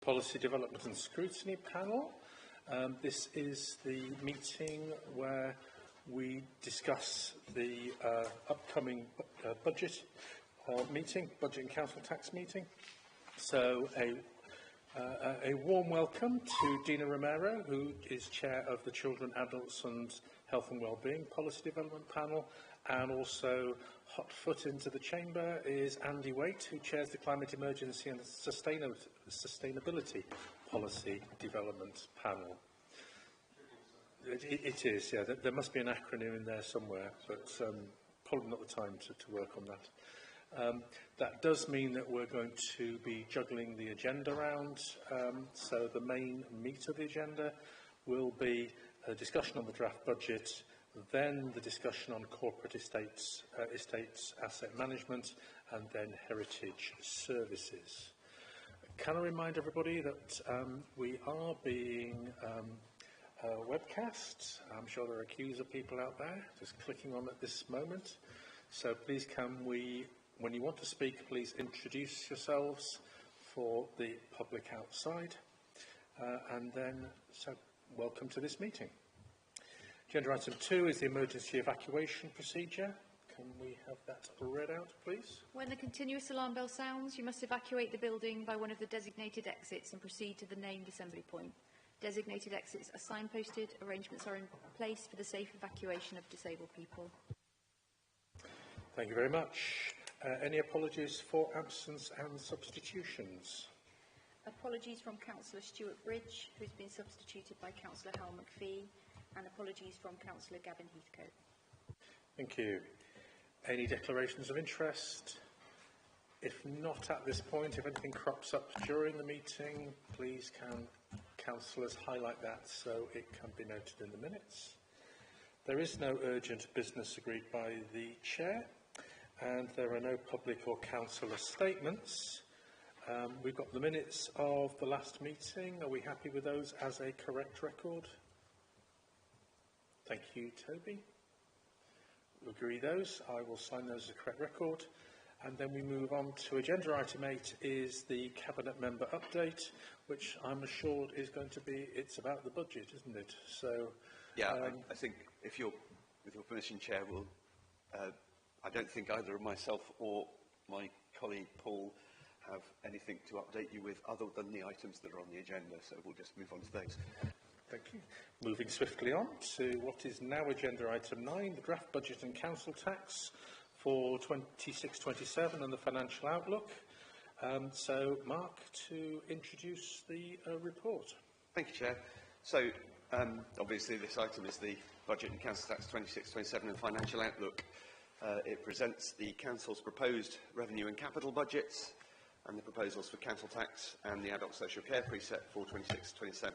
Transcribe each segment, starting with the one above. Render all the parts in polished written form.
Policy Development and Scrutiny Panel. This is the meeting where we discuss the upcoming budget meeting, Budget and Council Tax meeting. So a warm welcome to Dina Romero, who is Chair of the Children, Adults and Health and Wellbeing Policy Development Panel, and also hot foot into the chamber is Andy Waite, who chairs the Climate Emergency and Sustainability Policy Development Panel. It is, yeah. There must be an acronym in there somewhere, but probably not the time to work on that. That does mean that we're going to be juggling the agenda around. So the main meat of the agenda will be a discussion on the draft budget, then the discussion on corporate estates asset management, and then heritage services. Can I remind everybody that we are being webcast? I'm sure there are queues of people out there just clicking on at this moment. So please when you want to speak, please introduce yourselves for the public outside. And then, welcome to this meeting. Agenda item 2 is the emergency evacuation procedure. Can we have that read out, please? When the continuous alarm bell sounds, you must evacuate the building by one of the designated exits and proceed to the named assembly point. Designated exits are signposted. Arrangements are in place for the safe evacuation of disabled people. Thank you very much. Any apologies for absence and substitutions? Apologies from Councillor Stuart Bridge, who has been substituted by Councillor Hal McPhee, and apologies from Councillor Gavin Heathcote. Thank you. Any declarations of interest? If not at this point, if anything crops up during the meeting, please can councillors highlight that so it can be noted in the minutes. There is no urgent business agreed by the Chair, and there are no public or councillor statements. We've got the minutes of the last meeting. Are we happy with those as a correct record? Thank you, Toby. We'll agree those. I will sign those as a correct record. And then we move on to agenda item 8 is the Cabinet Member Update, which I'm assured is going to be, it's about the budget, isn't it? So, yeah, I think if you're, with your permission, Chair, I don't think either of myself or my colleague Paul have anything to update you with other than the items that are on the agenda, so we'll just move on to those. Thank you. Moving swiftly on to what is now agenda item 9, the draft budget and council tax for 26-27 and the financial outlook. So, Mark, to introduce the report. Thank you, Chair. So, obviously this item is the budget and council tax 26-27 and financial outlook. It presents the council's proposed revenue and capital budgets and the proposals for council tax and the adult social care precept for 26-27.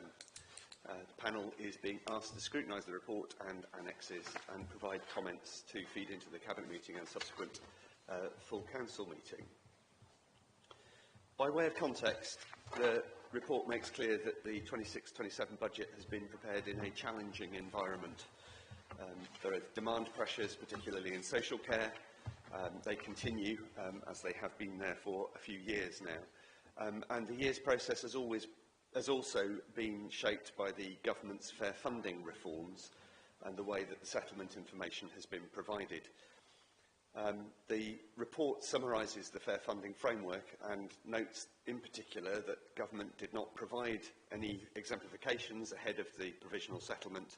The panel is being asked to scrutinise the report and annexes and provide comments to feed into the Cabinet meeting and subsequent full council meeting. By way of context, the report makes clear that the 26-27 budget has been prepared in a challenging environment. There are demand pressures, particularly in social care. They continue, as they have been there for a few years now. And the year's process has also been shaped by the government's fair funding reforms and the way that the settlement information has been provided. The report summarises the fair funding framework and notes in particular that government did not provide any exemplifications ahead of the provisional settlement,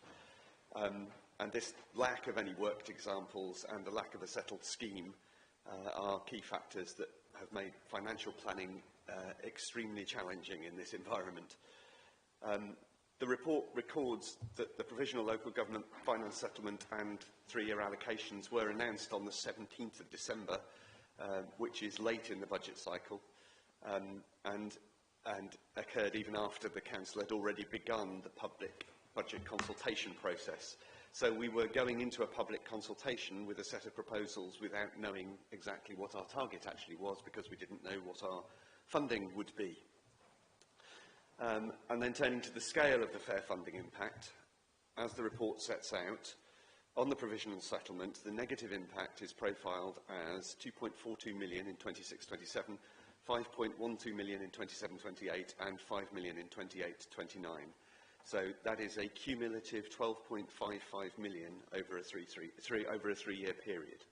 and this lack of any worked examples and the lack of a settled scheme are key factors that have made financial planning extremely challenging in this environment. The report records that the provisional local government finance settlement and 3-year allocations were announced on the 17th of December, which is late in the budget cycle, and occurred even after the council had already begun the public budget consultation process. So we were going into a public consultation with a set of proposals without knowing exactly what our target actually was, because we didn't know what our funding would be. And then turning to the scale of the fair funding impact, as the report sets out, on the provisional settlement, the negative impact is profiled as 2.42 million in 26-27, 5.12 million in 27-28 and 5 million in 28-29. So that is a cumulative 12.55 million over a three-year period.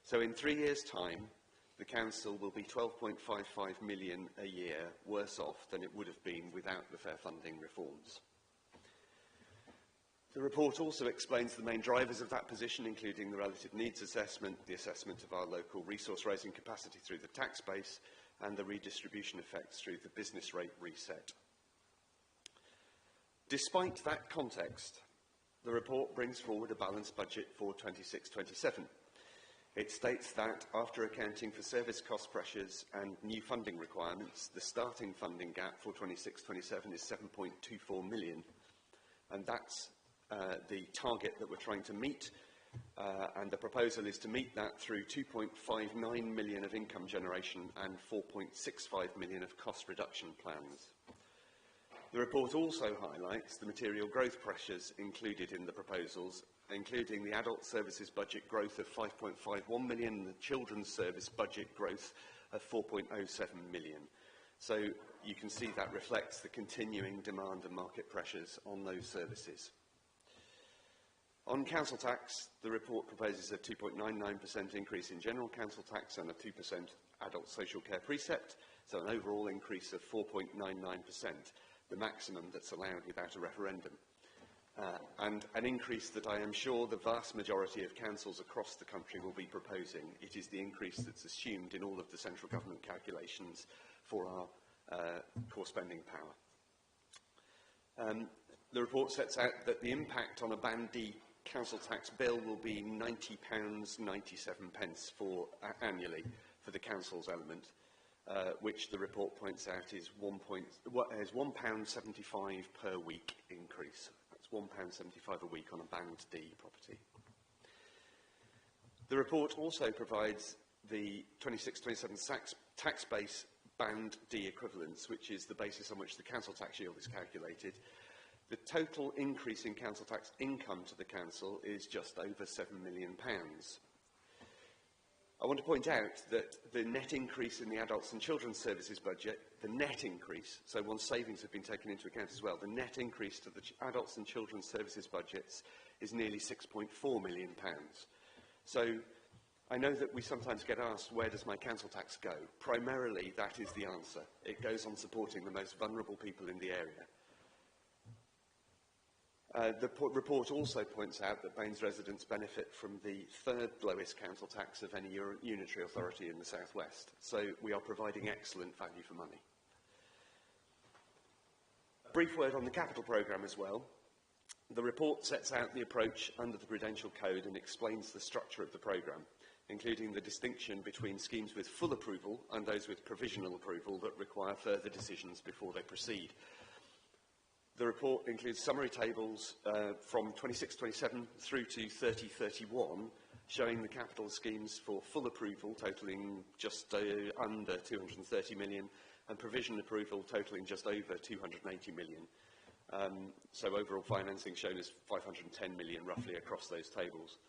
So in 3 years' time, the council will be 12.55 million a year worse off than it would have been without the fair funding reforms. The report also explains the main drivers of that position, including the relative needs assessment, the assessment of our local resource-raising capacity through the tax base, and the redistribution effects through the business rate reset. Despite that context, the report brings forward a balanced budget for 26-27. It states that, after accounting for service cost pressures and new funding requirements, the starting funding gap for 26-27 is 7.24 million, and that's the target that we're trying to meet, and the proposal is to meet that through 2.59 million of income generation and 4.65 million of cost reduction plans. The report also highlights the material growth pressures included in the proposals, including the adult services budget growth of 5.51 million and the children's service budget growth of 4.07 million. So you can see that reflects the continuing demand and market pressures on those services. On council tax, the report proposes a 2.99% increase in general council tax and a 2% adult social care precept, so an overall increase of 4.99%, the maximum that's allowed without a referendum. And an increase that I am sure the vast majority of councils across the country will be proposing. It is the increase that's assumed in all of the central government calculations for our core spending power. The report sets out that the impact on a Band D council tax bill will be £90.97 annually for the council's element, which the report points out is £1.75 per week increase. That's £1.75 a week on a Band D property. The report also provides the 26-27 tax base Band D equivalence, which is the basis on which the council tax yield is calculated. The total increase in council tax income to the council is just over £7 million. I want to point out that the net increase in the adults and children's services budget, the net increase, so once savings have been taken into account as well, the net increase to the adults and children's services budgets is nearly £6.4 million. So I know that we sometimes get asked, where does my council tax go? Primarily, that is the answer. It goes on supporting the most vulnerable people in the area. The report also points out that Baines residents benefit from the third lowest council tax of any unitary authority in the South West. So we are providing excellent value for money. A brief word on the capital programme as well. The report sets out the approach under the Prudential Code and explains the structure of the programme, including the distinction between schemes with full approval and those with provisional approval that require further decisions before they proceed. The report includes summary tables from 26-27 through to 30-31, showing the capital schemes for full approval totalling just under 230 million and provision approval totalling just over 280 million. So overall financing shown as 510 million roughly across those tables.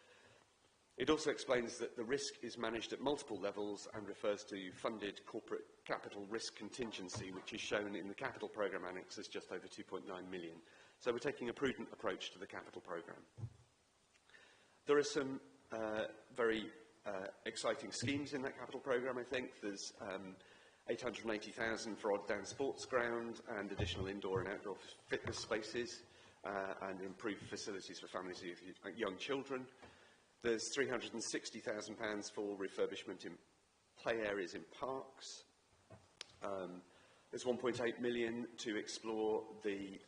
It also explains that the risk is managed at multiple levels and refers to funded corporate capital risk contingency, which is shown in the capital programme annex as just over 2.9 million. So we're taking a prudent approach to the capital programme. There are some very exciting schemes in that capital programme, I think. There's 880,000 for Odd Down Sports Ground and additional indoor and outdoor fitness spaces and improved facilities for families with young children. There's £360,000 for refurbishment in play areas in parks. There's 1.8 million to explore the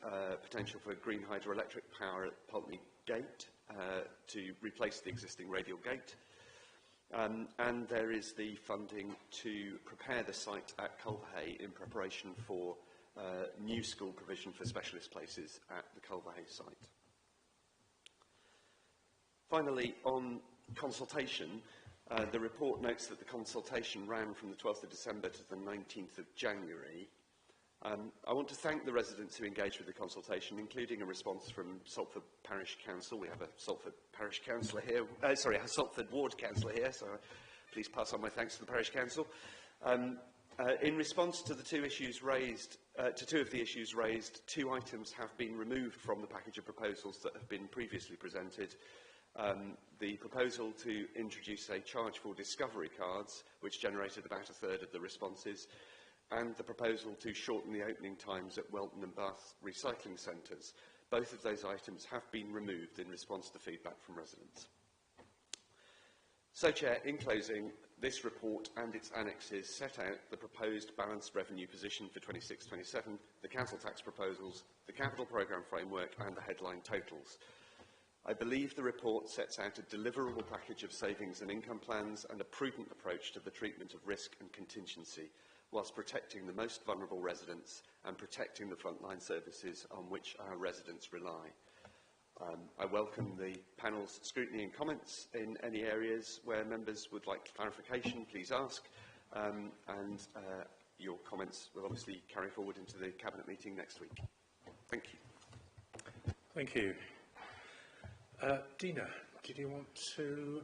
potential for green hydroelectric power at Pulteney Gate to replace the existing radial gate. And there is the funding to prepare the site at Culverhay in preparation for new school provision for specialist places at the Culverhay site. Finally, on consultation, the report notes that the consultation ran from the 12th of December to the 19th of January. I want to thank the residents who engaged with the consultation, including a response from Salford Parish Council. We have a Salford Parish Councillor here, a Salford Ward Councillor here, so please pass on my thanks to the Parish Council. In response to the two issues raised, two of the issues raised, 2 items have been removed from the package of proposals that have been previously presented. The proposal to introduce a charge for discovery cards, which generated about a third of the responses, and the proposal to shorten the opening times at Welton and Bath recycling centres. Both of those items have been removed in response to feedback from residents. So, Chair, in closing, this report and its annexes set out the proposed balanced revenue position for 26-27, the council tax proposals, the capital programme framework and the headline totals. I believe the report sets out a deliverable package of savings and income plans and a prudent approach to the treatment of risk and contingency, whilst protecting the most vulnerable residents and protecting the frontline services on which our residents rely. I welcome the panel's scrutiny and comments in any areas where members would like clarification, please ask, and your comments will obviously carry forward into the Cabinet meeting next week. Thank you. Thank you. Dina, did you want to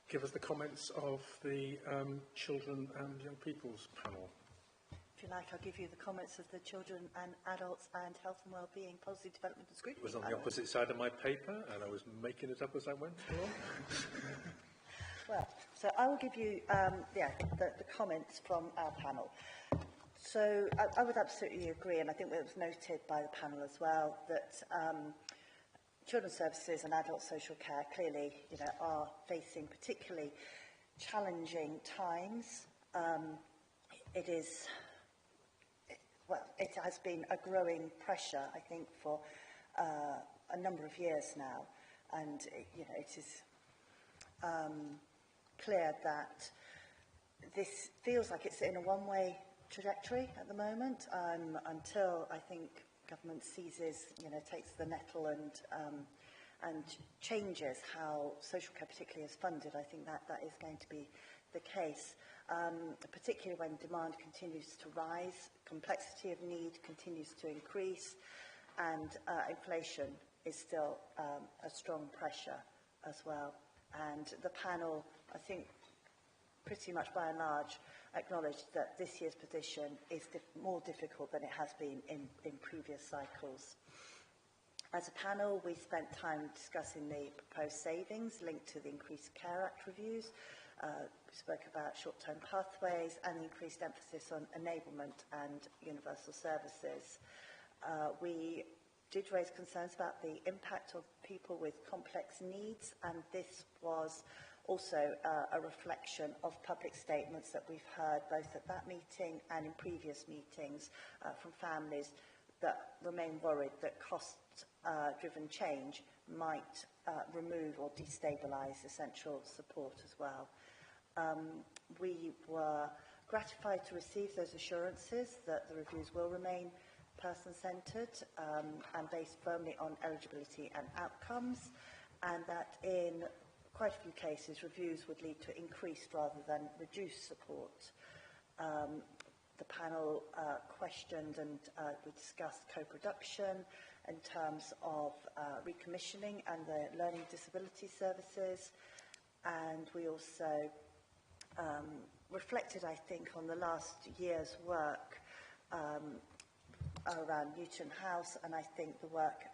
give us the comments of the Children and Young People's panel? If you like, I'll give you the comments of the Children and Adults and Health and Wellbeing Policy Development and Scrutiny. It was on the opposite side of my paper, and I was making it up as I went along. Well, so I will give you the comments from our panel. So I would absolutely agree, and I think it was noted by the panel as well, that children's services and adult social care clearly, are facing particularly challenging times. It has been a growing pressure, I think, for a number of years now, and it is clear that this feels like it's in a one-way trajectory at the moment, until I think government seizes, takes the nettle and changes how social care particularly is funded. I think that is going to be the case, particularly when demand continues to rise, complexity of need continues to increase, and inflation is still a strong pressure as well. And the panel, I think, pretty much by and large, acknowledged that this year's position is more difficult than it has been in previous cycles. As a panel, we spent time discussing the proposed savings linked to the Increased Care Act reviews. We spoke about short-term pathways and the increased emphasis on enablement and universal services. We did raise concerns about the impact of people with complex needs, and this was also a reflection of public statements that we've heard both at that meeting and in previous meetings from families that remain worried that cost-driven change might remove or destabilise essential support as well. We were gratified to receive those assurances that the reviews will remain person-centred and based firmly on eligibility and outcomes, and that in quite a few cases reviews would lead to increased rather than reduced support. The panel questioned and we discussed co-production in terms of recommissioning and the learning disability services, and we also reflected, I think, on the last year's work around Newton House, and I think the work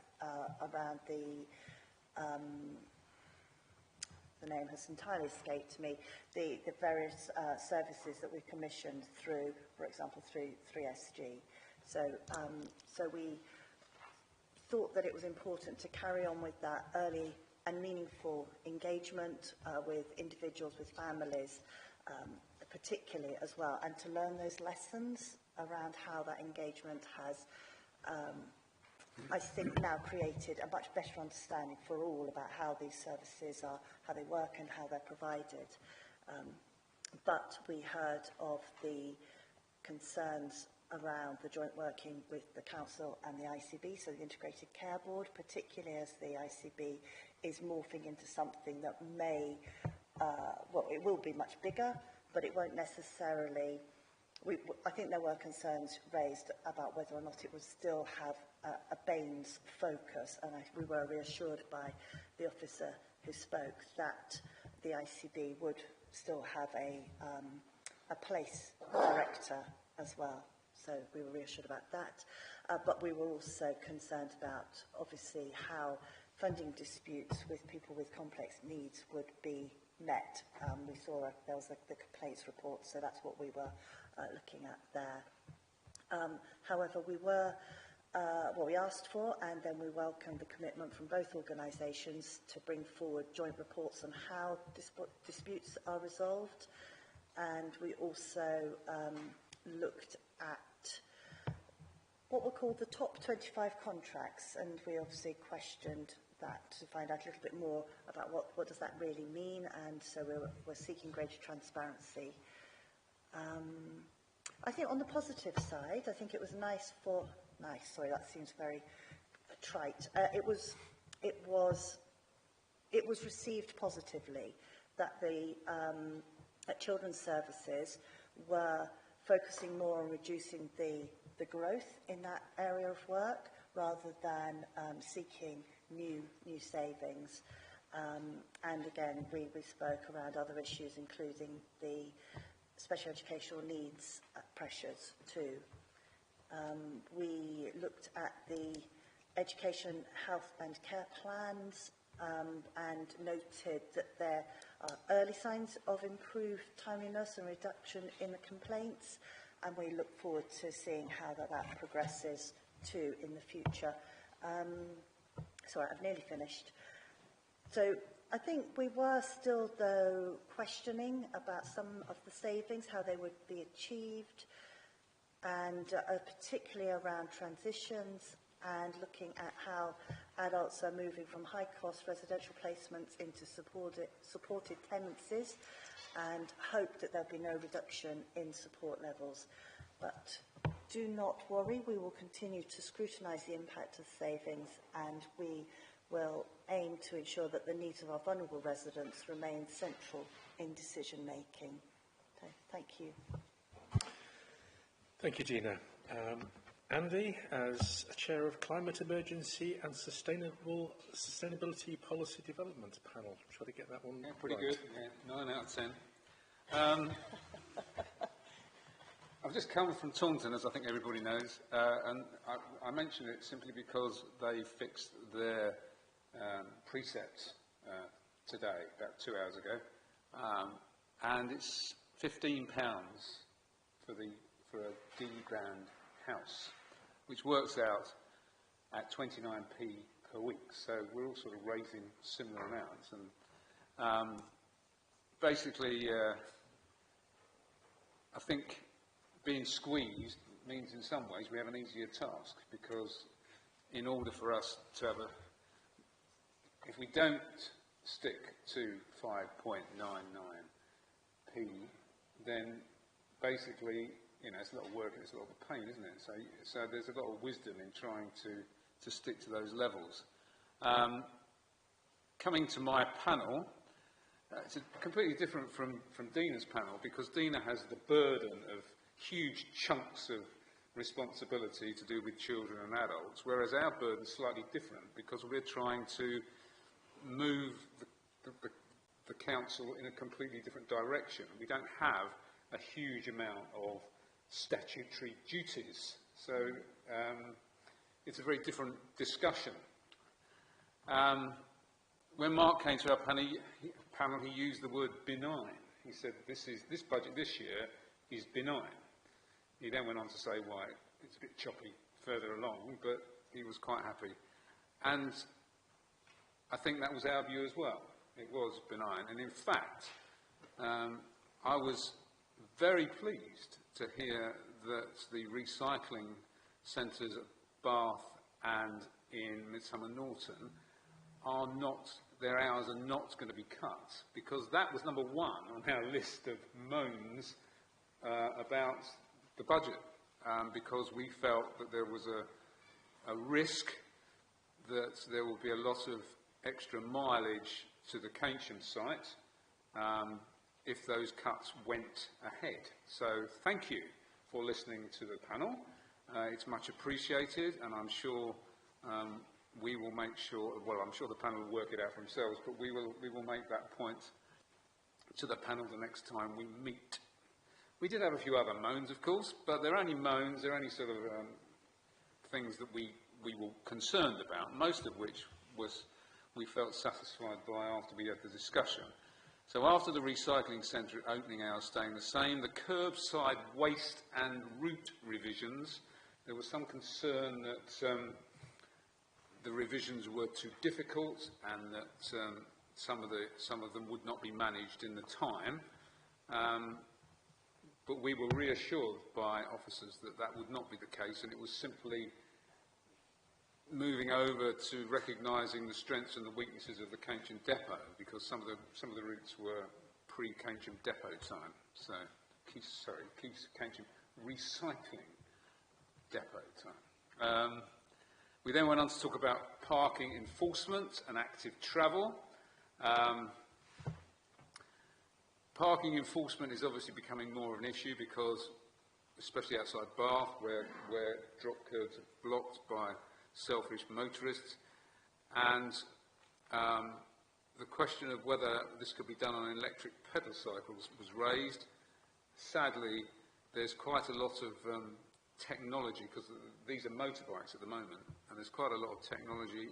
around the name has entirely escaped me, the various services that we commissioned through, for example, through 3SG. So we thought that it was important to carry on with that early and meaningful engagement with individuals, with families, particularly as well, and to learn those lessons around how that engagement has, I think, now created a much better understanding for all about how these services are, how they work and how they're provided. But we heard of the concerns around the joint working with the Council and the ICB, so the Integrated Care Board, particularly as the ICB is morphing into something that may, it will be much bigger, but it won't necessarily, I think there were concerns raised about whether or not it would still have a BAMES focus, and we were reassured by the officer who spoke that the ICB would still have a a place director as well. So we were reassured about that. But we were also concerned about, obviously, how funding disputes with people with complex needs would be met. We saw there was the complaints report, so that's what we were looking at there. However, we asked for, and then we welcomed the commitment from both organisations to bring forward joint reports on how disputes are resolved. And we also looked at what were called the top 25 contracts, and we obviously questioned that to find out a little bit more about what does that really mean, and so we're seeking greater transparency. I think on the positive side, I think it was sorry, that seems very trite. It was received positively that the Children's Services were focusing more on reducing the growth in that area of work rather than seeking new savings. And again, we spoke around other issues, including the special educational needs pressures too. We looked at the education, health and care plans and noted that there are early signs of improved timeliness and reduction in the complaints, and we look forward to seeing how that progresses too in the future. Sorry, I've nearly finished. So I think we were still, though, questioning about some of the savings, how they would be achieved, and particularly around transitions and looking at how adults are moving from high-cost residential placements into supported tenancies, and hope that there'll be no reduction in support levels. But do not worry, we will continue to scrutinise the impact of savings, and we will aim to ensure that the needs of our vulnerable residents remain central in decision-making. So, thank you. Thank you, Gina. Andy, as Chair of Climate Emergency and Sustainability Policy Development Panel. Try to get that one pretty right. good. Yeah, 9 out of 10. I've just come from Taunton, as I think everybody knows, and I mention it simply because they fixed their presets today, about 2 hours ago, and it's £15 for a D-brand house, which works out at 29p per week. So we're all sort of raising similar amounts, and basically, I think being squeezed means in some ways we have an easier task, because in order for us to have if we don't stick to 5.99p, then basically, it's a lot of work and it's a lot of pain, isn't it? So there's a lot of wisdom in trying to stick to those levels. Coming to my panel, it's completely different from Dina's panel, because Dina has the burden of huge chunks of responsibility to do with children and adults, whereas our burden is slightly different, because we're trying to move the council in a completely different direction. We don't have a huge amount of statutory duties, so it's a very different discussion. When Mark came to our panel, he used the word benign. He said this budget this year is benign. He then went on to say why it's a bit choppy further along, but he was quite happy. And I think that was our view as well. It was benign. And in fact, I was very pleased to hear that the recycling centres at Bath and in Midsummer Norton their hours are not going to be cut, because that was number one on our list of moans about the budget, because we felt that there was a risk that there will be a lot of extra mileage to the Keynsham site if those cuts went ahead. So thank you for listening to the panel. It's much appreciated, and I'm sure we will make sure, well, I'm sure the panel will work it out for themselves, but we will make that point to the panel the next time we meet. We did have a few other moans, of course, but they're only moans, they're only sort of things that we were concerned about, most of which we felt satisfied by after we had the discussion. So after the recycling centre opening hours staying the same, the curbside waste and route revisions, there was some concern that the revisions were too difficult and that some of them would not be managed in the time. But we were reassured by officers that that would not be the case, and it was simply moving over to recognising the strengths and the weaknesses of the Keynsham depot, because some of the routes were pre-Keynsham depot time. So, Keynsham recycling depot time. We then went on to talk about parking enforcement and active travel. Parking enforcement is obviously becoming more of an issue because, especially outside Bath, where drop curbs are blocked by selfish motorists, and the question of whether this could be done on electric pedal cycles was raised. Sadly, there's quite a lot of technology, because these are motorbikes at the moment, and there's quite a lot of technology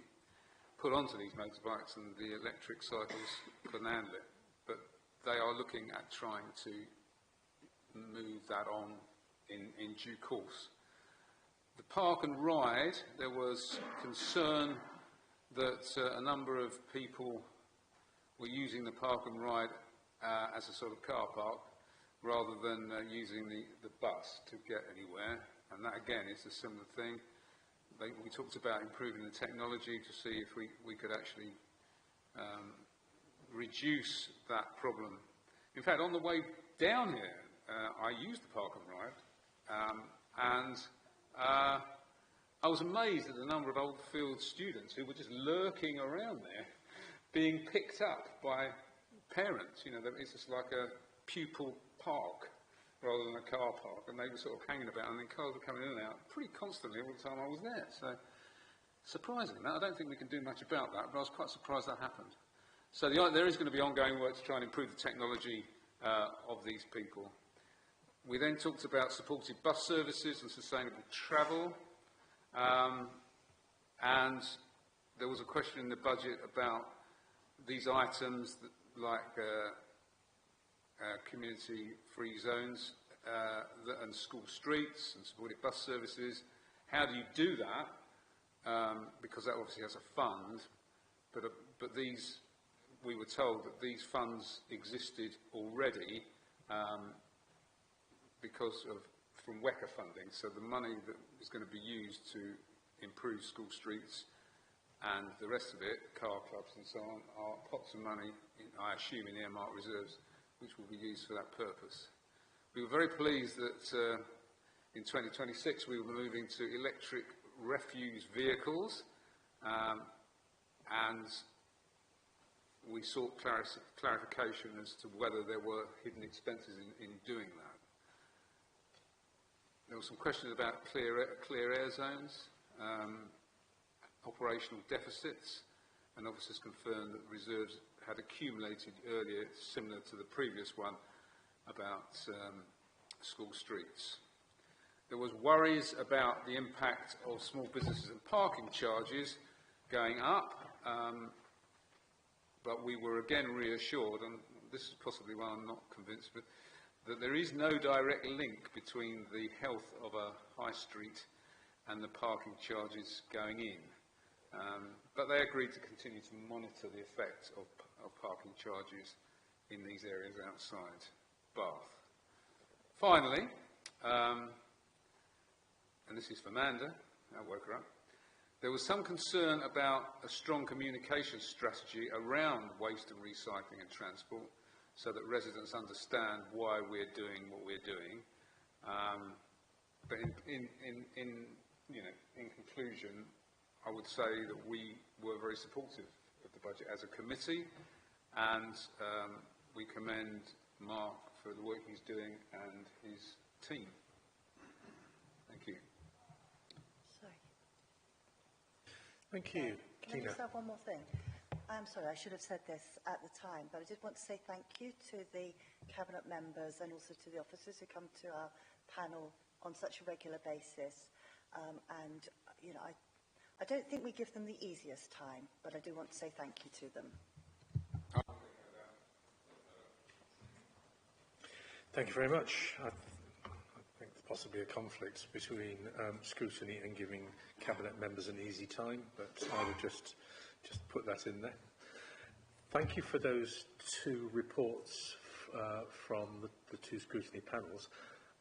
put onto these motorbikes, and the electric cycles couldn't handle it. But they are looking at trying to move that on in due course. The park and ride, there was concern that a number of people were using the park and ride as a sort of car park rather than using the bus to get anywhere, and that again is a similar thing. We talked about improving the technology to see if we could actually reduce that problem. In fact, on the way down here, I used the park and ride, and I was amazed at the number of Oldfield students who were just lurking around there, being picked up by parents. You know, it's just like a pupil park rather than a car park, and they were sort of hanging about, and then cars were coming in and out pretty constantly all the time I was there. So, surprisingly, I don't think we can do much about that, but I was quite surprised that happened. So there is going to be ongoing work to try and improve the technology of these people. We then talked about supported bus services and sustainable travel, and there was a question in the budget about these items that, like community-free zones and school streets and supported bus services. How do you do that? Because that obviously has a fund, but these, we were told that these funds existed already because of from WECA funding. So the money that is going to be used to improve school streets and the rest of it, car clubs and so on, are pots of money, I assume, in earmarked reserves, which will be used for that purpose. We were very pleased that in 2026 we were moving to electric refuse vehicles, and we sought clarification as to whether there were hidden expenses in doing that. There were some questions about clear air zones, operational deficits, and officers confirmed that reserves had accumulated earlier, similar to the previous one, about school streets. There was worries about the impact of small businesses and parking charges going up, but we were again reassured, and this is possibly why I'm not convinced, but that there is no direct link between the health of a high street and the parking charges going in. But they agreed to continue to monitor the effect of parking charges in these areas outside Bath. Finally, and this is for Amanda, I woke her up, there was some concern about a strong communication strategy around waste and recycling and transport, so that residents understand why we're doing what we're doing. But in conclusion, I would say that we were very supportive of the budget as a committee, and we commend Mark for the work he's doing and his team. Thank you. Sorry. Thank you. Can I just have one more thing? I'm sorry, I should have said this at the time, but I did want to say thank you to the Cabinet members and also to the officers who come to our panel on such a regular basis. And, you know, I don't think we give them the easiest time, but I do want to say thank you to them. Thank you very much. I think there's possibly a conflict between scrutiny and giving Cabinet members an easy time, but I would just put that in there. Thank you for those two reports from the two scrutiny panels.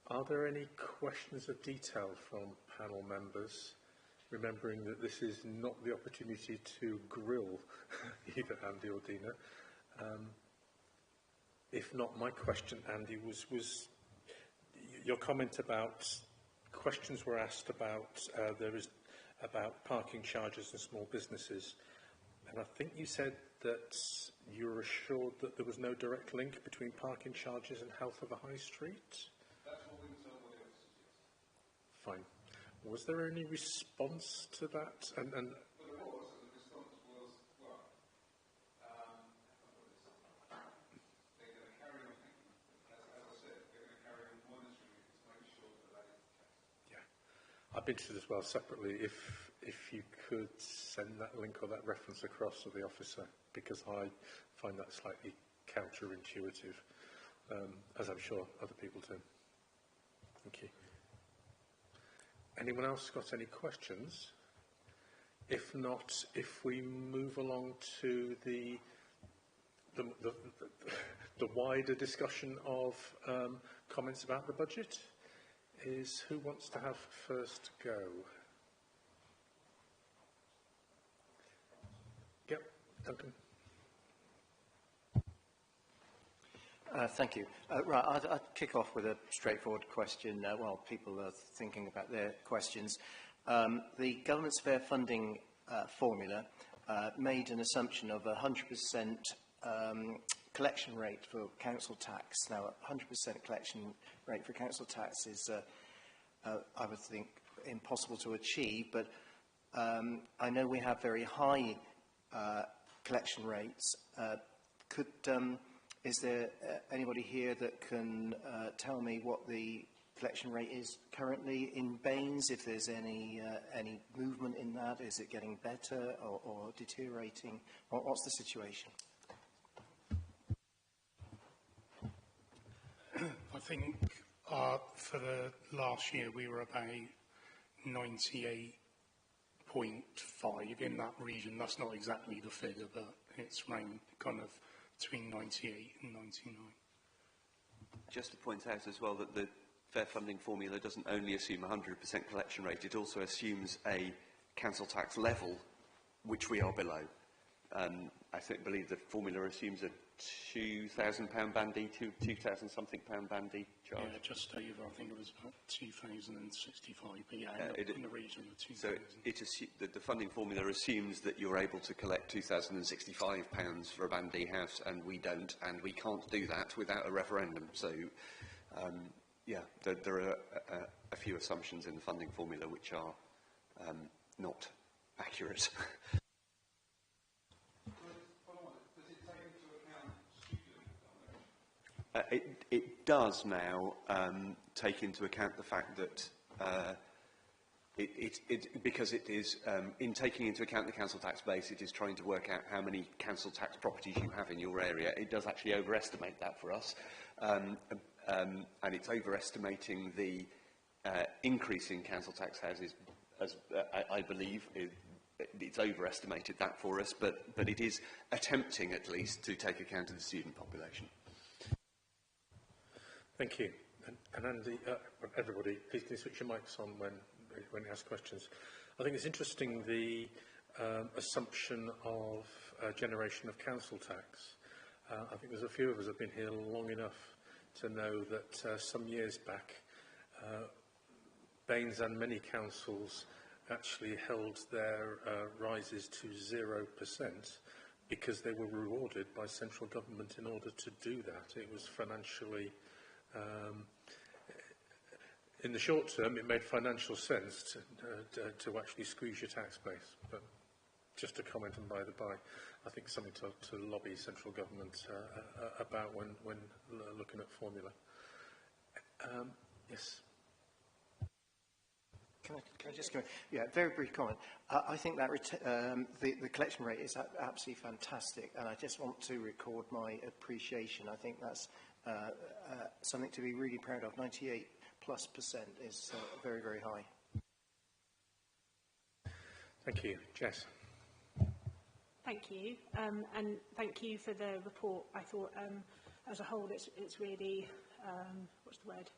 Are there any questions of detail from panel members, remembering that this is not the opportunity to grill either Andy or Dina? If not, my question, Andy, was your comment about questions were asked about about parking charges and small businesses, and I think you said that you were assured that there was no direct link between parking charges and health of a high street. That's what we were told by the officers, yes. Fine. Was there any response to that? And well, there was, and the response was, well, they're going to carry on, as I said, they're going to carry on monitoring it to make sure that that is the case. yeah, I'd be interested as well separately if you could send that link or that reference across to the officer, because I find that slightly counterintuitive, as I'm sure other people do. Thank you. Anyone else got any questions? If not, if we move along to the wider discussion of comments about the budget, is who wants to have first go? Yep, Duncan. Thank you. Right, I'd kick off with a straightforward question while people are thinking about their questions. The government's fair funding formula made an assumption of a 100% collection rate for council tax. Now, a 100% collection rate for council tax is, I would think, impossible to achieve, but I know we have very high collection rates. Is there anybody here that can tell me what the collection rate is currently in Baines, if there's any movement in that? Is it getting better or deteriorating? What's the situation? I think for the last year we were about 98.5 in that region. That's not exactly the figure, but it's around kind of between 98 and 99. Just to point out as well that the fair funding formula doesn't only assume 100% collection rate, it also assumes a council tax level, which we are below. I believe the formula assumes a £2,000 bandy, 2,000 something pound bandy charge. Yeah, just over, I think it was about 2,065, but yeah, in the region of 2,000. So the funding formula assumes that you're able to collect £2,065 for a bandy house, and we don't, and we can't do that without a referendum. So, yeah, there are a few assumptions in the funding formula which are not accurate. It does now take into account the fact that because it is, in taking into account the council tax base, it is trying to work out how many council tax properties you have in your area. It does actually overestimate that for us, and it's overestimating the increase in council tax houses, as I believe. It's overestimated that for us, but it is attempting at least to take account of the student population. Thank you. And Andy, everybody, please can you switch your mics on when you ask questions. I think it's interesting, the assumption of generation of council tax. I think there's a few of us have been here long enough to know that some years back, Baines and many councils actually held their rises to 0% because they were rewarded by central government in order to do that. It was financially... in the short term, it made financial sense to actually squeeze your tax base. But just a comment and by the by, I think something to lobby central government about when looking at formula. Yes. Can I just go? Yeah, very brief comment. I think that the collection rate is absolutely fantastic, and I just want to record my appreciation. I think that's something to be really proud of. 98+% is very, very high. Thank you. Jess. Thank you, and thank you for the report. I thought, as a whole, it's really, what's the word?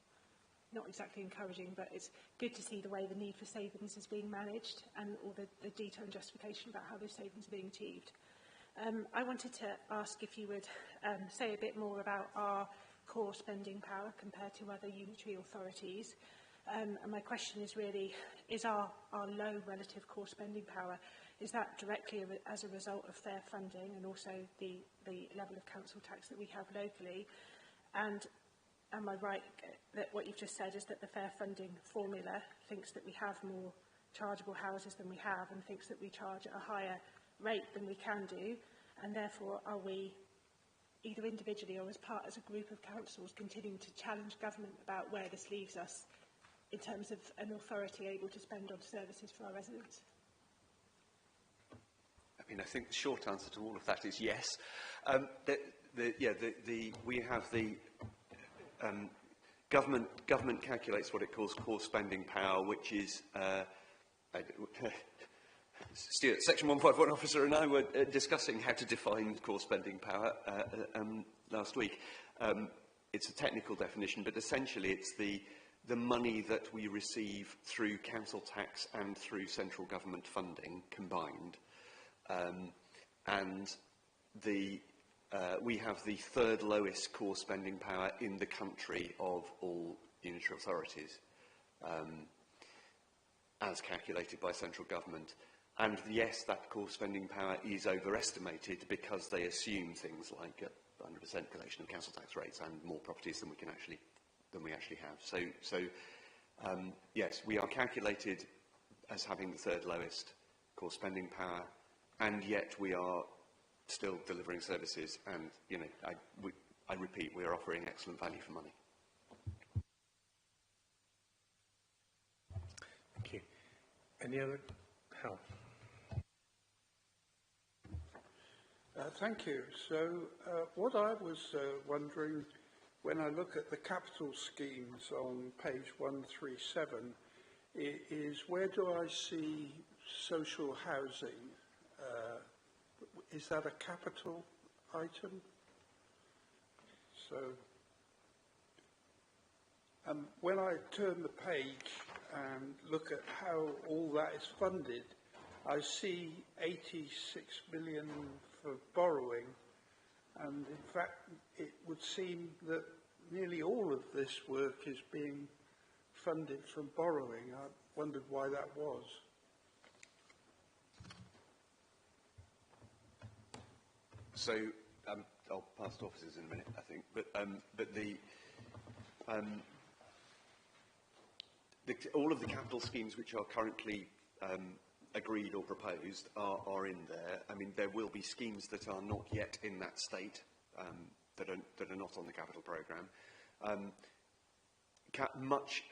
Not exactly encouraging, but it's good to see the way the need for savings is being managed and all the detail and justification about how those savings are being achieved. I wanted to ask if you would say a bit more about our core spending power compared to other unitary authorities. And my question is really, is our low relative core spending power, is that directly as a result of fair funding and also the level of council tax that we have locally? And am I right that what you've just said is that the fair funding formula thinks that we have more chargeable houses than we have and thinks that we charge at a higher rate than we can do, and therefore are we, either individually or as a group of councils, continuing to challenge government about where this leaves us in terms of an authority able to spend on services for our residents? I mean, I think the short answer to all of that is yes. We have the government calculates what it calls core spending power, which is Stuart, Section 151 officer and I were discussing how to define core spending power last week. It's a technical definition, but essentially it's the money that we receive through council tax and through central government funding combined. We have the third lowest core spending power in the country of all unitary authorities, as calculated by central government. And yes, that core spending power is overestimated because they assume things like 100% collection of council tax rates and more properties than we actually have. So yes, we are calculated as having the third lowest core spending power, and yet we are still delivering services, and I repeat, we are offering excellent value for money. Thank you. Any other? Hal? Thank you. So what I was wondering, when I look at the capital schemes on page 137, is where do I see social housing? Is that a capital item? So when I turn the page and look at how all that is funded, I see 86 million for borrowing, and in fact it would seem that nearly all of this work is being funded from borrowing. I wondered why that was. So I'll pass to officers in a minute, I think, but all of the capital schemes which are currently agreed or proposed are in there. I mean, there will be schemes that are not yet in that state, that are not on the capital programme.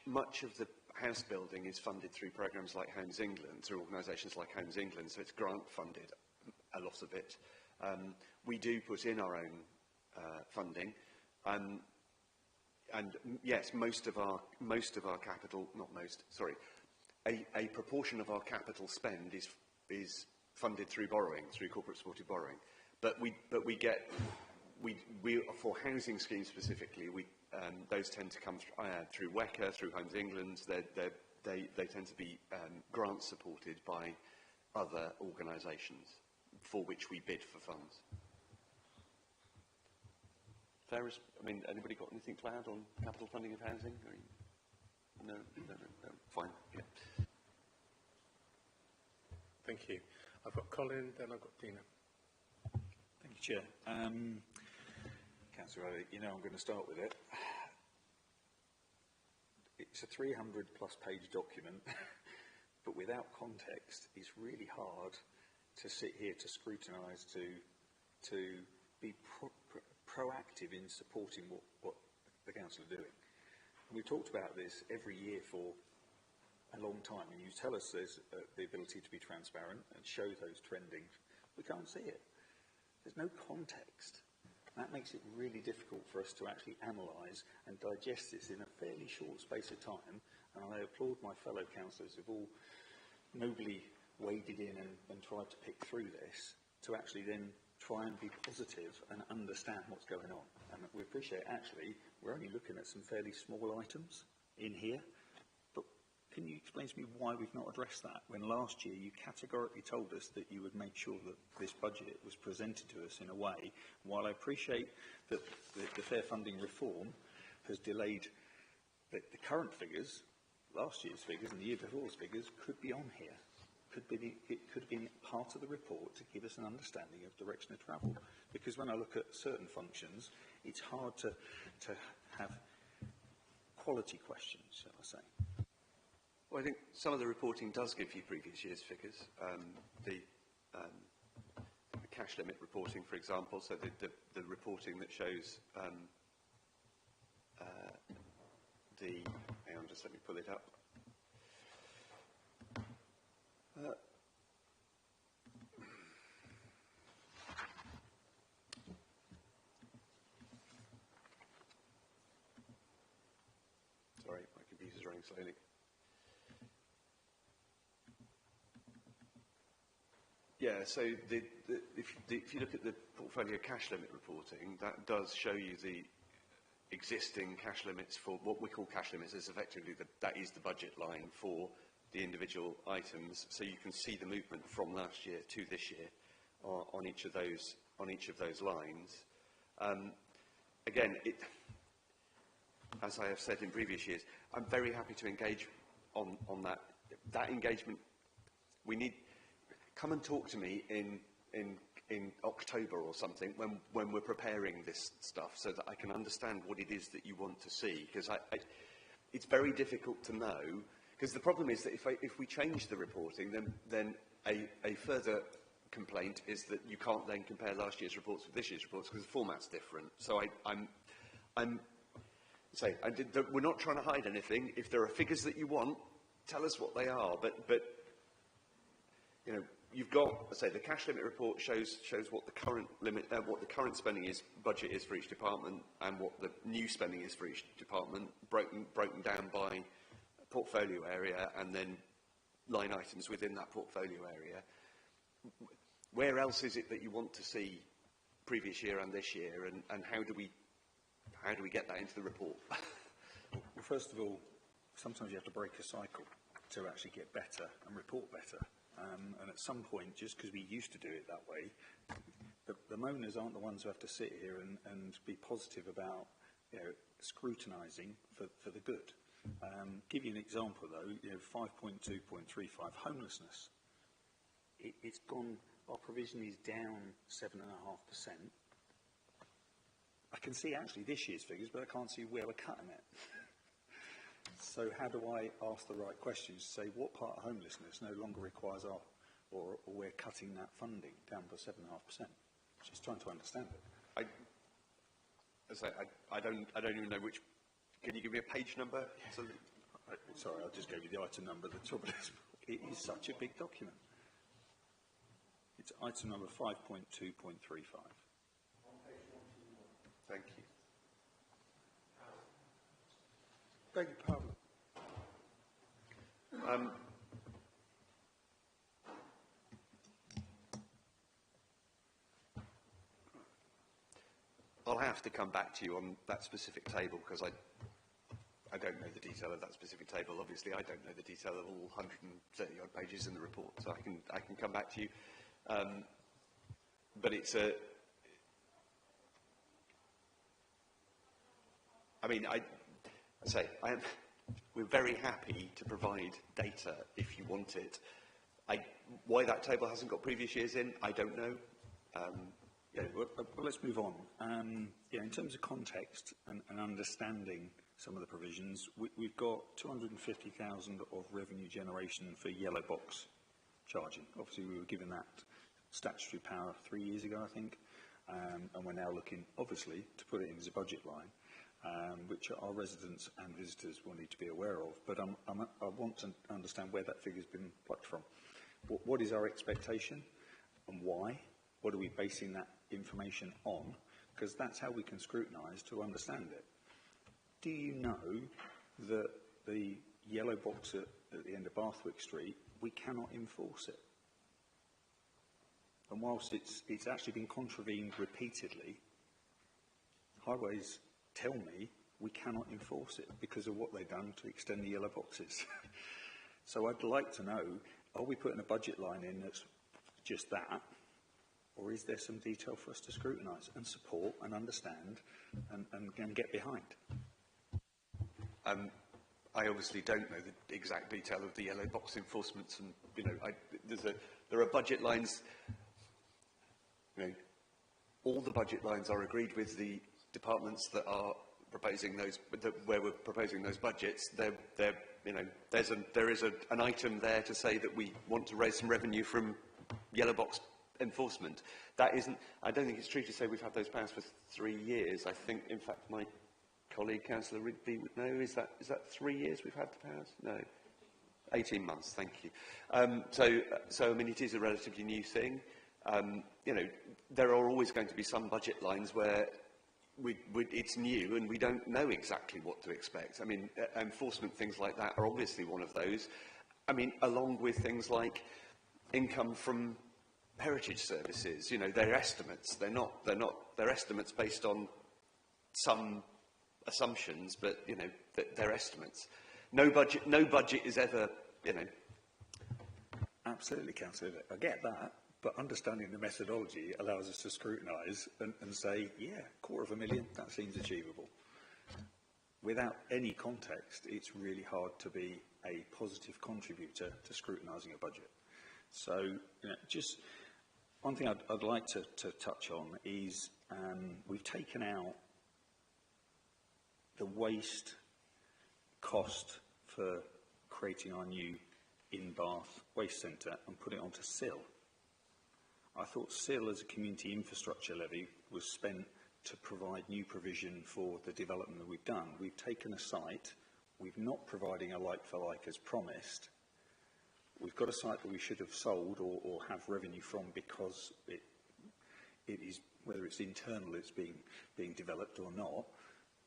Much of the house building is funded through programmes like Homes England, through organisations like Homes England, so it's grant funded, a lot of it. We do put in our own funding, and yes, most of our capital, not most, sorry, a proportion of our capital spend is funded through borrowing, through corporate supported borrowing. But we for housing schemes specifically, those tend to come through WECA, through Homes England. They tend to be grant supported by other organisations for which we bid for funds. Anybody got anything to add on capital funding of housing? No, fine. Yeah. Thank you. I've got Colin, then I've got Dina. Thank you, Chair. Councillor, I'm going to start with it. It's a 300+ page document, but without context, it's really hard to sit here to scrutinise, to be proactive in supporting what the council are doing. And we've talked about this every year for a long time, and you tell us there's the ability to be transparent and show those trending. We can't see it. There's no context. That makes it really difficult for us to actually analyse and digest this in a fairly short space of time. And I applaud my fellow councillors who've all nobly waded in and tried to pick through this to actually then try and be positive and understand what's going on. And we appreciate, actually, we're only looking at some fairly small items in here. But can you explain to me why we've not addressed that, when last year you categorically told us that you would make sure that this budget was presented to us in a way, while I appreciate that the fair funding reform has delayed the current figures, last year's figures and the year before's figures could be on here. It could have been part of the report to give us an understanding of direction of travel. Because when I look at certain functions, it's hard to have quality questions, shall I say. Well, I think some of the reporting does give you previous year's figures. The cash limit reporting, for example, so the reporting that shows hang on, just let me pull it up. Sorry, my computer's running slowly. Yeah, so if you look at the portfolio cash limit reporting, that does show you the existing cash limits for what we call cash limits. Is effectively that is the budget line for the individual items, so you can see the movement from last year to this year on each of those lines. Again, as I have said in previous years, I'm very happy to engage on that. That engagement, we need. Come and talk to me in October or something when we're preparing this stuff, so that I can understand what it is that you want to see. Because it's very difficult to know. Because the problem is that if we change the reporting, then a further complaint is that you can't then compare last year's reports with this year's reports because the format's different. So we're not trying to hide anything. If there are figures that you want, tell us what they are. But you know, you've got, say, the cash limit report shows what the current limit, what the current spending budget is for each department, and what the new spending is for each department, broken down by portfolio area and then line items within that portfolio area. Where else is it that you want to see previous year and this year, and how do we get that into the report? Well, first of all, sometimes you have to break a cycle to actually get better and report better. And at some point, just because we used to do it that way, the moaners aren't the ones who have to sit here and be positive about, you know, scrutinising for the good. Give you an example though, 5.2.35, homelessness. It's gone, our provision is down 7.5%. I can see actually this year's figures, but I can't see where we're cutting it. So how do I ask the right questions to say what part of homelessness no longer requires our, or we're cutting that funding down by 7.5%? Just trying to understand it. I don't even know which. Can you give me a page number? Yeah. Sorry, I just gave you the item number. The trouble is, it is such a big document. It's item number 5.2.35. Thank you. Beg your pardon. I'll have to come back to you on that specific table because I don't know the detail of that specific table. Obviously, I don't know the detail of all 130 odd pages in the report, so I can come back to you. But it's a. I mean, we're very happy to provide data if you want it. Why that table hasn't got previous years in, I don't know. Well, let's move on. In terms of context and understanding some of the provisions, we've got 250,000 of revenue generation for yellow box charging. Obviously, we were given that statutory power 3 years ago, I think, and we're now looking, obviously, to put it in as a budget line, which our residents and visitors will need to be aware of. But I want to understand where that figure's been plucked from. What is our expectation and why? What are we basing that information on? Because that's how we can scrutinise to understand it. Do you know that the yellow box at the end of Bathwick Street, we cannot enforce it? And whilst it's actually been contravened repeatedly, highways tell me we cannot enforce it because of what they've done to extend the yellow boxes. So I'd like to know, are we putting a budget line in that's just that, or is there some detail for us to scrutinise and support and understand and get behind? I obviously don't know the exact detail of the yellow box enforcements, and you know, there are budget lines. You know, all the budget lines are agreed with the departments that are proposing those, where we're proposing those budgets. You know, there is an item there to say that we want to raise some revenue from yellow box enforcement. That isn't. I don't think it's true to say we've had those powers for 3 years. I think, in fact, my colleague, Councillor Rigby, would know. Is that 3 years we've had the powers? No, 18 months. Thank you. So I mean, it is a relatively new thing. You know, there are always going to be some budget lines where it's new and we don't know exactly what to expect. I mean, enforcement things like that are obviously one of those. I mean, along with things like income from heritage services. You know, they're estimates. They're estimates based on some assumptions, but you know, they're estimates. No budget is ever, you know. Absolutely, Councillor. I get that. But understanding the methodology allows us to scrutinise and say, yeah, $250,000, that seems achievable. Without any context, it's really hard to be a positive contributor to scrutinising a budget. So, you know, just one thing I'd like to touch on is we've taken out the waste cost for creating our new in-Bath waste centre and put it onto SIL. I thought SIL as a community infrastructure levy was spent to provide new provision for the development that we've done. We've taken a site, we're not providing a like-for-like as promised. We've got a site that we should have sold or have revenue from because it is, whether it's internal, it's being developed or not,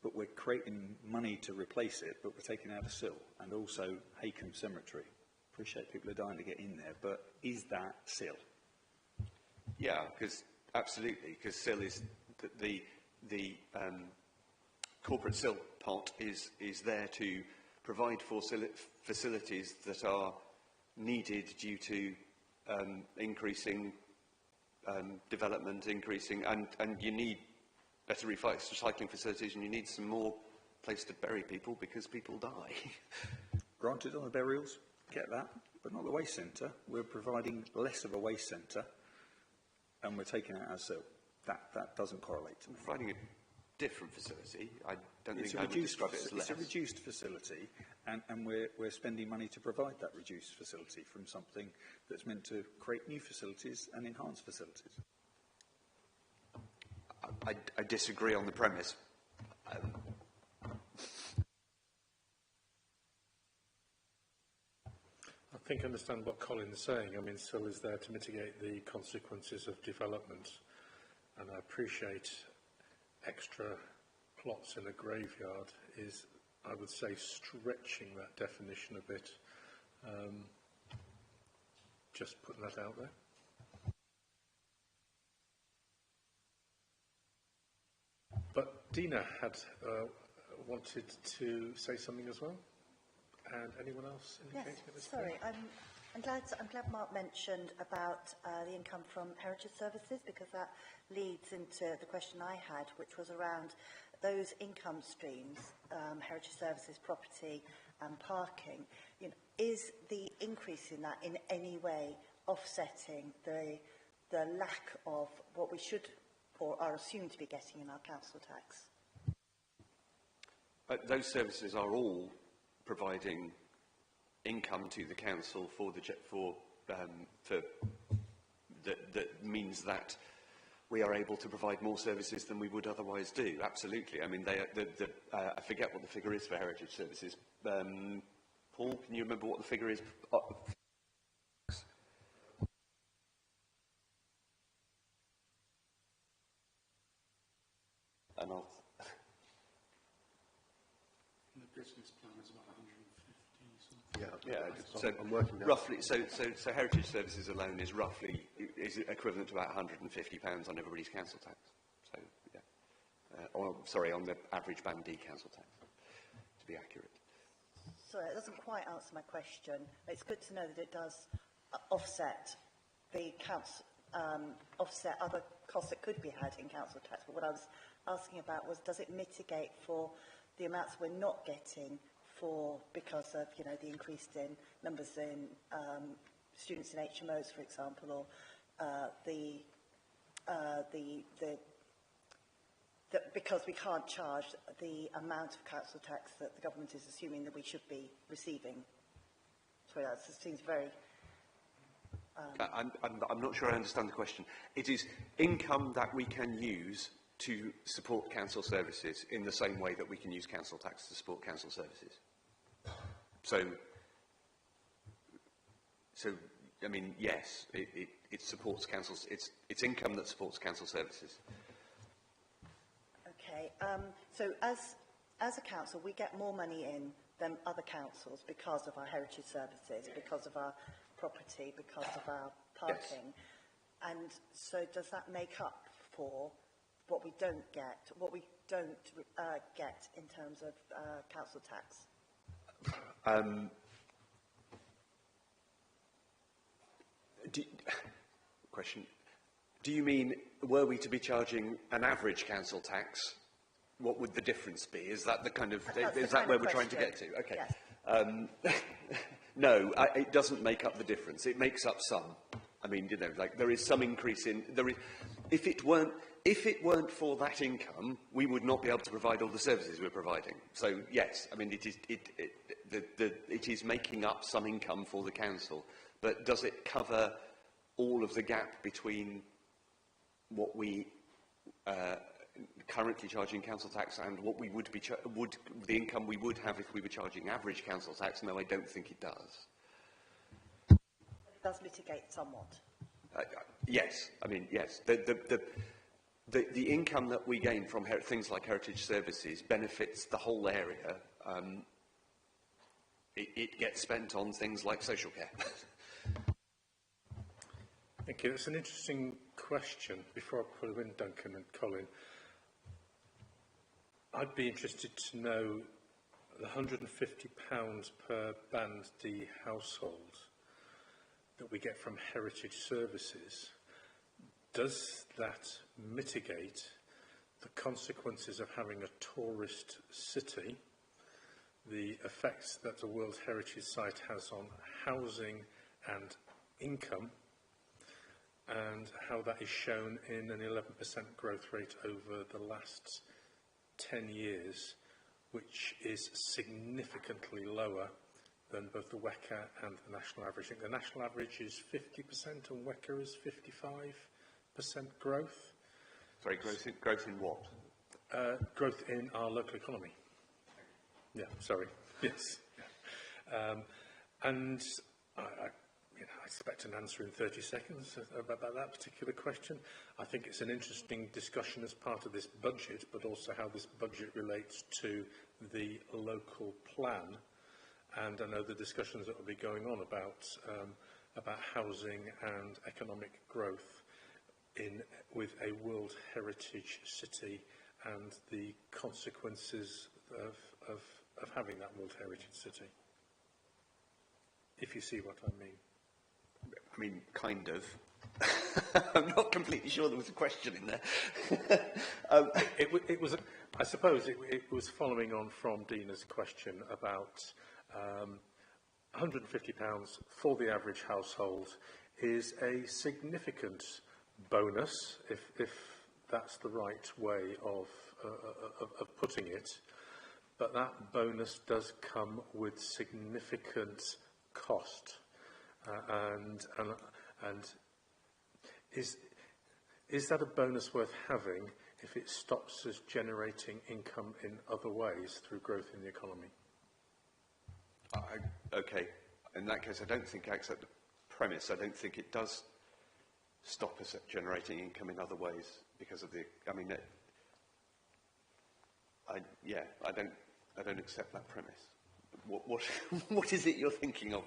but we're creating money to replace it, but we're taking out a SIL, and also Haycombe Cemetery. Appreciate people are dying to get in there, but is that SIL? Yeah, because absolutely, because SIL is the corporate SIL pot is there to provide for facilities that are needed due to increasing development, and you need better recycling facilities, and you need some more place to bury people because people die. Granted on the burials, get that, but not the waste centre. We're providing less of a waste centre, and we're taking out our SIL. That doesn't correlate to me. Providing a different facility, I don't think I would describe it as less. It's a reduced facility, and we're spending money to provide that reduced facility from something that's meant to create new facilities and enhance facilities. I disagree on the premise. I think I understand what Colin's saying. I mean, SIL is there to mitigate the consequences of development, and I appreciate extra plots in a graveyard is, I would say, stretching that definition a bit. Just putting that out there. But Dina had wanted to say something as well. And anyone else indicating at this point? Sorry, I'm glad Mark mentioned about the income from heritage services, because that leads into the question I had, which was around those income streams, heritage services, property and parking. You know, is the increase in that in any way offsetting the lack of what we should or are assumed to be getting in our council tax? Those services are all providing income to the council for that means that we are able to provide more services than we would otherwise do. Absolutely. I mean, I forget what the figure is for heritage services. Paul, can you remember what the figure is? And I'll... The business plan is about 150. Yeah, so I'm working now. roughly, so heritage services alone is roughly equivalent to about £150 on everybody's council tax. So yeah, on the average Band D council tax, to be accurate. Sorry, it doesn't quite answer my question. It's good to know that it does offset the offset other costs that could be had in council tax. But what I was asking about was, does it mitigate for the amounts we're not getting because of, you know, the increase in numbers in students in HMOs, for example, or because we can't charge the amount of council tax that the government is assuming that we should be receiving. Sorry, that seems very... I'm not sure I understand the question. It is income that we can use to support council services in the same way that we can use council tax to support council services. So I mean, yes, it supports councils. It's income that supports council services. Okay. So as a council, we get more money in than other councils because of our heritage services, because of our property, because of our parking. Yes. And so does that make up for what we don't get in terms of council tax? Question. Do you mean, were we to be charging an average council tax, what would the difference be? Is that the kind of, is that where we're trying to get to? Okay. Yes. No, it doesn't make up the difference. It makes up some. I mean, you know, like there is some increase in, if it weren't for that income, we would not be able to provide all the services we're providing. So yes, I mean, it is making up some income for the council, but does it cover all of the gap between what we currently charging council tax and what we would be the income we would have if we were charging average council tax? No, I don't think it does. It does mitigate somewhat. Yes, I mean, yes. The income that we gain from things like heritage services benefits the whole area. It gets spent on things like social care. Thank you. That's an interesting question. Before I put in Duncan and Colin, I'd be interested to know the £150 per Band D household that we get from heritage services. Does that mitigate the consequences of having a tourist city, the effects that the World Heritage Site has on housing and income, and how that is shown in an 11% growth rate over the last 10 years, which is significantly lower than both the WECA and the national average. I think the national average is 50% and WECA is 55% growth. Sorry, growth in what? Growth in our local economy. Yeah, sorry. Yes. And I expect an answer in 30 seconds about that particular question. I think it's an interesting discussion as part of this budget, but also how this budget relates to the local plan. And I know the discussions that will be going on about housing and economic growth with a World Heritage City and the consequences of having that World Heritage City, if you see what I mean. I mean, kind of. I'm not completely sure there was a question in there. It was, I suppose, it was following on from Dina's question about £150 for the average household is a significant bonus, if that's the right way of putting it. But that bonus does come with significant cost. And is that a bonus worth having if it stops us generating income in other ways through growth in the economy? Okay, in that case, I don't think I accept the premise. I don't think it does stop us at generating income in other ways because of the. I mean, I don't accept that premise. What is it you're thinking of?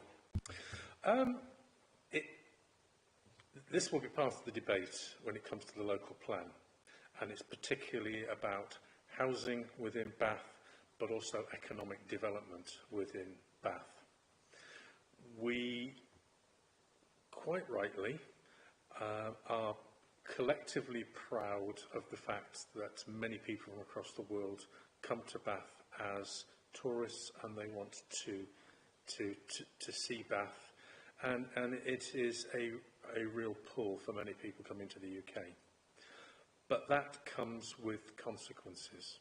This will be part of the debate when it comes to the local plan, and it's particularly about housing within Bath, but also economic development within Bath. We, quite rightly, are collectively proud of the fact that many people from across the world come to Bath as tourists and they want to see Bath, and it is a real pull for many people coming to the UK. But that comes with consequences.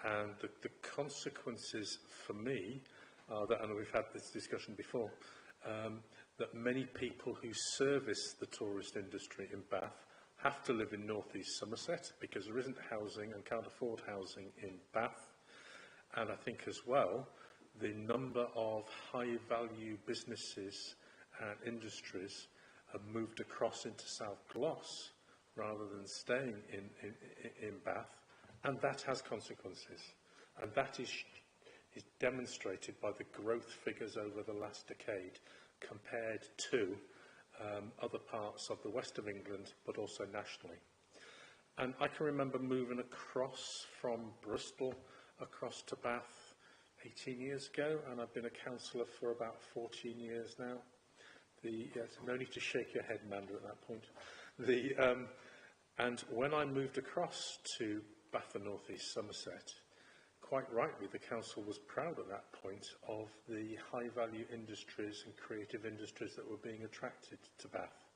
And the consequences for me are that, and we've had this discussion before, that many people who service the tourist industry in Bath have to live in North East Somerset because there isn't housing and can't afford housing in Bath. And I think as well, the number of high-value businesses and industries have moved across into South Gloss rather than staying in Bath, and that has consequences. And that is demonstrated by the growth figures over the last decade compared to other parts of the west of England, but also nationally. And I can remember moving across from Bristol across to Bath 18 years ago, and I've been a councillor for about 14 years now. No need to shake your head, Amanda, at that point. And when I moved across to Bath and North East Somerset, quite rightly, the council was proud at that point of the high-value industries and creative industries that were being attracted to Bath.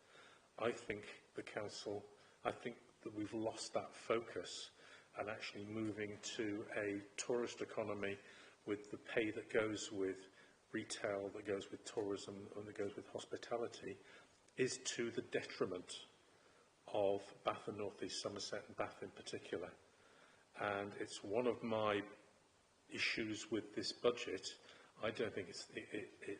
I think that we've lost that focus and actually moving to a tourist economy with the pay that goes with retail, that goes with tourism, and that goes with hospitality, is to the detriment of Bath and North East Somerset, and Bath in particular. And it's one of my issues with this budget. I don't think it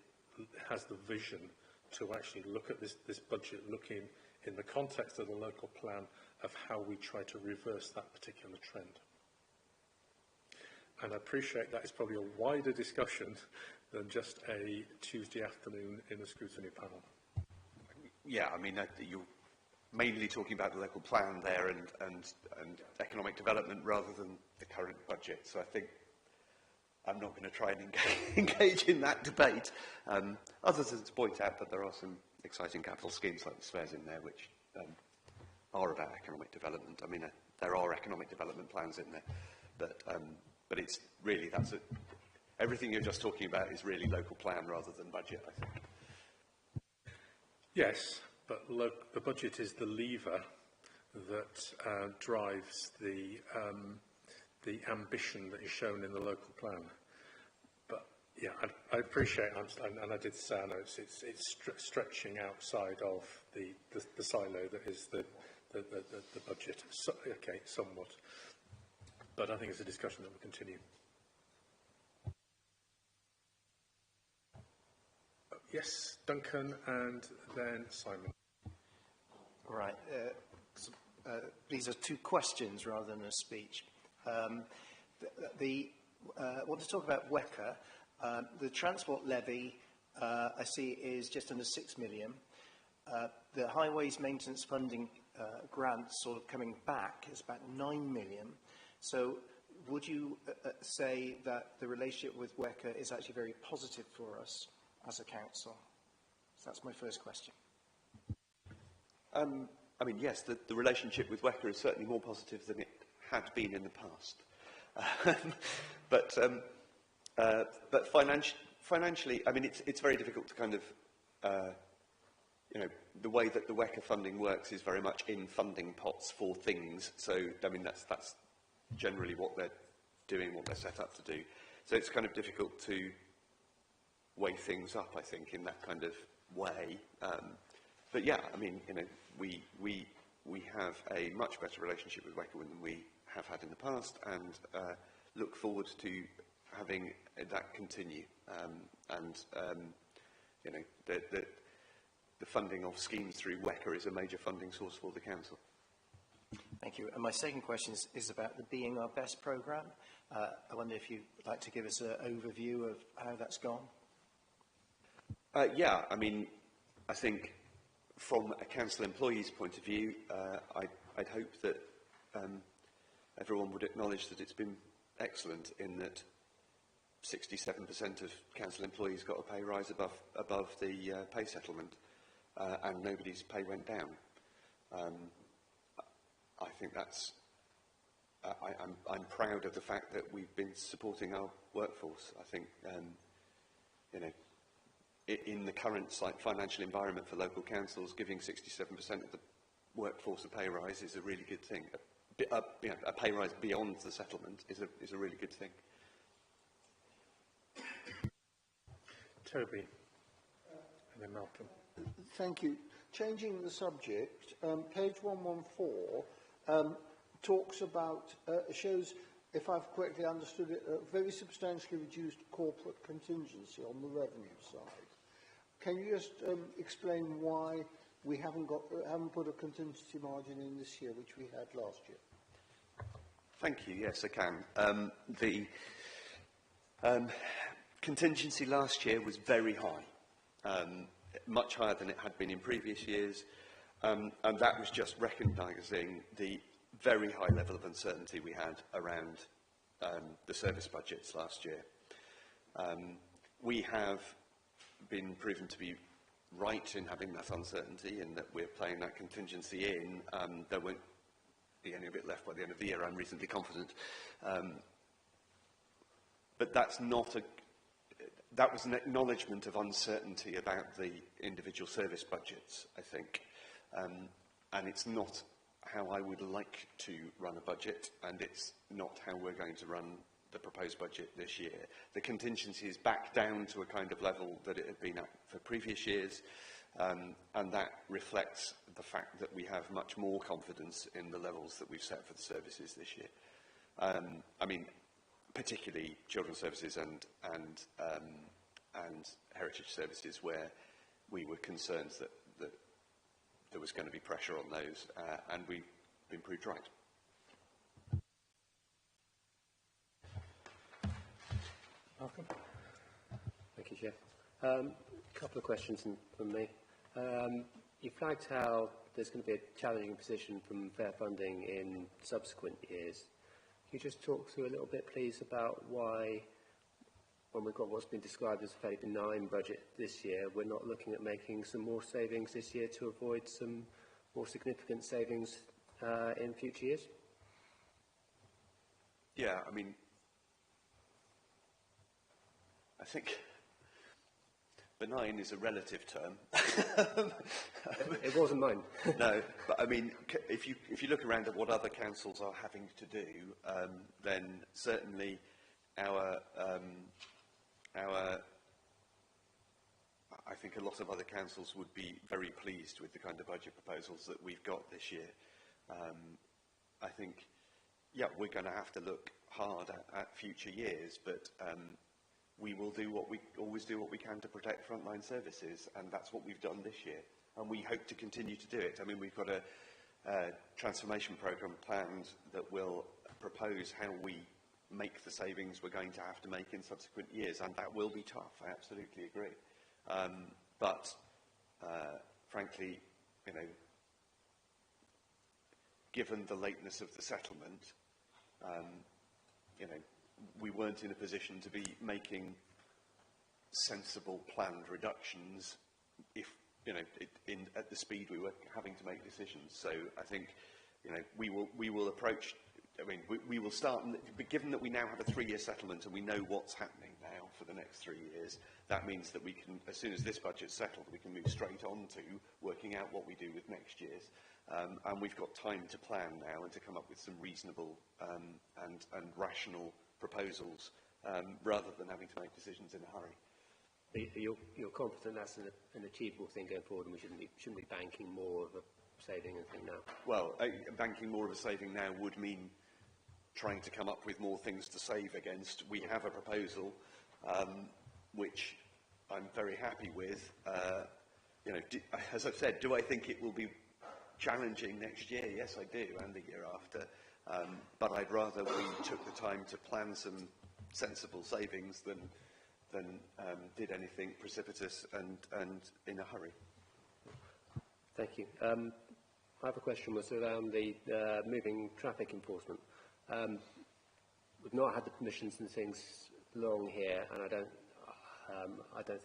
has the vision to actually look at this budget looking in the context of the local plan of how we try to reverse that particular trend. And I appreciate that is probably a wider discussion than just a Tuesday afternoon in a scrutiny panel. Yeah, I mean, you're mainly talking about the local plan there and economic development rather than the current budget. So I think I'm not going to try and engage in that debate, other than to point out that there are some exciting capital schemes like the spares in there which are about economic development. I mean, there are economic development plans in there, but it's really, everything you're just talking about is really local plan rather than budget, I think. Yes, but the budget is the lever that drives the ambition that is shown in the local plan. But yeah, I appreciate, and I did say, I know it's stretching outside of the silo that is the budget. So, okay, somewhat. But I think it's a discussion that will continue. Yes, Duncan, and then Simon. Right. These are two questions rather than a speech. I want to talk about WECA. The transport levy, I see, is just under 6 million. The highways maintenance funding grants sort of coming back is about 9 million. So would you say that the relationship with WECA is actually very positive for us as a council? So that's my first question. I mean, yes, the relationship with WECA is certainly more positive than it had been in the past. But financially, I mean, it's very difficult to kind of, the way that the WECA funding works is very much in funding pots for things. So, I mean, that's generally what they're doing, what they're set up to do. So it's kind of difficult to weigh things up, I think, in that kind of way. but yeah, I mean, you know, we have a much better relationship with Weckerman than we have had in the past, and look forward to having that continue. You know, the funding of schemes through WECA is a major funding source for the council. Thank you. And my second question is about the Being Our Best programme. I wonder if you'd like to give us an overview of how that's gone. Yeah, I mean, I think from a council employee's point of view, I'd hope that everyone would acknowledge that it's been excellent in that 67% of council employees got a pay rise above the pay settlement, and nobody's pay went down. I think that's. I'm proud of the fact that we've been supporting our workforce. I think, you know, in the current financial environment for local councils, giving 67% of the workforce a pay rise is a really good thing. You know, a pay rise beyond the settlement is a really good thing. Toby, and then Malcolm. Thank you. Changing the subject, page 114 talks about, shows, if I've correctly understood it, a very substantially reduced corporate contingency on the revenue side. Can you just explain why we haven't put a contingency margin in this year, which we had last year? Thank you. Yes, I can. The contingency last year was very high, much higher than it had been in previous years, and that was just recognising the very high level of uncertainty we had around the service budgets last year. We have been proven to be right in having that uncertainty, in that we're playing that contingency in. There won't be any of it left by the end of the year, I'm reasonably confident. But that's not a... That was an acknowledgement of uncertainty about the individual service budgets, I think. And it's not how I would like to run a budget, and it's not how we're going to run the proposed budget this year. The contingency is back down to a kind of level that it had been at for previous years, and that reflects the fact that we have much more confidence in the levels that we've set for the services this year. I mean, particularly children's services and heritage services, where we were concerned that there was going to be pressure on those, and we've been proved right. Malcolm? Thank you, Chair. A couple of questions from me. You flagged how there's going to be a challenging position from fair funding in subsequent years. Can you just talk through a little bit, please, about why, when we've got what's been described as a fairly benign budget this year, we're not looking at making some more savings this year to avoid some more significant savings in future years? Yeah, I mean, I think benign is a relative term. It wasn't mine. No, but I mean, if you look around at what other councils are having to do, then certainly our I think a lot of other councils would be very pleased with the kind of budget proposals that we've got this year. I think, yeah, we're going to have to look hard at future years, but we will do what we always do, what we can to protect frontline services, and that's what we've done this year, and we hope to continue to do it. I mean, we've got a transformation programme planned that will propose how we make the savings we're going to have to make in subsequent years, and that will be tough, I absolutely agree. But frankly, you know, given the lateness of the settlement, you know, we weren't in a position to be making sensible planned reductions if, you know, at the speed we were having to make decisions. So I think, you know, we will approach, I mean, we will start, but given that we now have a 3-year settlement and we know what's happening now for the next 3 years, that means that we can, as soon as this budget's settled, we can move straight on to working out what we do with next year's. And we've got time to plan now and to come up with some reasonable and rational proposals, rather than having to make decisions in a hurry. You're confident that's an achievable thing going forward, and we shouldn't be banking more of a saving and thing now? Well, banking more of a saving now would mean trying to come up with more things to save against. We have a proposal, which I'm very happy with. You know, as I've said, do I think it will be challenging next year? Yes, I do, and the year after. But I'd rather we took the time to plan some sensible savings than did anything precipitous and in a hurry. Thank you. My other question was around the moving traffic enforcement. We've not had the permissions and things long here, and I don't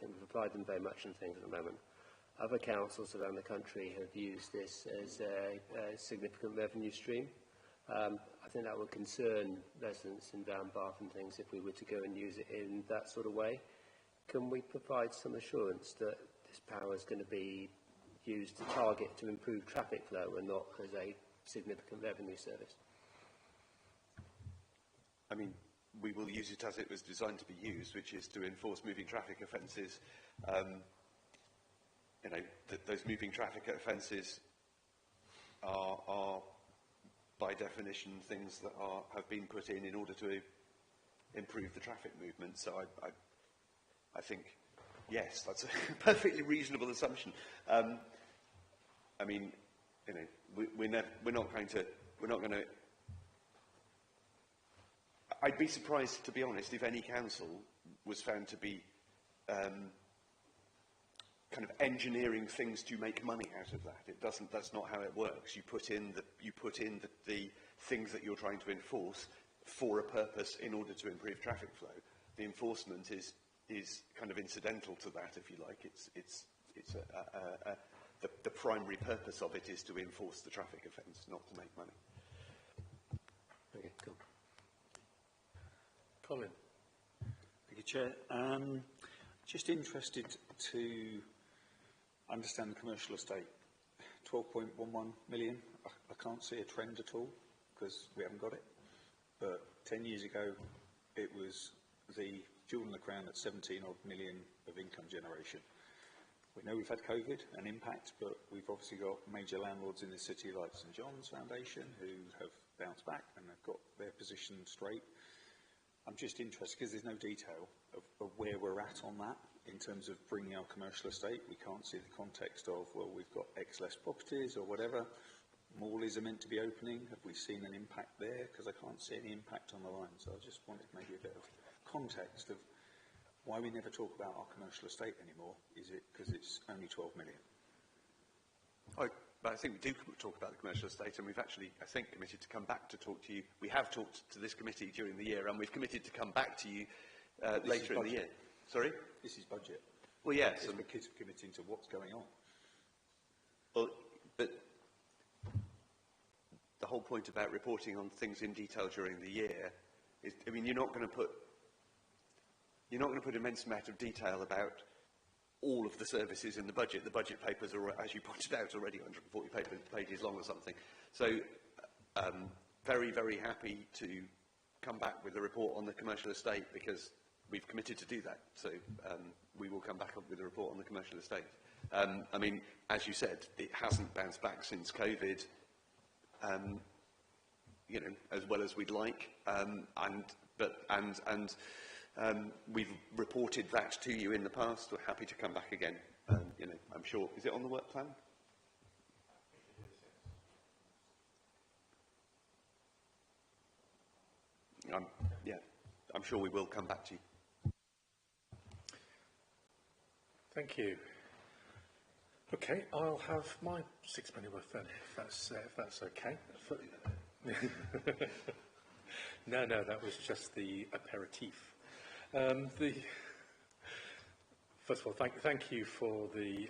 think we've applied them very much in things at the moment. Other councils around the country have used this as a significant revenue stream. I think that would concern residents in Down Bath and things if we were to go and use it in that sort of way. Can we provide some assurance that this power is going to be used to target to improve traffic flow and not as a significant revenue service? I mean, we will use it as it was designed to be used, which is to enforce moving traffic offences. You know, those moving traffic offences are by definition things that have been put in order to improve the traffic movement. So I think, yes, that's a perfectly reasonable assumption. I mean, you know, we're not going to. I'd be surprised, to be honest, if any council was found to be kind of engineering things to make money out of that. It doesn't. That's not how it works. You put in the things that you're trying to enforce for a purpose in order to improve traffic flow. The enforcement is kind of incidental to that, if you like. The primary purpose of it is to enforce the traffic offence, not to make money. Okay, cool. Colin. Thank you, Chair. Just interested to understand the commercial estate. 12.11 million. I can't see a trend at all because we haven't got it. But 10 years ago, it was the jewel in the crown at 17 odd million of income generation. We know we've had COVID, an impact, but we've obviously got major landlords in the city like St John's Foundation who have bounced back and have got their position straight. I'm just interested because there's no detail of where we're at on that in terms of bringing our commercial estate. We can't see the context of, well, we've got X less properties or whatever. Malls are meant to be opening. Have we seen an impact there? Because I can't see any impact on the line. So I just wanted maybe a bit of context of why we never talk about our commercial estate anymore. Is it because it's only 12 million? But I think we do talk about the commercial estate, and we've actually, I think, committed to come back to talk to you. We have talked to this committee during the year, and we've committed to come back to you later in the year. Sorry? This is budget. Well, yes. And the kids are committing to what's going on. Well, but the whole point about reporting on things in detail during the year is, I mean, you're not going to put immense amount of detail about all of the services in the budget. The budget papers are, as you pointed out, already 140 pages long or something. So, very, very happy to come back with a report on the commercial estate because we've committed to do that. So, we will come back up with a report on the commercial estate. I mean, as you said, it hasn't bounced back since COVID, you know, as well as we'd like. We've reported that to you in the past. We're happy to come back again. You know, I'm sure. Is it on the work plan? Yeah, I'm sure we will come back to you. Thank you. Okay, I'll have my 6 penny worth then, if that's okay. No, that was just the aperitif. First of all, thank you for the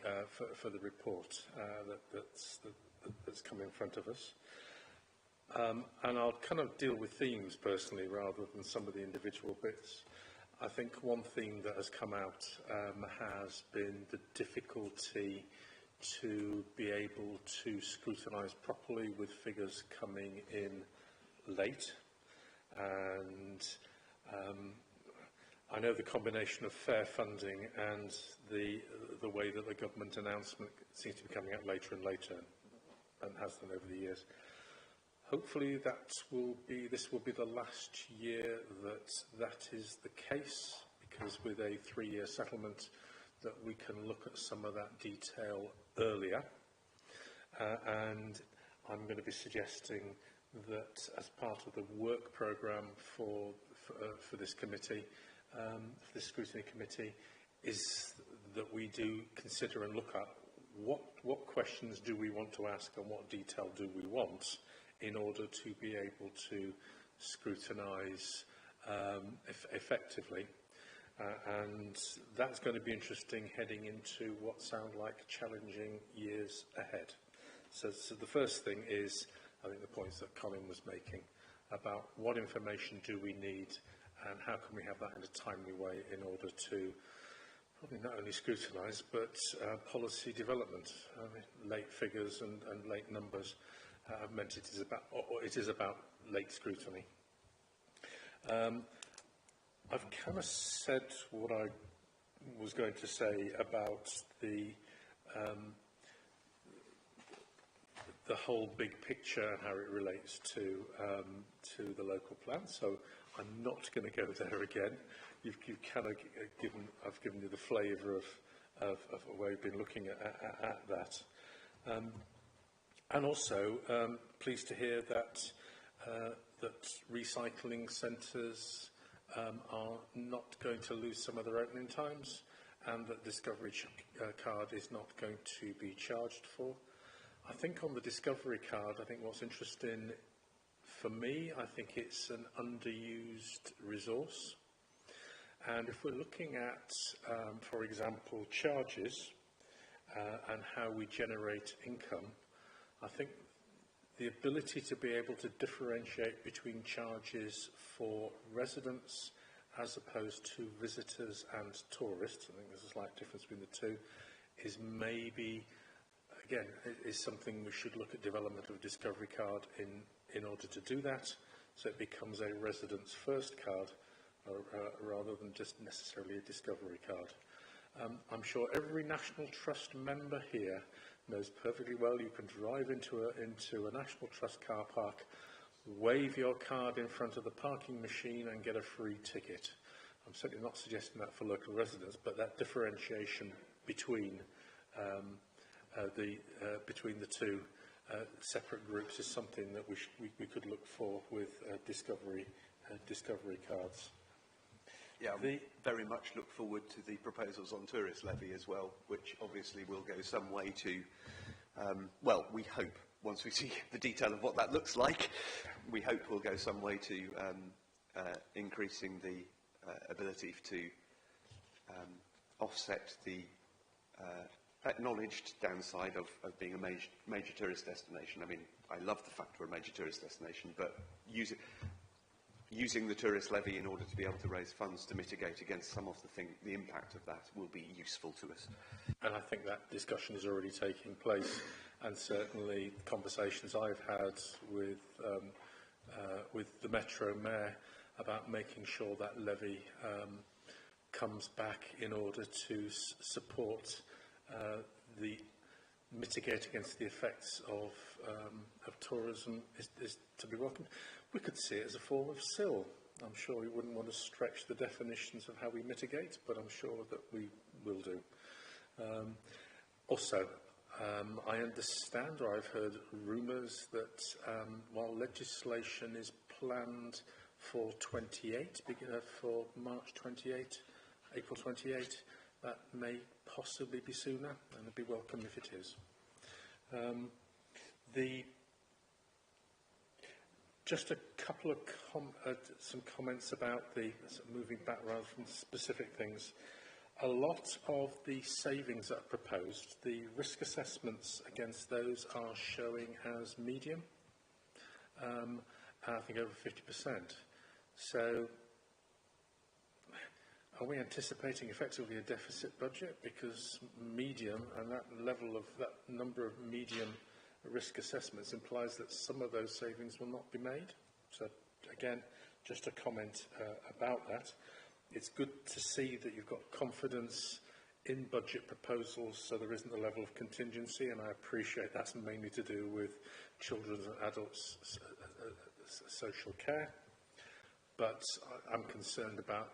report that's come in front of us. And I'll kind of deal with themes personally rather than some of the individual bits. I think one theme that has come out has been the difficulty to be able to scrutinise properly with figures coming in late. And I know the combination of fair funding and the way that the government announcement seems to be coming out later and later, and has done over the years. Hopefully this will be the last year that is the case, because with a 3-year settlement that we can look at some of that detail earlier. And I'm going to be suggesting that as part of the work programme for this committee, for this scrutiny committee, is that we do consider and look at what questions do we want to ask and what detail do we want in order to be able to scrutinise effectively. And that's going to be interesting heading into what sound like challenging years ahead. So the first thing is, I think, the points that Colin was making about what information do we need and how can we have that in a timely way in order to probably not only scrutinise but policy development. Late figures and late numbers have meant it is about late scrutiny. I've kind of said what I was going to say about the whole big picture and how it relates to the local plan. So I'm not going to go there again. You've kind of I've given you the flavour of where we've been looking at that. And also pleased to hear that that recycling centres are not going to lose some of their opening times, and that Discovery card is not going to be charged for. I think on the Discovery card, I think what's interesting for me, I think it's an underused resource. And if we're looking at, for example, charges and how we generate income, I think the ability to be able to differentiate between charges for residents as opposed to visitors and tourists, I think there's a slight difference between the two, is maybe, again, is something we should look at development of a Discovery card in order to do that, so it becomes a resident's first card rather than just necessarily a Discovery card. I'm sure every National Trust member here knows perfectly well you can drive into a National Trust car park, wave your card in front of the parking machine and get a free ticket. I'm certainly not suggesting that for local residents, but that differentiation between the two separate groups is something that we could look for with Discovery cards. Yeah, we very much look forward to the proposals on tourist levy as well, which obviously will go some way to, well, we hope, once we see the detail of what that looks like, we hope will go some way to increasing the ability to offset the acknowledged downside of being a major tourist destination. I mean, I love the fact we're a major tourist destination, but using the tourist levy in order to be able to raise funds to mitigate against some of the impact of that will be useful to us. And I think that discussion is already taking place, and certainly conversations I've had with the Metro Mayor about making sure that levy comes back in order to support the mitigate against the effects of tourism is to be welcomed. We could see it as a form of SIL. I'm sure we wouldn't want to stretch the definitions of how we mitigate, but I'm sure that we will do. Also, I understand, or I've heard rumours that while legislation is planned for for March 28, April 28, that may possibly be sooner, and it'd be welcome if it is. Just a couple of some comments about moving back rather from specific things. A lot of the savings that are proposed, the risk assessments against those are showing as medium, and I think over 50%. So are we anticipating effectively a deficit budget? Because medium and that level of that number of medium risk assessments implies that some of those savings will not be made. So again, just a comment about that. It's good to see that you've got confidence in budget proposals, so there isn't a level of contingency, and I appreciate that's mainly to do with children's and adults' social care. But I'm concerned about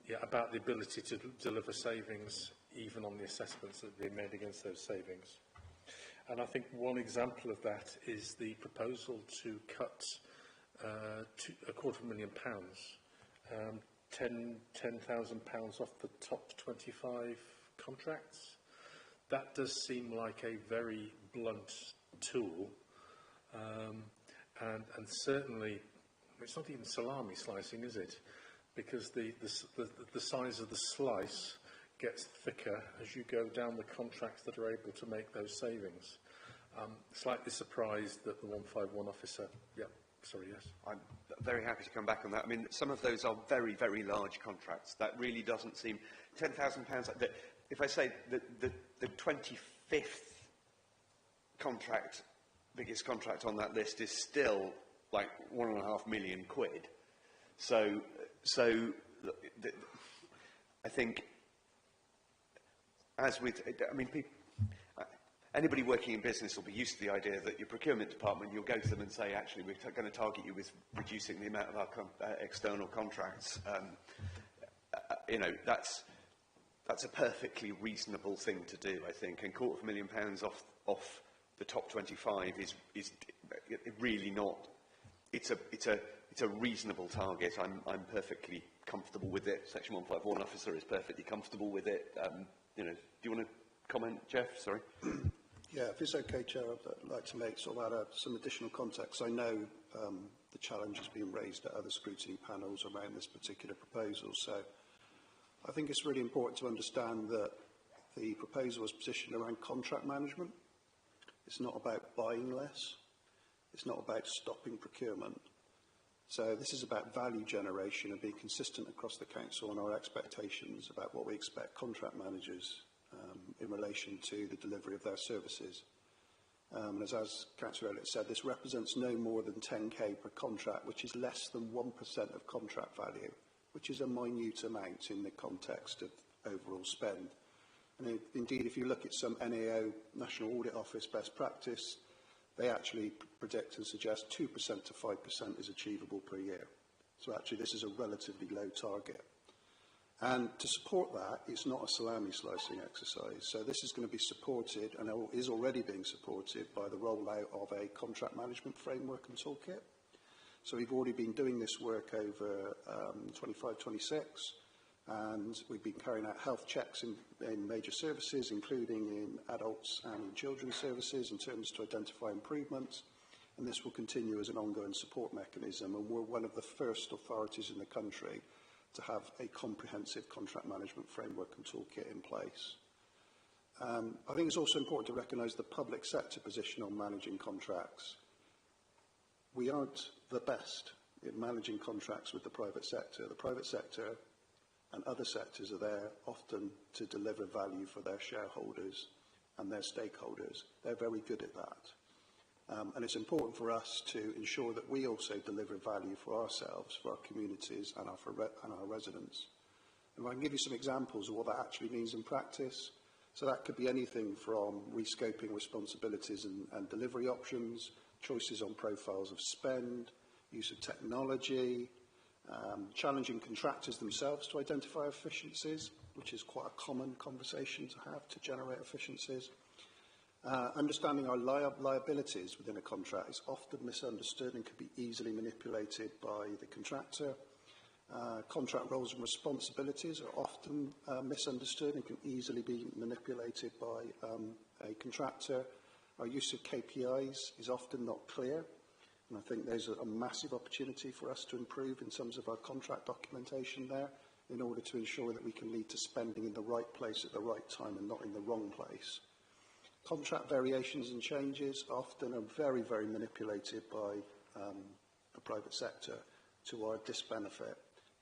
the ability to deliver savings, even on the assessments that have been made against those savings. And I think one example of that is the proposal to cut £250,000, £10,000 off the top 25 contracts. That does seem like a very blunt tool, and certainly it's not even salami slicing, is it? Because the size of the slice gets thicker as you go down the contracts that are able to make those savings. Slightly surprised that the 151 officer, yes. I'm very happy to come back on that. I mean, some of those are very, very large contracts. That really doesn't seem... £10,000, if I say the 25th contract, biggest contract on that list is still like £1.5 million. So I think, as with, I mean, anybody working in business will be used to the idea that your procurement department, you'll go to them and say, actually, we're going to target you with reducing the amount of our external contracts. You know, that's a perfectly reasonable thing to do, I think. And £250,000 off the top 25 is really not. It's a reasonable target. I'm perfectly comfortable with it. Section 151 officer is perfectly comfortable with it. You know, do you want to comment, Jeff? Sorry. Yeah, if it's okay, Chair, I'd like to make some additional context. I know the challenge has been raised at other scrutiny panels around this particular proposal, so I think it's really important to understand that the proposal is positioned around contract management. It's not about buying less. It's not about stopping procurement. So this is about value generation and being consistent across the council on our expectations about what we expect contract managers in relation to the delivery of their services. As Councillor Elliott said, this represents no more than 10k per contract, which is less than 1% of contract value, which is a minute amount in the context of overall spend. And indeed, if you look at some NAO, National Audit Office best practice, they actually predict and suggest 2% to 5% is achievable per year. So actually, this is a relatively low target. And to support that, it's not a salami slicing exercise. So this is going to be supported, and is already being supported, by the rollout of a contract management framework and toolkit. So we've already been doing this work over 25-26, and we've been carrying out health checks in major services, including in adults and in children's services, in terms to identify improvements. And this will continue as an ongoing support mechanism, and we're one of the first authorities in the country to have a comprehensive contract management framework and toolkit in place. I think it's also important to recognise the public sector position on managing contracts. We aren't the best in managing contracts with the private sector. The private sector and other sectors are there often to deliver value for their shareholders and their stakeholders. They're very good at that. And it's important for us to ensure that we also deliver value for ourselves, for our communities and our residents. And I can give you some examples of what that actually means in practice. So that could be anything from rescoping responsibilities and delivery options, choices on profiles of spend, use of technology, challenging contractors themselves to identify efficiencies, which is quite a common conversation to have to generate efficiencies. Understanding our liabilities within a contract is often misunderstood and can be easily manipulated by the contractor. Contract roles and responsibilities are often misunderstood and can easily be manipulated by a contractor. Our use of KPIs is often not clear, and I think there's a massive opportunity for us to improve in terms of our contract documentation there, in order to ensure that we can lead to spending in the right place at the right time and not in the wrong place. Contract variations and changes often are very, very manipulated by the private sector to our disbenefit.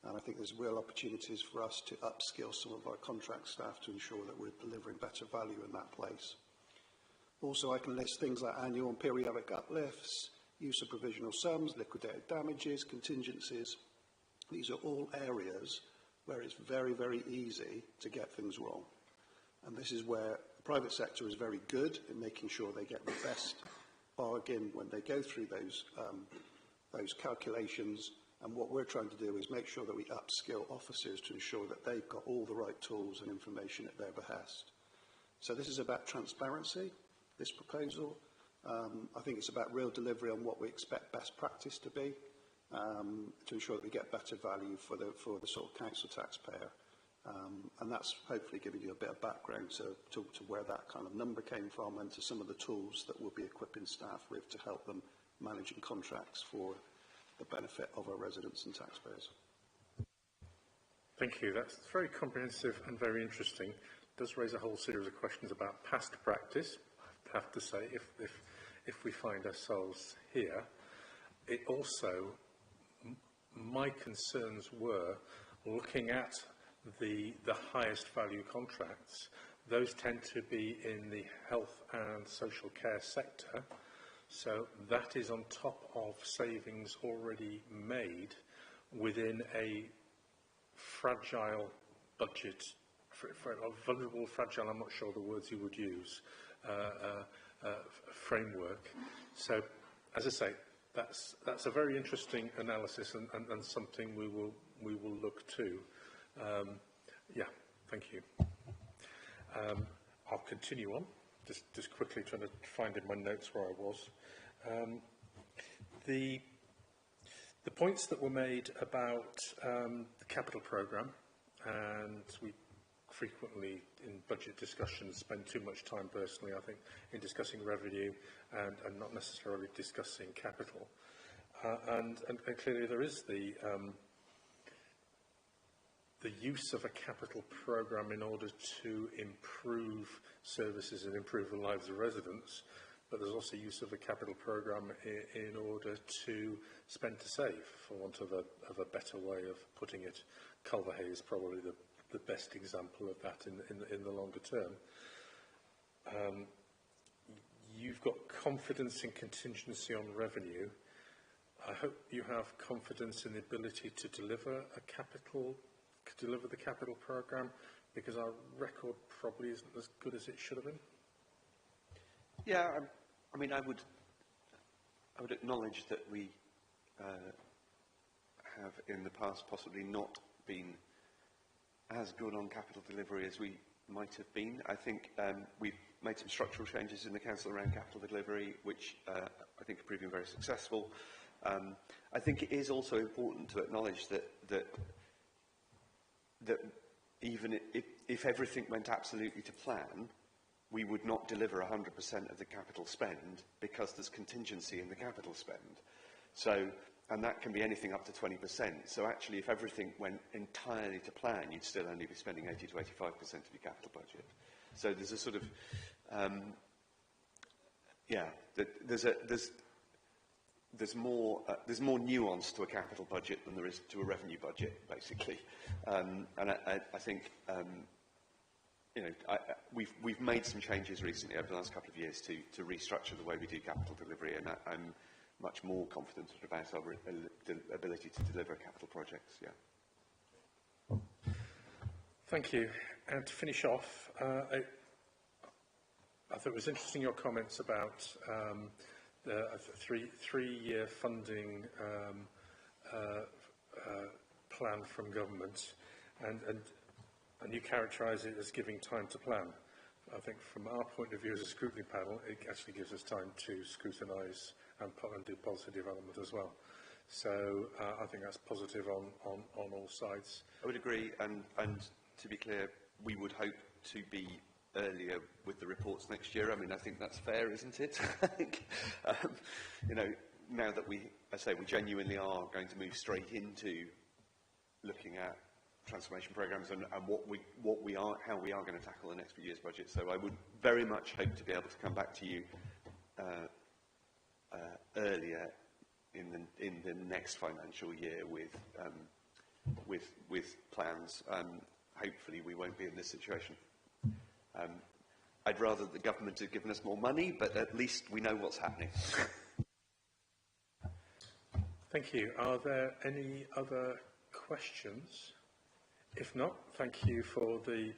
And I think there's real opportunities for us to upskill some of our contract staff to ensure that we're delivering better value in that place. Also, I can list things like annual and periodic uplifts, use of provisional sums, liquidated damages, contingencies. These are all areas where it's very, very easy to get things wrong. And this is where the private sector is very good in making sure they get the best bargain when they go through those calculations. And what we're trying to do is make sure that we upskill officers to ensure that they've got all the right tools and information at their behest. So this is about transparency, this proposal. I think it's about real delivery on what we expect best practice to be, to ensure that we get better value for the sort of council taxpayer. And that's hopefully giving you a bit of background to where that kind of number came from and to some of the tools that we'll be equipping staff with to help them managing contracts for the benefit of our residents and taxpayers. Thank you. That's very comprehensive and very interesting. It does raise a whole series of questions about past practice. I have to say, if we find ourselves here, it also, my concerns were looking at the highest value contracts. Those tend to be in the health and social care sector. So that is on top of savings already made within a fragile budget, vulnerable, fragile, I'm not sure the words you would use, framework. So, as I say, that's a very interesting analysis and something we will look to. Yeah, thank you. I'll continue on. Just quickly trying to find in my notes where I was. The points that were made about the capital programme, and we frequently in budget discussions spend too much time personally, I think, in discussing revenue and not necessarily discussing capital. And clearly there is the use of a capital programme in order to improve services and improve the lives of residents, but there's also use of a capital programme in order to spend to save, for want of a better way of putting it. Culverhay is probably the best example of that in the longer term. You've got confidence in contingency on revenue. I hope you have confidence in the ability to deliver the capital programme, because our record probably isn't as good as it should have been. Yeah, I mean, I would acknowledge that we have in the past possibly not been as good on capital delivery as we might have been. I think we've made some structural changes in the council around capital delivery, which I think are proving very successful. I think it is also important to acknowledge that even if everything went absolutely to plan, we would not deliver 100% of the capital spend, because there's contingency in the capital spend. So, and that can be anything up to 20%. So actually, if everything went entirely to plan, you'd still only be spending 80 to 85% of your capital budget. So there's a sort of, there's more nuance to a capital budget than there is to a revenue budget, basically. And I think, you know, we've made some changes recently over the last couple of years to restructure the way we do capital delivery, and I'm much more confident about our ability to deliver capital projects. Yeah. Thank you. And to finish off, I thought it was interesting your comments about the three-year funding plan from government, and you characterise it as giving time to plan. I think from our point of view as a scrutiny panel, it actually gives us time to scrutinise and do policy development as well. So I think that's positive on all sides. I would agree, and to be clear, we would hope to be earlier with the reports next year. I mean, I think that's fair, isn't it? I think, you know, now that we genuinely are going to move straight into looking at transformation programmes and how we are going to tackle the next few years' budget. So I would very much hope to be able to come back to you earlier in the next financial year with plans. Hopefully we won't be in this situation. I'd rather the government had given us more money, but at least we know what's happening. Thank you. Are there any other questions? If not, thank you for the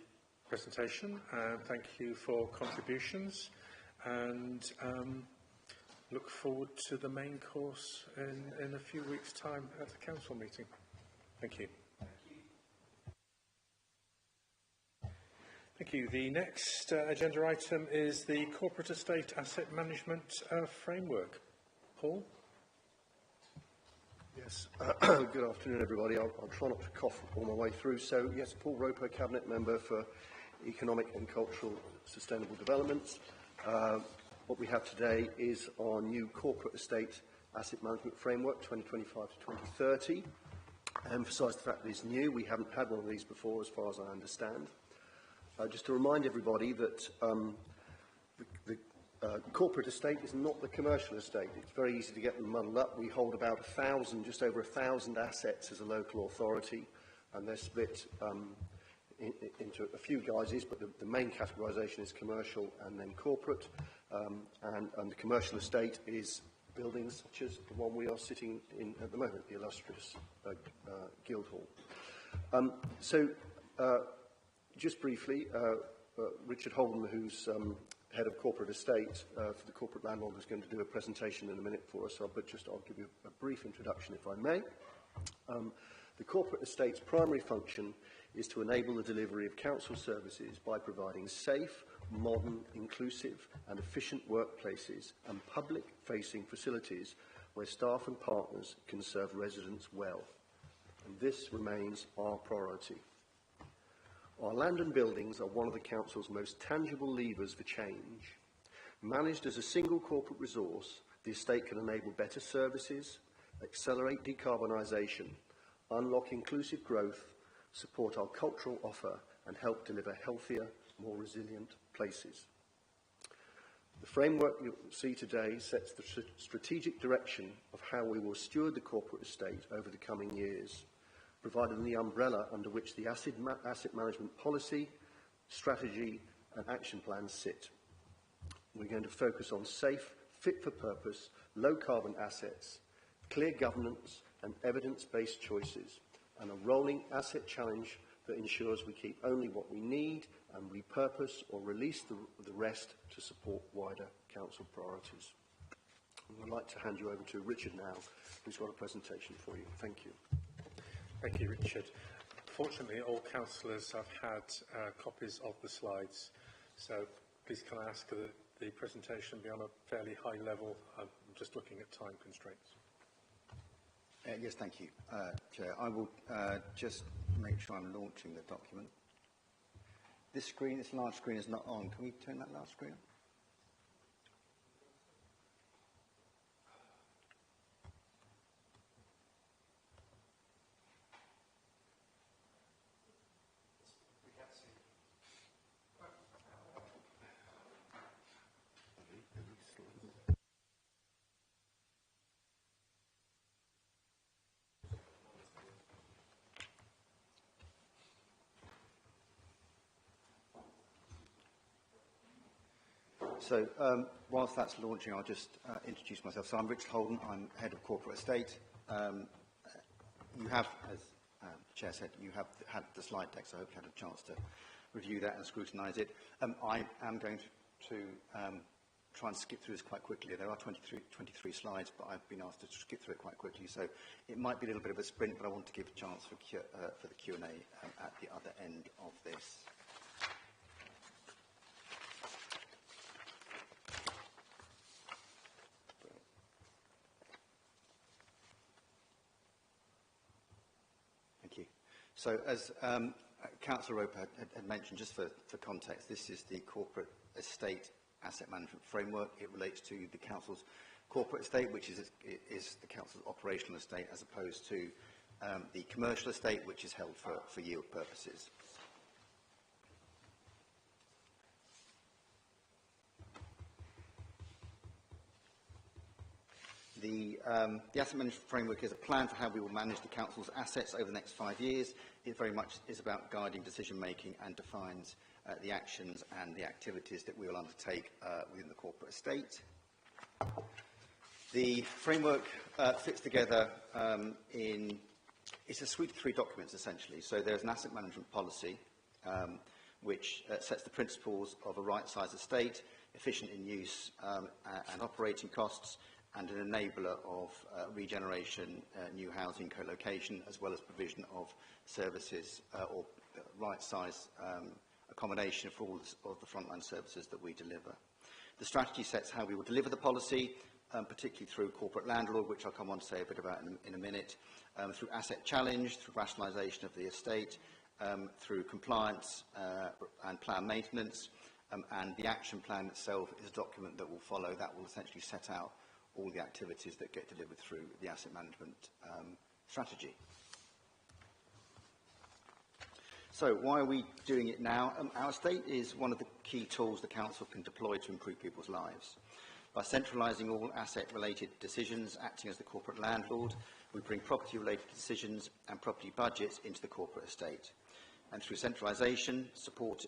presentation and thank you for contributions, and look forward to the main course in a few weeks' time at the council meeting. Thank you. Thank you. The next agenda item is the Corporate Estate Asset Management Framework. Paul? Yes. Good afternoon, everybody. I'll try not to cough all my way through. So, yes, Paul Roper, Cabinet Member for Economic and Cultural Sustainable Developments. What we have today is our new Corporate Estate Asset Management Framework, 2025 to 2030. I emphasise the fact that it's new. We haven't had one of these before, as far as I understand. Just to remind everybody that the corporate estate is not the commercial estate. It's very easy to get them muddled up. We hold about 1,000, just over 1,000 assets as a local authority, and they're split into a few guises, but the main categorisation is commercial and then corporate. And the commercial estate is buildings such as the one we are sitting in at the moment, the illustrious Guildhall. Just briefly, Richard Holden, who's Head of Corporate Estate for the Corporate Landlord, is going to do a presentation in a minute for us, but I'll give you a brief introduction, if I may. The Corporate Estate's primary function is to enable the delivery of council services by providing safe, modern, inclusive and efficient workplaces and public-facing facilities where staff and partners can serve residents well. And this remains our priority. Our land and buildings are one of the Council's most tangible levers for change. Managed as a single corporate resource, the estate can enable better services, accelerate decarbonisation, unlock inclusive growth, support our cultural offer and help deliver healthier, more resilient places. The framework you'll see today sets the strategic direction of how we will steward the corporate estate over the coming years, providing the umbrella under which the asset management policy, strategy and action plans sit. We're going to focus on safe, fit-for-purpose, low-carbon assets, clear governance and evidence-based choices, and a rolling asset challenge that ensures we keep only what we need and repurpose or release the rest to support wider council priorities. I'd like to hand you over to Richard now, who's got a presentation for you. Thank you. Thank you, Richard. Fortunately, all councillors have had copies of the slides, so please can I ask that the presentation be on a fairly high level? I'm just looking at time constraints. Yes, thank you, Chair. I will just make sure I'm launching the document. This screen, this large screen is not on. Can we turn that large screen on? So, whilst that's launching, I'll just introduce myself. So I'm Richard Holden, I'm Head of Corporate Estate. You have, as the Chair said, you have had the slide deck, so I hope you had a chance to review that and scrutinise it. I am going to try and skip through this quite quickly. There are 23 slides, but I've been asked to skip through it quite quickly, so it might be a little bit of a sprint, but I want to give a chance for the Q&A at the other end of this. So, as Councillor Roper had mentioned, just for context, this is the Corporate Estate Asset Management Framework. It relates to the Council's corporate estate, which is the Council's operational estate, as opposed to the commercial estate, which is held for yield purposes. The Asset Management Framework is a plan for how we will manage the Council's assets over the next 5 years. It very much is about guiding decision-making and defines the actions and the activities that we will undertake within the corporate estate. The framework fits together in It's a suite of 3 documents, essentially. So there's an asset management policy, which sets the principles of a right-sized estate, efficient in use and operating costs, and an enabler of regeneration, new housing co-location, as well as provision of services or right-size accommodation for all of the frontline services that we deliver. The strategy sets how we will deliver the policy, particularly through corporate landlord, which I'll come on to say a bit about in a minute, through asset challenge, through rationalisation of the estate, through compliance and plan maintenance, and the action plan itself is a document that will follow. That will essentially set out all the activities that get delivered through the asset management strategy. So why are we doing it now? Our estate is one of the key tools the Council can deploy to improve people's lives. By centralising all asset-related decisions, acting as the corporate landlord, we bring property-related decisions and property budgets into the corporate estate. And through centralisation, support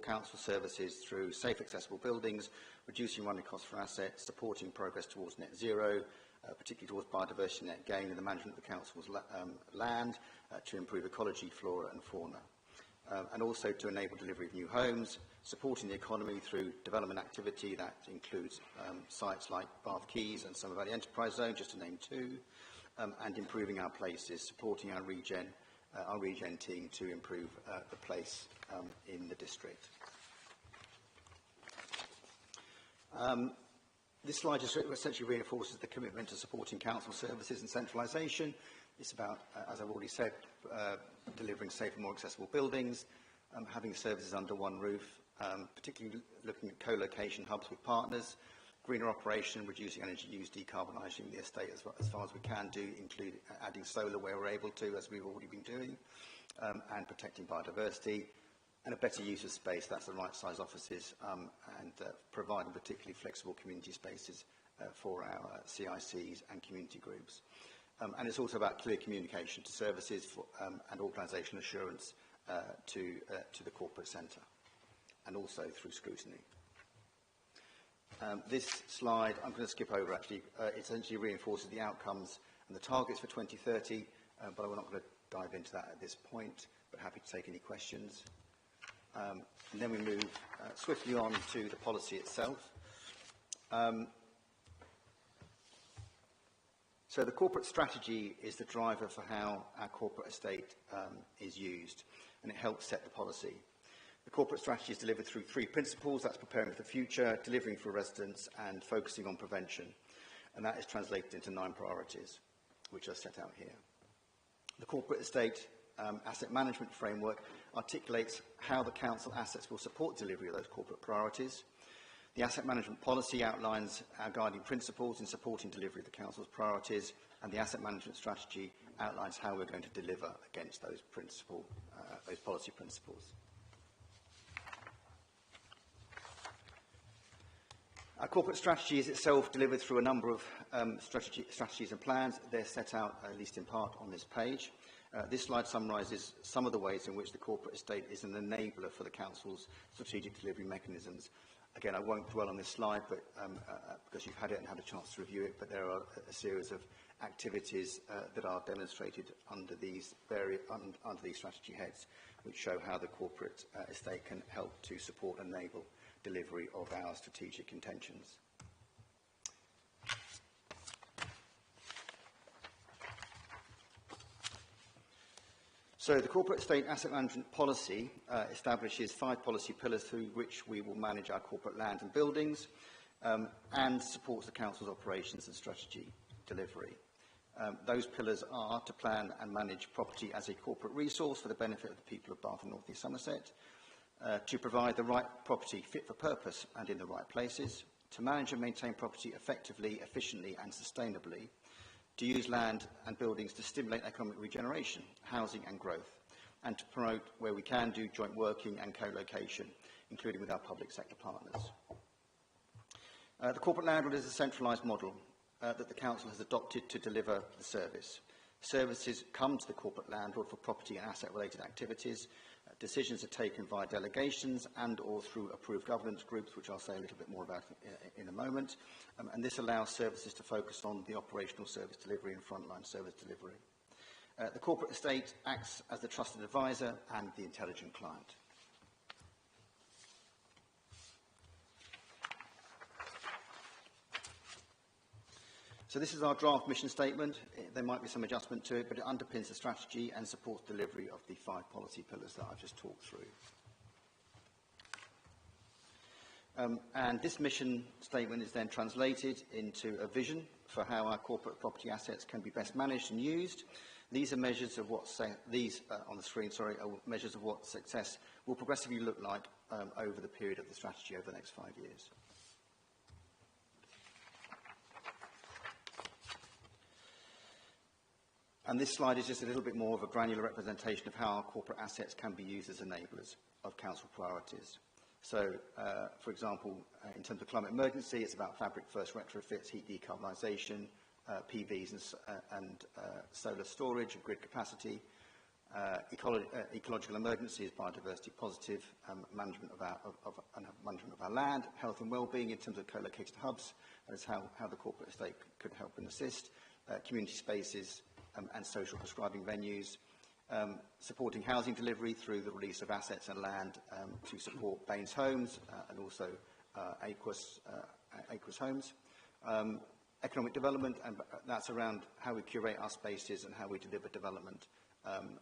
council services through safe, accessible buildings, reducing running costs for assets, supporting progress towards net zero, particularly towards biodiversity net gain and the management of the council's land, to improve ecology, flora and fauna. And also to enable delivery of new homes, supporting the economy through development activity that includes sites like Bath Quays and some of the enterprise zone, just to name 2, and improving our places, supporting our regen team to improve the place in the district. This slide just essentially reinforces the commitment to supporting council services and centralisation. It's about, as I've already said, delivering safer, more accessible buildings, having services under one roof, particularly looking at co-location hubs with partners, greener operation, reducing energy use, decarbonising the estate as far as we can do, including adding solar where we're able to, as we've already been doing, and protecting biodiversity, and a better use of space. That's the right size offices, and providing particularly flexible community spaces for our CICs and community groups. And it's also about clear communication to services and organisational assurance to the corporate centre, and also through scrutiny. This slide, I'm going to skip over actually, it essentially reinforces the outcomes and the targets for 2030, but we're not going to dive into that at this point, but happy to take any questions. And then we move swiftly on to the policy itself. So the corporate strategy is the driver for how our corporate estate is used, and it helps set the policy. The corporate strategy is delivered through 3 principles. That's preparing for the future, delivering for residents, and focusing on prevention. And that is translated into 9 priorities, which are set out here. The corporate estate asset management framework articulates how the council assets will support delivery of those corporate priorities. The asset management policy outlines our guiding principles in supporting delivery of the council's priorities, and the asset management strategy outlines how we're going to deliver against those policy principles. Our corporate strategy is itself delivered through a number of strategies and plans. They're set out, at least in part, on this page. This slide summarises some of the ways in which the corporate estate is an enabler for the council's strategic delivery mechanisms. Again, I won't dwell on this slide, but because you've had it and had a chance to review it, but there are a series of activities that are demonstrated under these strategy heads, which show how the corporate estate can help to support and enable delivery of our strategic intentions. So the corporate estate asset management policy establishes 5 policy pillars through which we will manage our corporate land and buildings, and supports the council's operations and strategy delivery. Those pillars are to plan and manage property as a corporate resource for the benefit of the people of Bath and North East Somerset, to provide the right property fit for purpose and in the right places, to manage and maintain property effectively, efficiently and sustainably, to use land and buildings to stimulate economic regeneration, housing and growth, and to promote, where we can, do joint working and co-location, including with our public sector partners. The corporate landlord is a centralised model that the council has adopted to deliver the service. Services come to the corporate landlord for property and asset-related activities. Decisions are taken via delegations and or through approved governance groups, which I'll say a little bit more about in a moment. And this allows services to focus on the operational service delivery and frontline service delivery. The corporate estate acts as the trusted advisor and the intelligent client. So this is our draft mission statement. There might be some adjustment to it, but it underpins the strategy and supports delivery of the 5 policy pillars that I've just talked through. And this mission statement is then translated into a vision for how our corporate property assets can be best managed and used. These are measures of what on the screen, sorry, are measures of what success will progressively look like over the period of the strategy over the next 5 years. And this slide is just a little bit more of a granular representation of how our corporate assets can be used as enablers of council priorities. So, for example, in terms of climate emergency, it's about fabric-first retrofits, heat decarbonisation, PVs and solar storage and grid capacity. Ecological emergency is biodiversity positive, management of our land, health and well-being in terms of co-located hubs. That is how the corporate estate could help and assist. Community spaces and social prescribing venues. Supporting housing delivery through the release of assets and land to support Baines Homes and also Aquis Homes. Economic development, and that's around how we curate our spaces and how we deliver development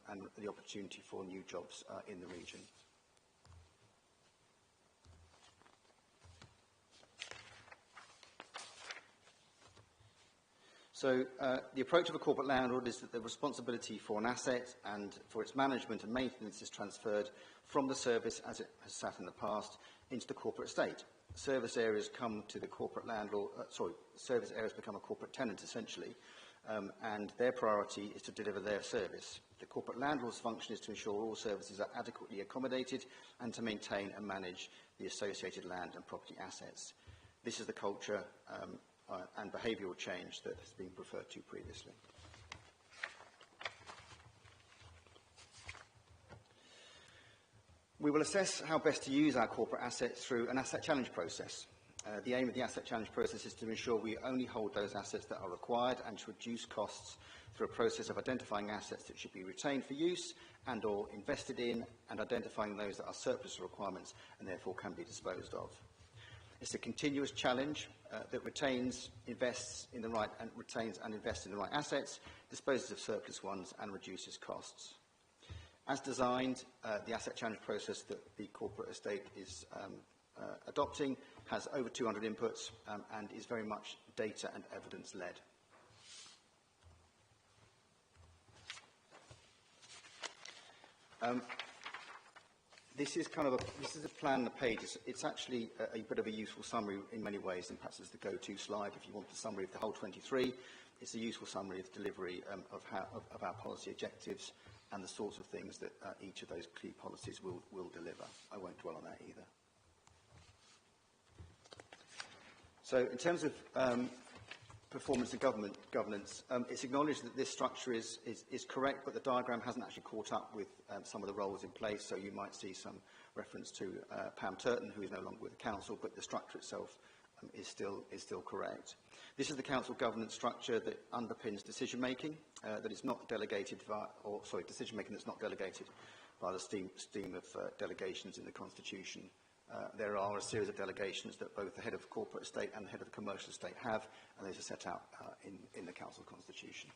and the opportunity for new jobs in the region. So the approach of a corporate landlord is that the responsibility for an asset and for its management and maintenance is transferred from the service as it has sat in the past into the corporate estate. Service areas come to the corporate landlord, service areas become a corporate tenant essentially, and their priority is to deliver their service. The corporate landlord's function is to ensure all services are adequately accommodated and to maintain and manage the associated land and property assets. This is the culture and behavioural change that has been referred to previously. We will assess how best to use our corporate assets through an asset challenge process. The aim of the asset challenge process is to ensure we only hold those assets that are required and to reduce costs through a process of identifying assets that should be retained for use and or invested in, and identifying those that are surplus requirements and therefore can be disposed of. It's a continuous challenge that retains and invests in the right assets, disposes of surplus ones and reduces costs. As designed, the asset challenge process that the corporate estate is adopting has over 200 inputs and is very much data and evidence led. This is a plan on the page. It's actually a bit of a useful summary in many ways, and perhaps it's the go-to slide if you want a summary of the whole 23. It's a useful summary of the delivery of our policy objectives and the sorts of things that each of those key policies will deliver. I won't dwell on that either. So in terms of performance and governance, it's acknowledged that this structure is correct, but the diagram hasn't actually caught up with some of the roles in place, so you might see some reference to Pam Turton, who is no longer with the council, but the structure itself is still correct. This is the council governance structure that underpins decision-making that is not delegated decision-making that's not delegated by the stream of delegations in the Constitution. There are a series of delegations that both the head of corporate estate and the head of the commercial estate have, and those are set out in the council constitution.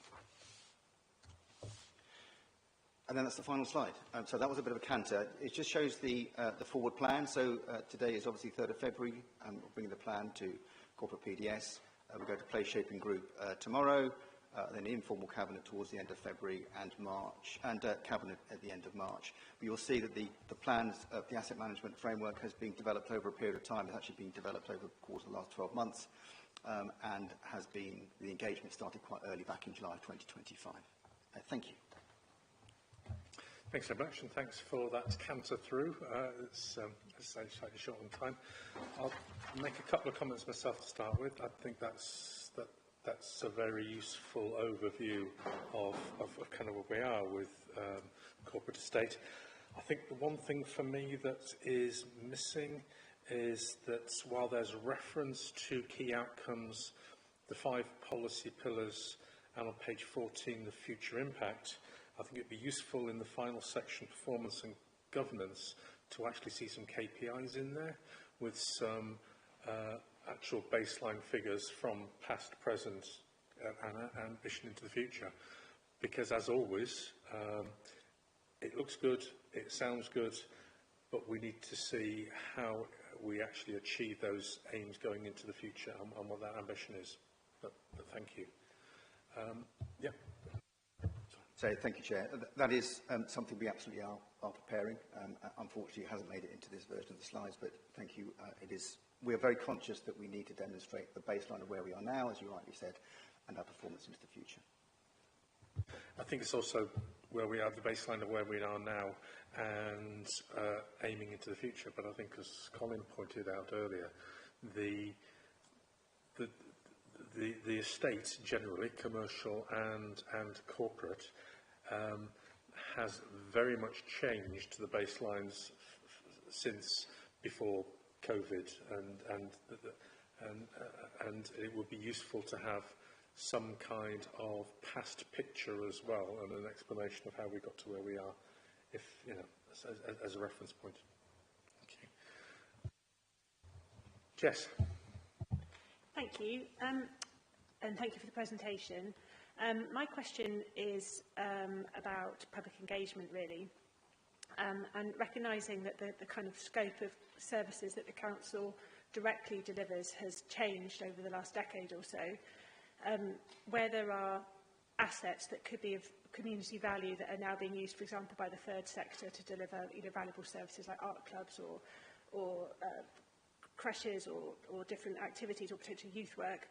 And then that's the final slide. So that was a bit of a canter. It just shows the forward plan. So today is obviously 3rd of February. We'll bring the plan to corporate PDS. We'll go to place shaping group tomorrow, then informal cabinet towards the end of February and March, and cabinet at the end of March. But you'll see that the plans of the asset management framework has been developed over a period of time. It's actually been developed over the course of the last 12 months, and the engagement started quite early back in July 2025. Thank you. Thanks so much, and thanks for that canter through. It's slightly short on time. I'll make a couple of comments myself to start with. I think that's a very useful overview of kind of where we are with corporate estate. I think the one thing for me that is missing is that while there's reference to key outcomes, the 5 policy pillars and on page 14, the future impact, I think it'd be useful in the final section, performance and governance, to actually see some KPIs in there with some actual baseline figures from past, present, and ambition into the future. Because as always, it looks good, it sounds good, but we need to see how we actually achieve those aims going into the future and what that ambition is. But thank you. Yeah. So, thank you, Chair. That is something we absolutely are preparing. Unfortunately, it hasn't made it into this version of the slides, but thank you. We are very conscious that we need to demonstrate the baseline of where we are now, as you rightly said, and our performance into the future. I think it's also where we are, the baseline of where we are now, and aiming into the future. But I think, as Colin pointed out earlier, the estate generally, commercial and corporate, has very much changed the baselines since before COVID, and it would be useful to have some kind of past picture as well, and an explanation of how we got to where we are, if you know, as a reference point. Okay. Jess. Thank you, and thank you for the presentation. My question is about public engagement, really, and recognising that the kind of scope of services that the Council directly delivers has changed over the last decade or so. Where there are assets that could be of community value that are now being used, for example, by the third sector to deliver valuable services like art clubs or creches or different activities or potential youth work,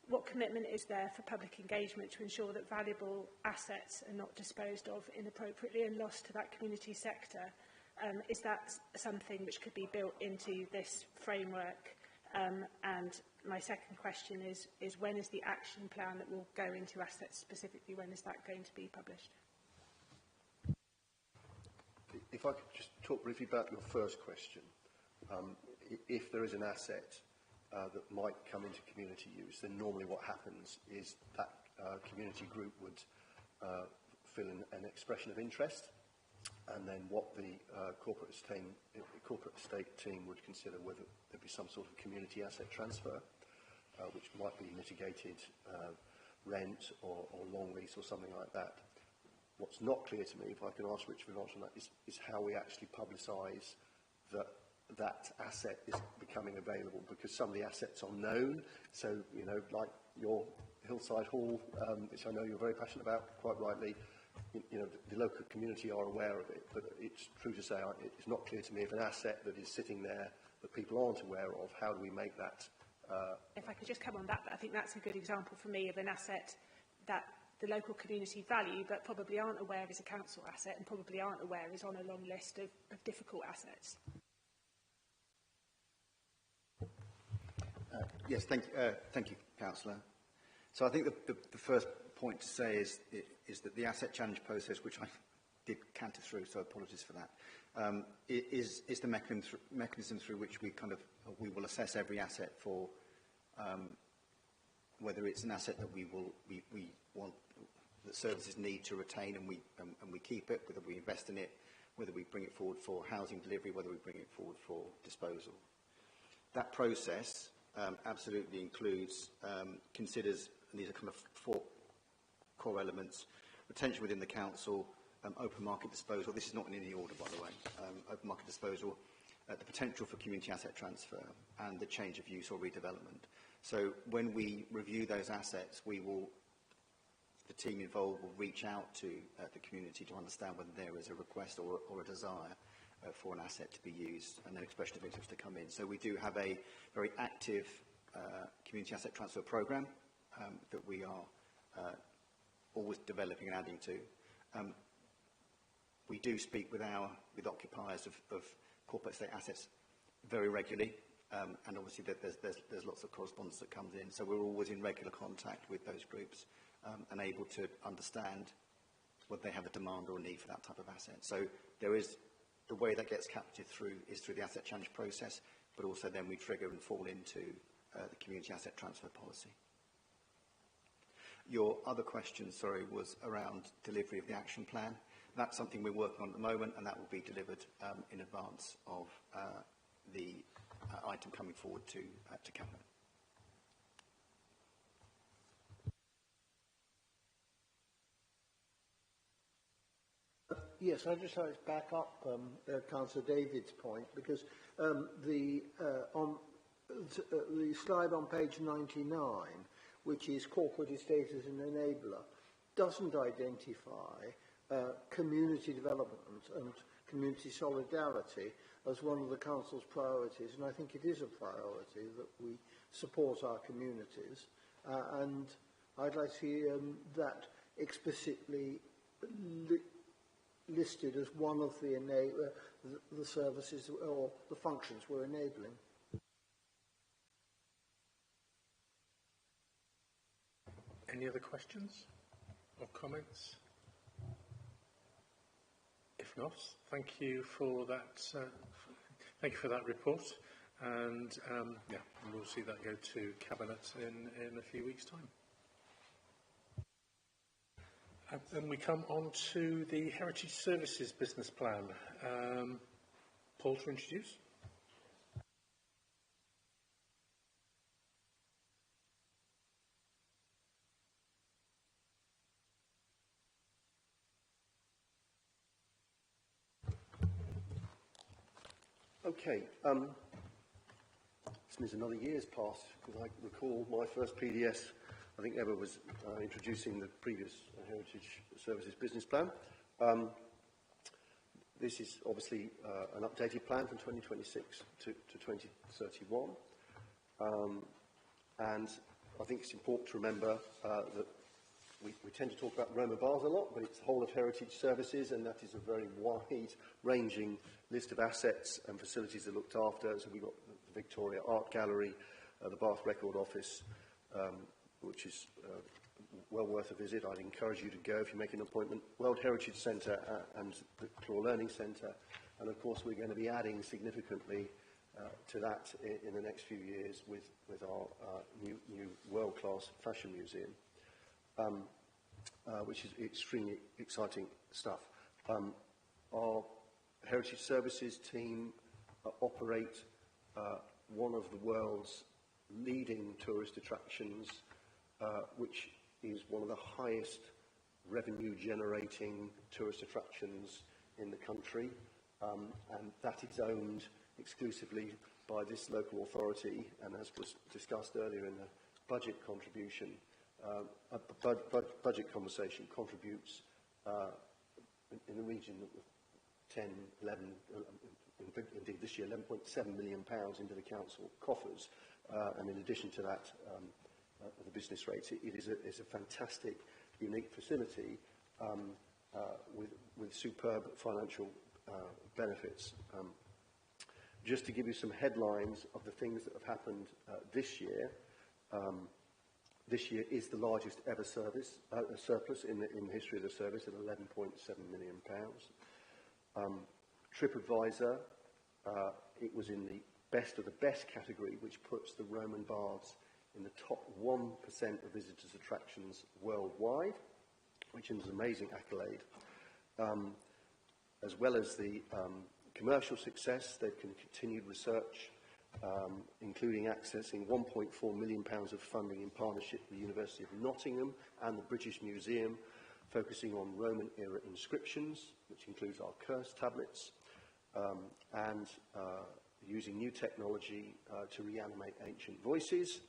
what commitment is there for public engagement to ensure that valuable assets are not disposed of inappropriately and lost to that community sector? Is that something which could be built into this framework? And my second question is when is the action plan that will go into assets specifically, when is that going to be published? If I could just talk briefly about your first question. If there is an asset that might come into community use, then normally what happens is that community group would fill in an expression of interest, and then what the corporate estate team would consider whether there be some sort of community asset transfer, which might be mitigated rent or long lease or something like that. What's not clear to me, if I can ask Richard to answer that, is how we actually publicise that asset is becoming available, because some of the assets are known. So, you know, like your Hillside Hall, which I know you're very passionate about, quite rightly, you know, the local community are aware of it, but it's true to say it's not clear to me if an asset that is sitting there that people aren't aware of, how do we make that? If I could just come on that, I think that's a good example for me of an asset that the local community value, but probably aren't aware is a council asset, and probably aren't aware is on a long list of difficult assets. Yes, thank you, Councillor. So I think the first point to say is that the asset challenge process, which I did canter through, so apologies for that, is the mechanism through which we will assess every asset for whether it's an asset that we want that services need to retain and we keep it, whether we invest in it, whether we bring it forward for housing delivery, whether we bring it forward for disposal. That process absolutely includes, considers, and these are kind of four core elements: retention within the council, open market disposal. This is not in any order, by the way. Open market disposal, the potential for community asset transfer, and the change of use or redevelopment. So when we review those assets, the team involved will reach out to the community to understand whether there is a request or a desire for an asset to be used, and an expression of interest to come in. So we do have a very active community asset transfer programme that we are always developing and adding to. We do speak with occupiers of corporate estate assets very regularly, and obviously there's lots of correspondence that comes in. So we're always in regular contact with those groups and able to understand whether they have a demand or a need for that type of asset. So there is the way that gets captured through the asset challenge process, but also then we trigger and fall into the community asset transfer policy. Your other question, sorry, was around delivery of the action plan. That's something we're working on at the moment, and that will be delivered in advance of the item coming forward to Cabinet. Yes, I'd just like to back up Councillor David's point, because on the slide on page 99, which is corporate estate as an enabler, doesn't identify community development and community solidarity as one of the Council's priorities, and I think it is a priority that we support our communities, and I'd like to see that explicitly listed as one of the services or the functions we're enabling. Any other questions or comments? If not, thank you for that. Thank you for that report, and yeah, we'll see that go to Cabinet in a few weeks' time. And then we come on to the Heritage Services Business Plan. Paul to introduce. Okay. This means another year's passed, because I recall my first PDS, I think ever, was introducing the previous Heritage Services Business Plan. This is obviously an updated plan from 2026 to 2031. And I think it's important to remember that we tend to talk about Roma bars a lot, but it's the whole of heritage services, and that is a very wide-ranging list of assets and facilities that are looked after. So we've got the Victoria Art Gallery, the Bath Record Office, which is well worth a visit. I'd encourage you to go if you make an appointment. World Heritage Centre and the Claw Learning Centre. And of course, we're going to be adding significantly to that in the next few years with our new world-class fashion museum. Which is extremely exciting stuff. Our Heritage Services team operate one of the world's leading tourist attractions, which is one of the highest revenue-generating tourist attractions in the country, and that is owned exclusively by this local authority, and as was discussed earlier in the budget contribution, budget conversation, contributes in the region of 10, 11, indeed this year, £11.7 million into the council coffers. And in addition to that, the business rates, it is a fantastic, unique facility with superb financial benefits. Just to give you some headlines of the things that have happened this year, this year is the largest ever surplus in the history of the service at £11.7 million. TripAdvisor, it was in the best of the best category, which puts the Roman Baths in the top 1% of visitors' attractions worldwide, which is an amazing accolade. As well as the commercial success, they've continued research, including accessing £1.4 million of funding in partnership with the University of Nottingham and the British Museum, focusing on Roman-era inscriptions, which includes our curse tablets, and using new technology to reanimate ancient voices.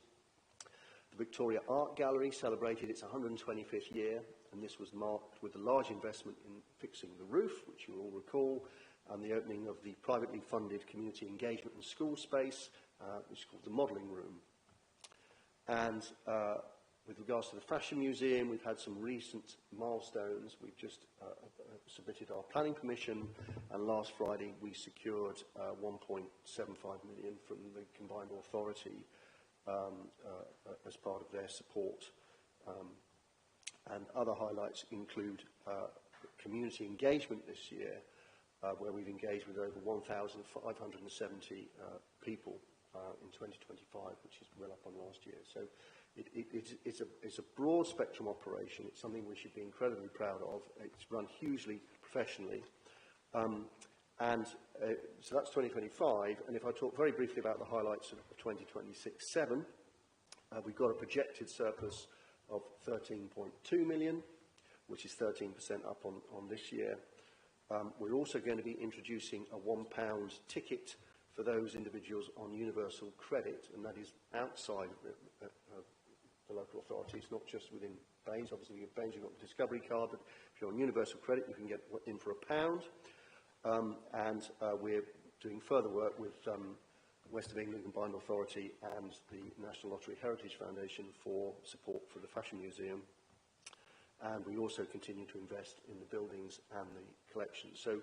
The Victoria Art Gallery celebrated its 125th year, and this was marked with a large investment in fixing the roof, which you all recall, and the opening of the privately funded community engagement and school space, which is called the Modelling Room. And with regards to the Fashion Museum, we've had some recent milestones. We've just submitted our planning permission, and last Friday we secured 1.75 million from the combined authority as part of their support. And other highlights include community engagement this year, where we've engaged with over 1,570 people in 2025, which is well up on last year. So It's a broad spectrum operation. It's something we should be incredibly proud of. It's run hugely professionally. So that's 2025. And if I talk very briefly about the highlights of 2026-7, we've got a projected surplus of 13.2 million, which is 13% up on this year. We're also going to be introducing a £1 ticket for those individuals on universal credit, and that is outside the local authorities, not just within Baines. Obviously, with Baines, you've got the Discovery card, but if you're on universal credit, you can get in for £1. We're doing further work with West of England Combined Authority and the National Lottery Heritage Foundation for support for the Fashion Museum. And we also continue to invest in the buildings and the collection. So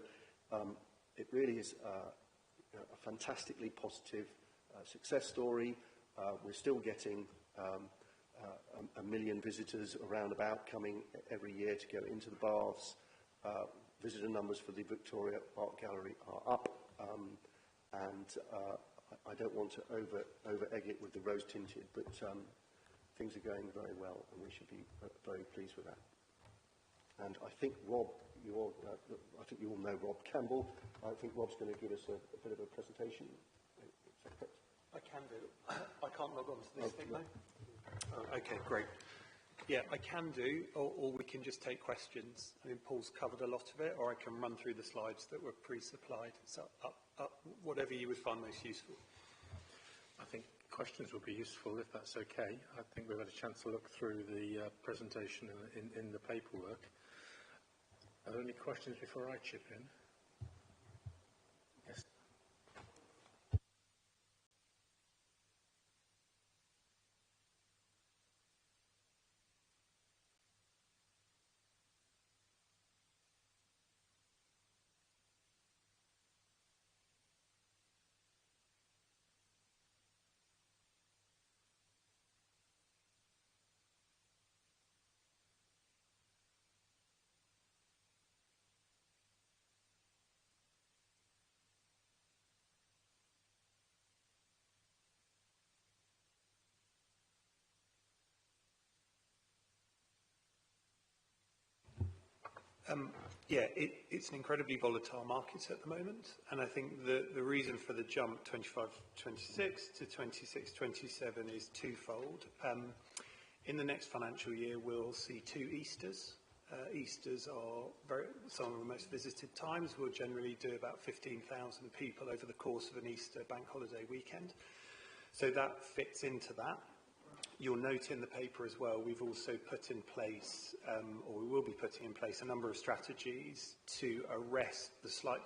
it really is a fantastically positive success story. We're still getting 1 million visitors around about coming every year to go into the baths. Visitor numbers for the Victoria Art Gallery are up, I don't want to over-egg it with the rose-tinted, but things are going very well, and we should be very pleased with that. And I think Rob, I think you all know Rob Campbell. I think Rob's going to give us a bit of a presentation. I can do. I can't log on to this thing, though. Okay, great. Yeah, I can do, or we can just take questions. I mean, Paul's covered a lot of it, or I can run through the slides that were pre-supplied. So whatever you would find most useful. I think questions would be useful, if that's okay. I think we've had a chance to look through the presentation in the paperwork. Are there any questions before I chip in? Yes. Yeah, it's an incredibly volatile market at the moment, and I think the reason for the jump 25-26 to 26-27 is twofold. In the next financial year, we'll see 2 Easters. Easters are some of the most visited times. We'll generally do about 15,000 people over the course of an Easter bank holiday weekend. So that fits into that. You'll note in the paper as well, we've also put in place, or we will be putting in place, a number of strategies to arrest the slight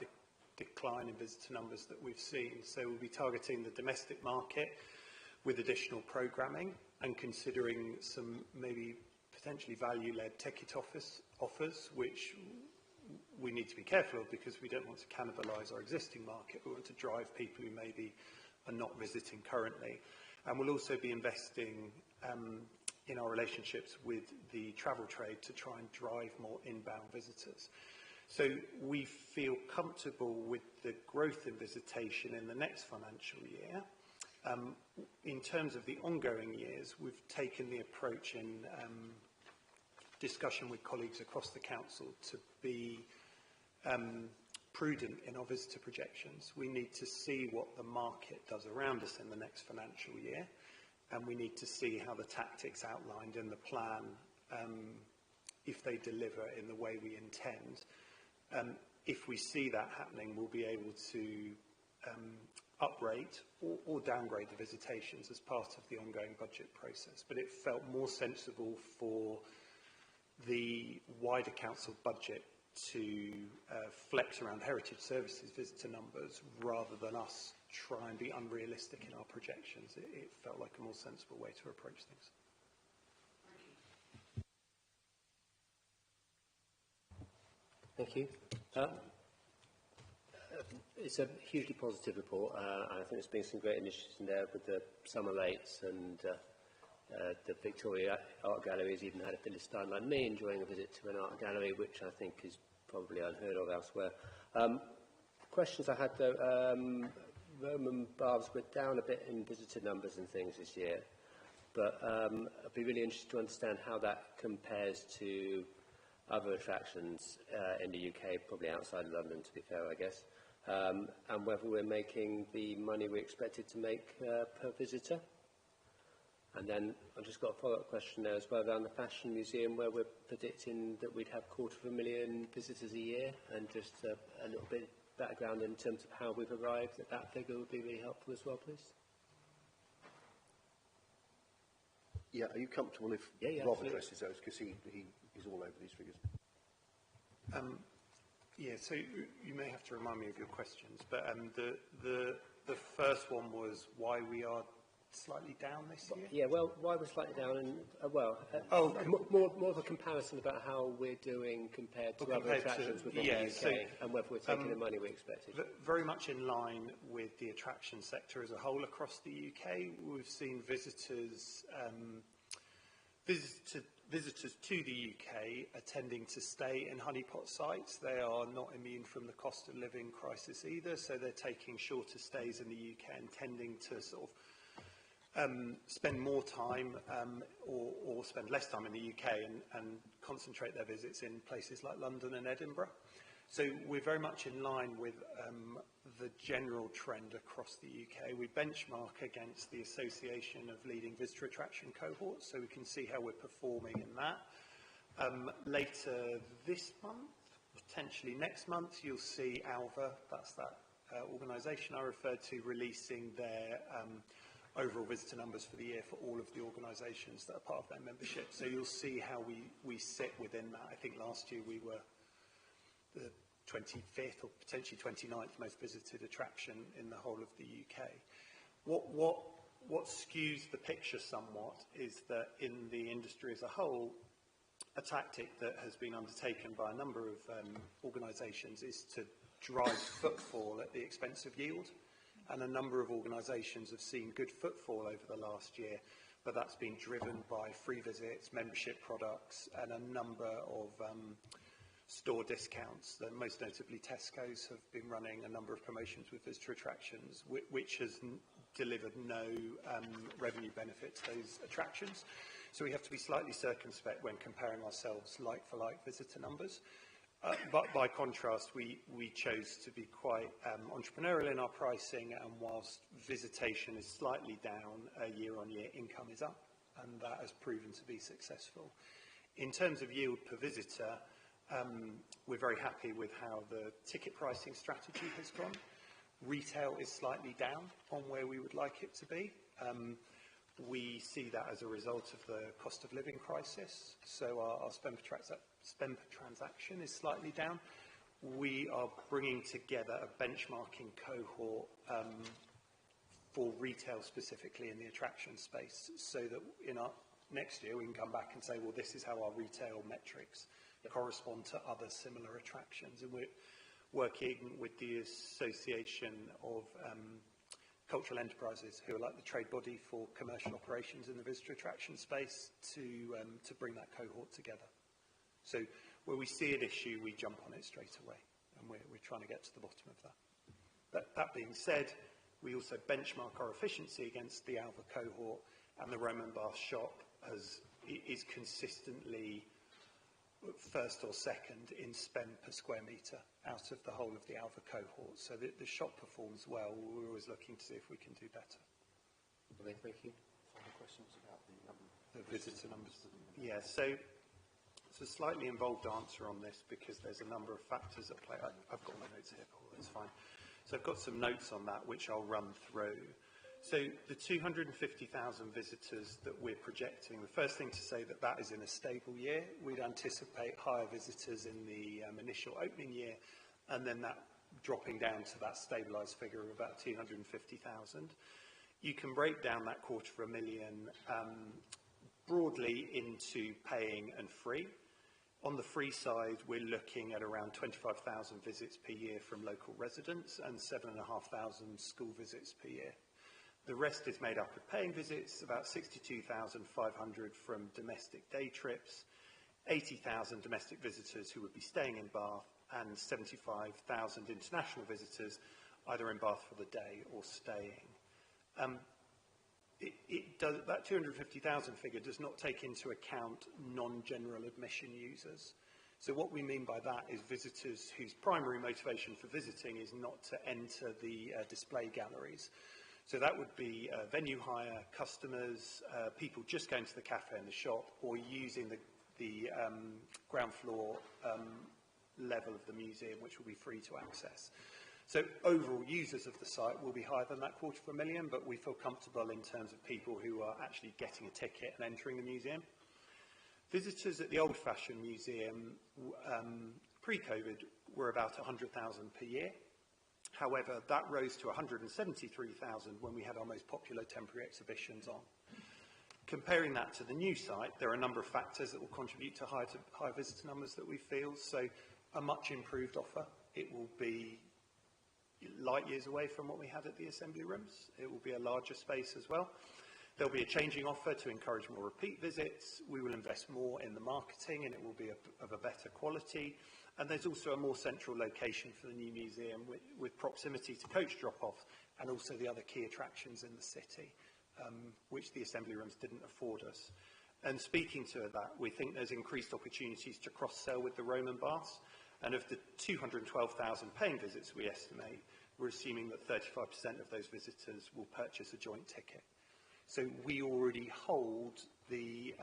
decline in visitor numbers that we've seen. So we'll be targeting the domestic market with additional programming and considering some maybe potentially value-led ticket offers, which we need to be careful of because we don't want to cannibalise our existing market. We want to drive people who maybe are not visiting currently. And we'll also be investing in our relationships with the travel trade to try and drive more inbound visitors. So we feel comfortable with the growth in visitation in the next financial year. In terms of the ongoing years, we've taken the approach in discussion with colleagues across the council to be prudent in our visitor projections. We need to see what the market does around us in the next financial year, and we need to see how the tactics outlined in the plan, if they deliver in the way we intend. If we see that happening, we'll be able to uprate or downgrade the visitations as part of the ongoing budget process. But it felt more sensible for the wider council budget to flex around heritage services visitor numbers rather than us try and be unrealistic in our projections. It felt like a more sensible way to approach things. Thank you. It's a hugely positive report, and I think there's been some great initiatives in there with the summer rates, and the Victoria Art Gallery has even had a Philistine like me enjoying a visit to an art gallery, which I think is probably unheard of elsewhere. Questions I had though, Roman baths were down a bit in visitor numbers and things this year, but I'd be really interested to understand how that compares to other attractions in the UK, probably outside of London, to be fair, I guess, and whether we're making the money we expected to make per visitor. And then I've just got a follow-up question there as well around the Fashion Museum, where we're predicting that we'd have 250,000 visitors a year, and just a little bit of background in terms of how we've arrived at that figure would be really helpful as well, please. Yeah, are you comfortable if Rob addresses those, because he's all over these figures? Yeah, so you may have to remind me of your questions, but the first one was why we are slightly down this year? Yeah, well, why we're slightly down, and more of a comparison about how we're doing compared to other attractions within the UK, and whether we're taking the money we expected. Very much in line with the attraction sector as a whole across the UK. We've seen visitors to the UK attending to stay in honeypot sites. They are not immune from the cost of living crisis either, so they're taking shorter stays in the UK and tending to sort of spend more time or spend less time in the UK and concentrate their visits in places like London and Edinburgh. So we're very much in line with the general trend across the UK. We benchmark against the Association of Leading Visitor Attraction Cohorts, so we can see how we're performing in that. Later this month, potentially next month, you'll see ALVA, that's that organisation I referred to, releasing their overall visitor numbers for the year for all of the organisations that are part of their membership. So you'll see how we sit within that. I think last year we were the 25th or potentially 29th most visited attraction in the whole of the UK. What skews the picture somewhat is that in the industry as a whole, a tactic that has been undertaken by a number of organisations is to drive footfall at the expense of yield. And a number of organisations have seen good footfall over the last year, but that's been driven by free visits, membership products, and a number of store discounts. Most notably, Tesco's have been running a number of promotions with visitor attractions, which has delivered no revenue benefit to those attractions. So we have to be slightly circumspect when comparing ourselves like-for-like visitor numbers. But by contrast, we chose to be quite entrepreneurial in our pricing, and whilst visitation is slightly down year on year, income is up, and that has proven to be successful. In terms of yield per visitor, we're very happy with how the ticket pricing strategy has gone. Retail is slightly down on where we would like it to be. We see that as a result of the cost of living crisis, so our spend per transaction is slightly down. We are bringing together a benchmarking cohort for retail specifically in the attraction space, so that in our next year we can come back and say, well, this is how our retail metrics correspond to other similar attractions. And we're working with the Association of Cultural Enterprises, who are like the trade body for commercial operations in the visitor attraction space, to bring that cohort together. So where we see an issue, we jump on it straight away, and we're trying to get to the bottom of that. That being said, we also benchmark our efficiency against the ALVA cohort, and the Roman Bath shop is consistently first or second in spend per square metre out of the whole of the ALVA cohort. So the shop performs well. We're always looking to see if we can do better. Okay, thank you. Other questions about the visitor numbers? Yeah, so it's a slightly involved answer on this because there's a number of factors at play. I've got my notes here, Paul, that's fine. So I've got some notes on that which I'll run through. So the 250,000 visitors that we're projecting, the first thing to say that is in a stable year. We'd anticipate higher visitors in the initial opening year, and then that dropping down to that stabilised figure of about 250,000. You can break down that 250,000 broadly into paying and free. On the free side, we're looking at around 25,000 visits per year from local residents and 7,500 school visits per year. The rest is made up of paying visits, about 62,500 from domestic day trips, 80,000 domestic visitors who would be staying in Bath, and 75,000 international visitors either in Bath for the day or staying. that 250,000 figure does not take into account non-general admission users. So what we mean by that is visitors whose primary motivation for visiting is not to enter the display galleries. So that would be venue hire, customers, people just going to the cafe and the shop, or using the ground floor level of the museum, which will be free to access. So overall users of the site will be higher than that 250,000, but we feel comfortable in terms of people who are actually getting a ticket and entering the museum. Visitors at the old-fashioned museum pre-COVID were about 100,000 per year. However, that rose to 173,000 when we had our most popular temporary exhibitions on. Comparing that to the new site, there are a number of factors that will contribute to higher visitor numbers that we feel. So a much improved offer. It will be light years away from what we had at the assembly rooms. It will be a larger space as well. There'll be a changing offer to encourage more repeat visits. We will invest more in the marketing and it will be of a better quality. And there's also a more central location for the new museum with proximity to coach drop-off and also the other key attractions in the city, which the assembly rooms didn't afford us. And speaking to that, we think there's increased opportunities to cross-sell with the Roman baths. And of the 212,000 paying visits we estimate, we're assuming that 35% of those visitors will purchase a joint ticket. So we already hold the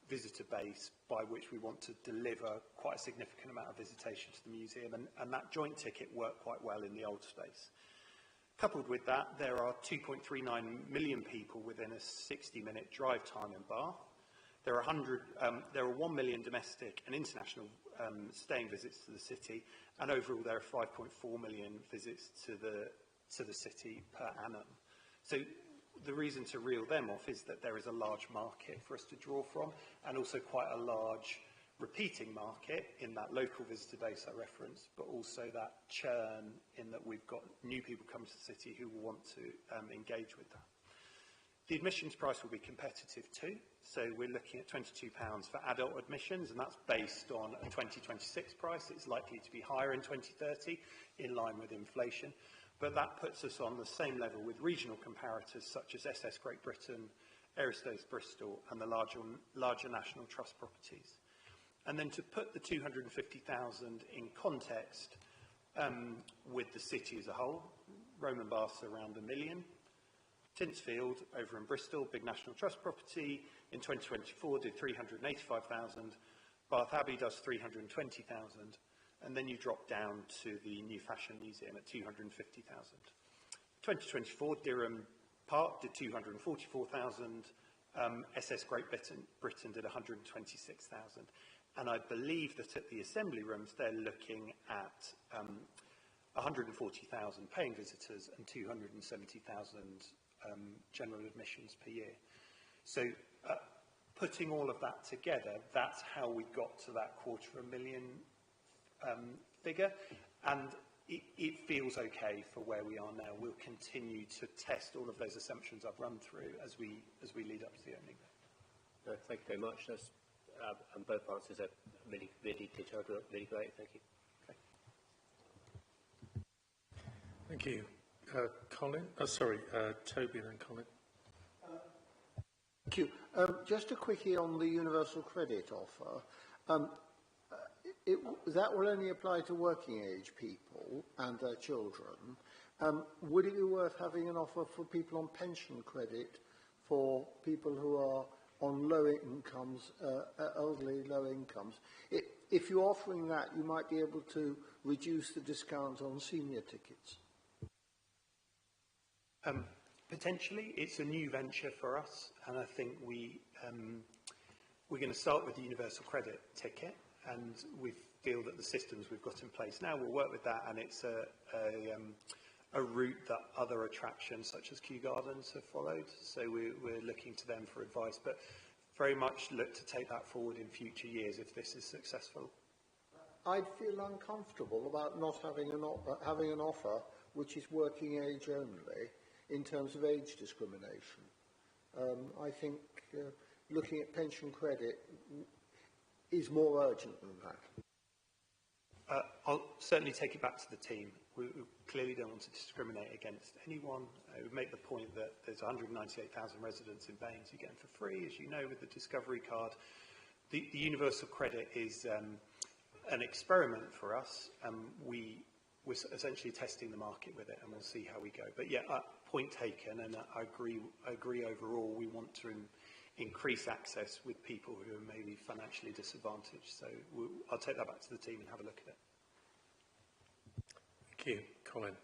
visitor base by which we want to deliver quite a significant amount of visitation to the museum, and that joint ticket worked quite well in the old space. Coupled with that, there are 2.39 million people within a 60-minute drive time in Bath. There are 1 million domestic and international staying visits to the city, and overall there are 5.4 million visits to the city per annum. So the reason to reel them off is that there is a large market for us to draw from, and also quite a large repeating market in that local visitor base I referenced, but also that churn in that we've got new people come to the city who will want to engage with that. The admissions price will be competitive too, so we're looking at £22 for adult admissions, and that's based on a 2026 price. It's likely to be higher in 2030, in line with inflation, but that puts us on the same level with regional comparators such as SS Great Britain, Aerospace Bristol, and the larger national trust properties. And then to put the 250,000 in context with the city as a whole, Roman Bath's around 1 million. Tinsfield, over in Bristol, big national trust property, in 2024 did 385,000. Bath Abbey does 320,000. And then you drop down to the New Fashion Museum at 250,000. 2024, Durham Park did 244,000. SS Great Britain did 126,000. And I believe that at the assembly rooms, they're looking at 140,000 paying visitors and 270,000 general admissions per year. So putting all of that together, that's how we got to that 250,000 figure, and it feels okay for where we are now. We'll continue to test all of those assumptions I've run through as we lead up to the opening day. No, thank you very much. That's, and both answers are really detailed, really great. Thank you. Okay. Thank you. Colin? Toby and then Colin. Thank you. Just a quickie on the universal credit offer. That will only apply to working age people and their children. Would it be worth having an offer for people on pension credit, for people who are on low incomes, elderly low incomes? If you're offering that, you might be able to reduce the discount on senior tickets. Potentially, it's a new venture for us, and I think we're going to start with the universal credit ticket, and we feel that the systems we've got in place now will work with that, and it's a route that other attractions such as Kew Gardens have followed, so we're looking to them for advice, but very much look to take that forward in future years if this is successful. I'd feel uncomfortable about not having an offer which is working age only in terms of age discrimination. I think looking at pension credit is more urgent than that. I'll certainly take it back to the team. We clearly don't want to discriminate against anyone. I would make the point that there's 198,000 residents in Baines who get them for free, as you know, with the Discovery card. The universal credit is an experiment for us. We're essentially testing the market with it, and we'll see how we go. But yeah, point taken, and I agree overall. We want to increase access with people who are maybe financially disadvantaged. So I'll take that back to the team and have a look at it. Thank you. Colin.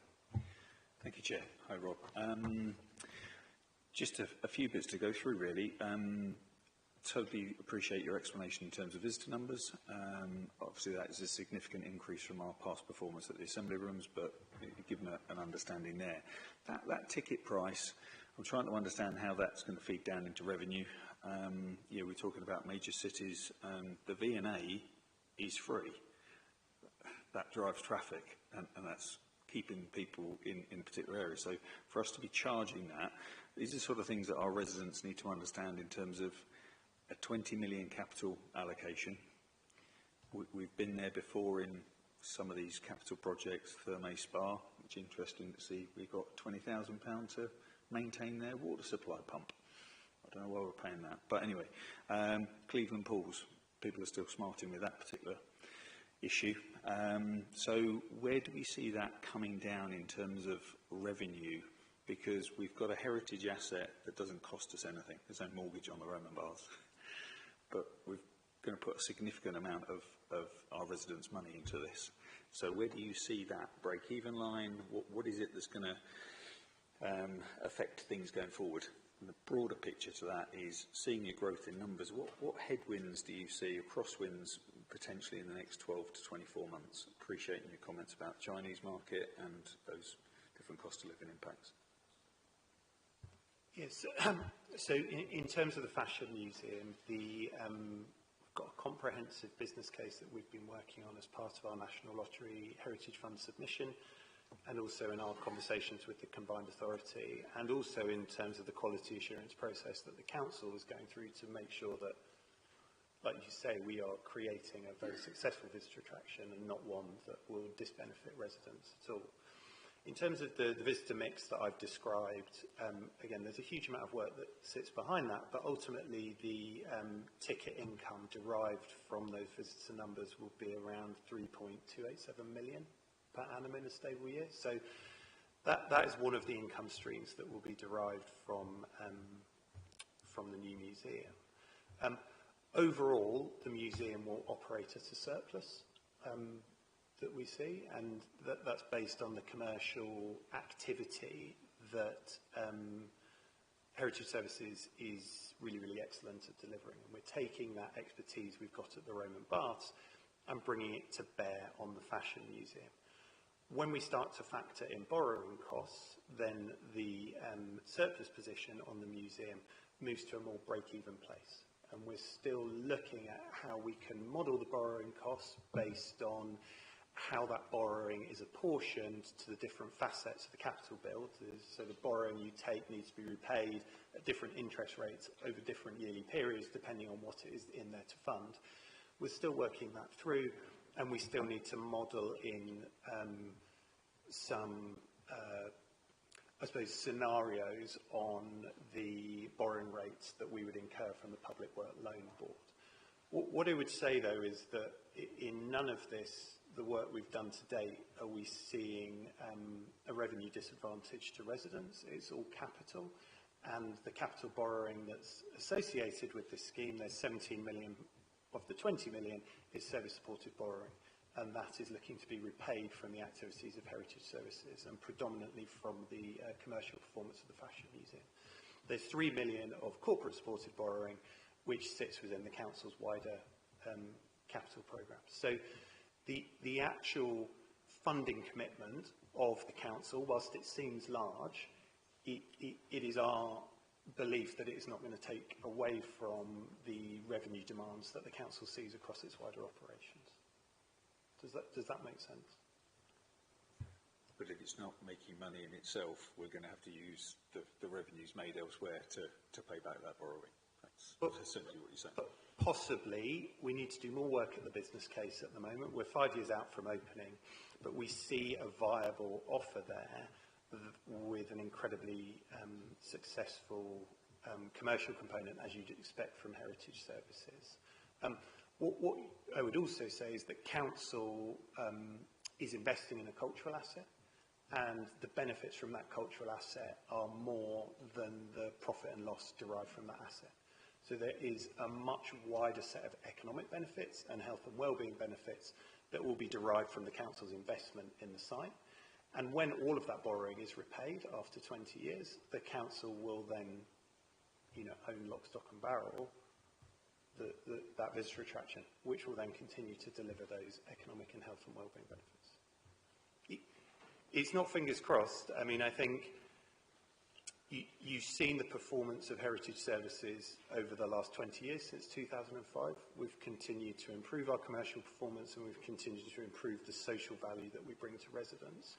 Thank you, Chair. Hi, Rob. Just a few bits to go through, really. Totally appreciate your explanation in terms of visitor numbers. Obviously, that is a significant increase from our past performance at the assembly rooms, but given an understanding there. That ticket price, I'm trying to understand how that's going to feed down into revenue. Yeah, we're talking about major cities. The V&A is free. That drives traffic, and that's keeping people in particular areas. So for us to be charging that, these are sort of things that our residents need to understand in terms of a 20 million capital allocation. We've been there before in some of these capital projects, Therme Spa, which is interesting to see. We've got £20,000 to maintain their water supply pump. I don't know why we're paying that. But anyway, Cleveland Pools, people are still smarting with that particular issue. So where do we see that coming down in terms of revenue? Because we've got a heritage asset that doesn't cost us anything. There's no mortgage on the Roman baths. But we're going to put a significant amount of our residents' money into this. So where do you see that break-even line? What is it that's going to affect things going forward? And the broader picture to that is seeing your growth in numbers. What headwinds do you see, or crosswinds, potentially in the next 12 to 24 months? Appreciating your comments about the Chinese market and those different cost of living impacts. Yes, so in terms of the Fashion Museum, we've got a comprehensive business case that we've been working on as part of our National Lottery Heritage Fund submission, and also in our conversations with the Combined Authority, and also in terms of the quality assurance process that the Council is going through to make sure that, like you say, we are creating a very successful visitor attraction and not one that will disbenefit residents at all. In terms of the visitor mix that I've described, again, there's a huge amount of work that sits behind that, but ultimately the ticket income derived from those visitor numbers will be around 3.287 million per annum in a stable year. So that is one of the income streams that will be derived from the new museum. Overall, the museum will operate at a surplus. That we see, and that's based on the commercial activity that Heritage Services is really, really excellent at delivering. And we're taking that expertise we've got at the Roman Baths and bringing it to bear on the Fashion Museum. When we start to factor in borrowing costs, then the surplus position on the museum moves to a more break-even place. And we're still looking at how we can model the borrowing costs based on how that borrowing is apportioned to the different facets of the capital build. So the borrowing you take needs to be repaid at different interest rates over different yearly periods, depending on what it is in there to fund. We're still working that through, and we still need to model in some, I suppose, scenarios on the borrowing rates that we would incur from the Public Work Loan Board. What I would say, though, is that in none of this, the work we've done to date, are we seeing a revenue disadvantage to residents? It's all capital, and the capital borrowing that's associated with this scheme, there's 17 million of the 20 million is service-supported borrowing, and that is looking to be repaid from the activities of Heritage Services and predominantly from the commercial performance of the Fashion Museum. There's 3 million of corporate-supported borrowing, which sits within the Council's wider capital programme. So the actual funding commitment of the Council, whilst it seems large, it is our belief that it is not going to take away from the revenue demands that the Council sees across its wider operations. Does that make sense? But if it's not making money in itself, we're going to have to use the revenues made elsewhere to pay back that borrowing. That's simply what you're saying. Possibly, we need to do more work at the business case at the moment. We're 5 years out from opening, but we see a viable offer there with an incredibly successful commercial component, as you'd expect from heritage services. What I would also say is that council is investing in a cultural asset, and the benefits from that cultural asset are more than the profit and loss derived from that asset. So there is a much wider set of economic benefits and health and wellbeing benefits that will be derived from the council's investment in the site. And when all of that borrowing is repaid after 20 years, the council will then, own lock, stock and barrel that visitor attraction, which will then continue to deliver those economic and health and wellbeing benefits. It's not fingers crossed. I mean, I think you've seen the performance of heritage services over the last 20 years, since 2005. We've continued to improve our commercial performance, and we've continued to improve the social value that we bring to residents.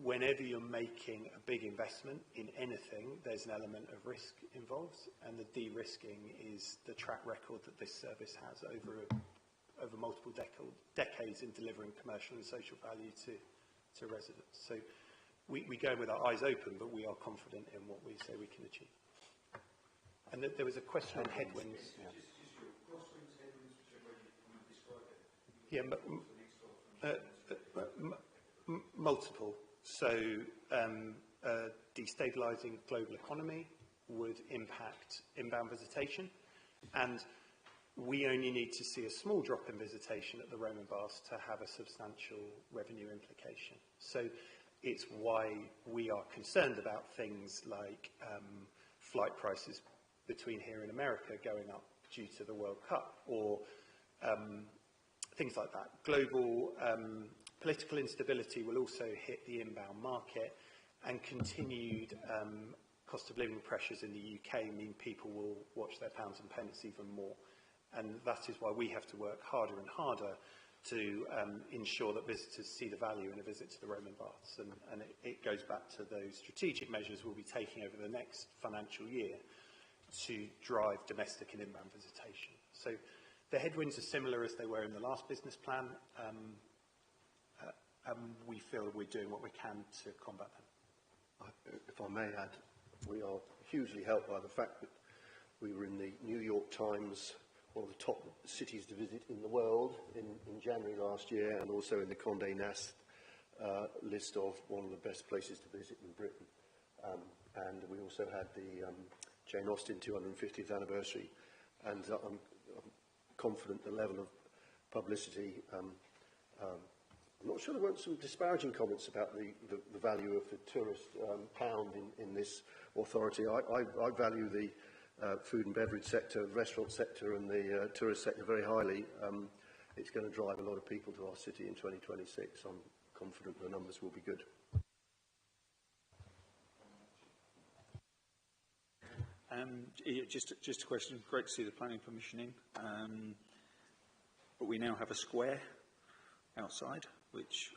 Whenever you're making a big investment in anything, there's an element of risk involved, and the de-risking is the track record that this service has over multiple decades in delivering commercial and social value to residents. So we go with our eyes open, but we are confident in what we say we can achieve. And there was a question on headwinds. Yeah, multiple. So destabilising global economy would impact inbound visitation, and we only need to see a small drop in visitation at the Roman baths to have a substantial revenue implication. So it's why we are concerned about things like flight prices between here and America going up due to the World Cup, or things like that. Global political instability will also hit the inbound market, and continued cost of living pressures in the UK mean people will watch their pounds and pence even more. And that is why we have to work harder and harder to ensure that visitors see the value in a visit to the Roman baths. And it goes back to those strategic measures we'll be taking over the next financial year to drive domestic and inbound visitation. So the headwinds are similar as they were in the last business plan, and we feel we're doing what we can to combat them. If I may add, we are hugely helped by the fact that we were in the New York Times, one of the top cities to visit in the world, in January last year, and also in the Condé Nast list of one of the best places to visit in Britain. And we also had the Jane Austen 250th anniversary, and I'm confident the level of publicity. I'm not sure there weren't some disparaging comments about the value of the tourist pound in this authority. I value the food and beverage sector, restaurant sector and the tourist sector very highly. It's going to drive a lot of people to our city in 2026. I'm confident the numbers will be good. Just a question. Great to see the planning permission in. But we now have a square outside, which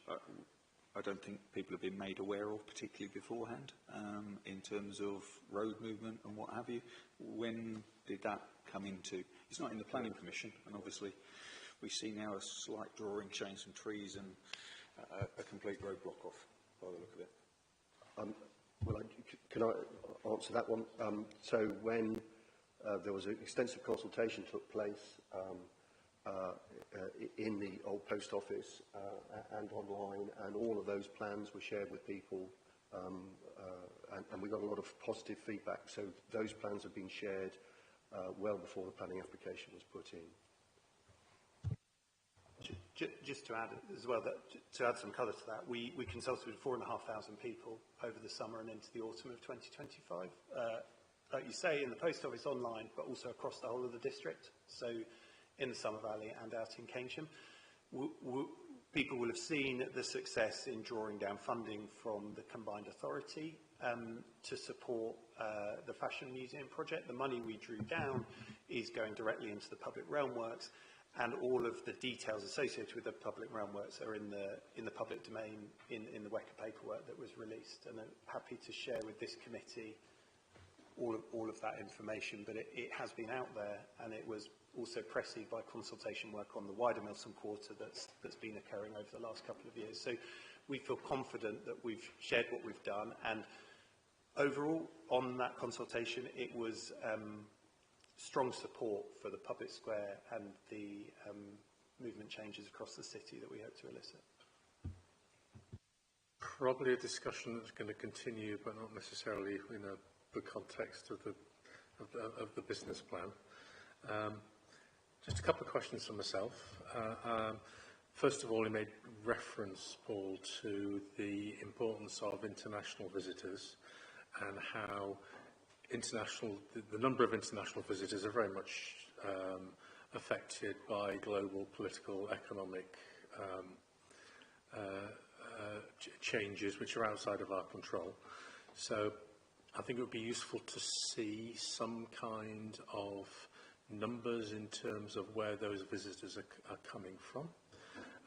I don't think people have been made aware of, particularly beforehand, in terms of road movement and what have you. When did that come into? It's not in the planning permission, and obviously we see now a slight drawing, showing some trees and a complete road block off, by the look of it. Well, can I answer that one? So when there was an extensive consultation took place in the old post office and online, and all of those plans were shared with people, and we got a lot of positive feedback. So those plans have been shared well before the planning application was put in. Just to add as well, to add some colour to that, we consulted with 4,500 people over the summer and into the autumn of 2025. Like you say, in the post office online, but also across the whole of the district. So in the Summer Valley and out in Keynsham. People will have seen the success in drawing down funding from the combined authority to support the Fashion Museum project. The money we drew down is going directly into the public realm works, and all of the details associated with the public realm works are in the public domain in the WECA paperwork that was released, and I'm happy to share with this committee all of that information, but it has been out there, and it was also preceded by consultation work on the wider Milton Quarter that's been occurring over the last couple of years. So we feel confident that we've shared what we've done, and overall on that consultation it was strong support for the public square and the movement changes across the city that we hope to elicit. Probably a discussion that's going to continue, but not necessarily in the context of the business plan. Just a couple of questions from myself. First of all, you made reference, Paul, to the importance of international visitors and how the number of international visitors are very much affected by global political, economic changes which are outside of our control. So I think it would be useful to see some kind of numbers in terms of where those visitors are coming from.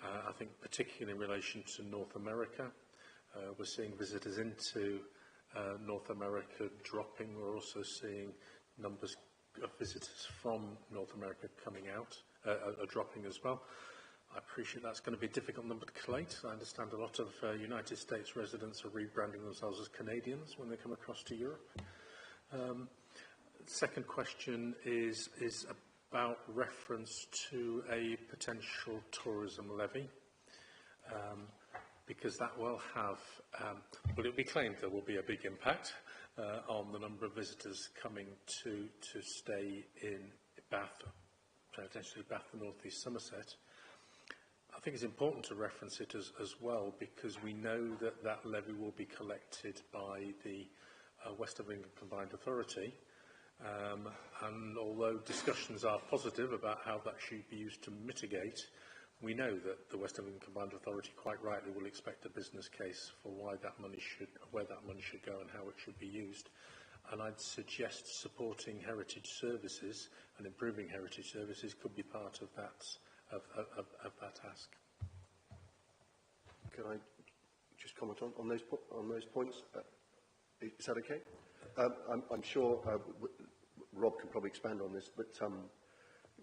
I think particularly in relation to North America, we're seeing visitors into North America dropping. We're also seeing numbers of visitors from North America coming out are dropping as well. I appreciate that's going to be a difficult number to collate. I understand a lot of United States residents are rebranding themselves as Canadians when they come across to Europe. Second question is about reference to a potential tourism levy, because that will have, well, it'll be claimed there will be a big impact on the number of visitors coming to stay in Bath, potentially Bath and North East Somerset. I think it's important to reference it as well, because we know that that levy will be collected by the West of England Combined Authority, and although discussions are positive about how that should be used to mitigate, we know that the West of England Combined Authority quite rightly will expect a business case for where that money should go and how it should be used. And I'd suggest supporting heritage services and improving heritage services could be part of that ask. Can I just comment on those points? Is that okay? I'm sure Rob can probably expand on this, but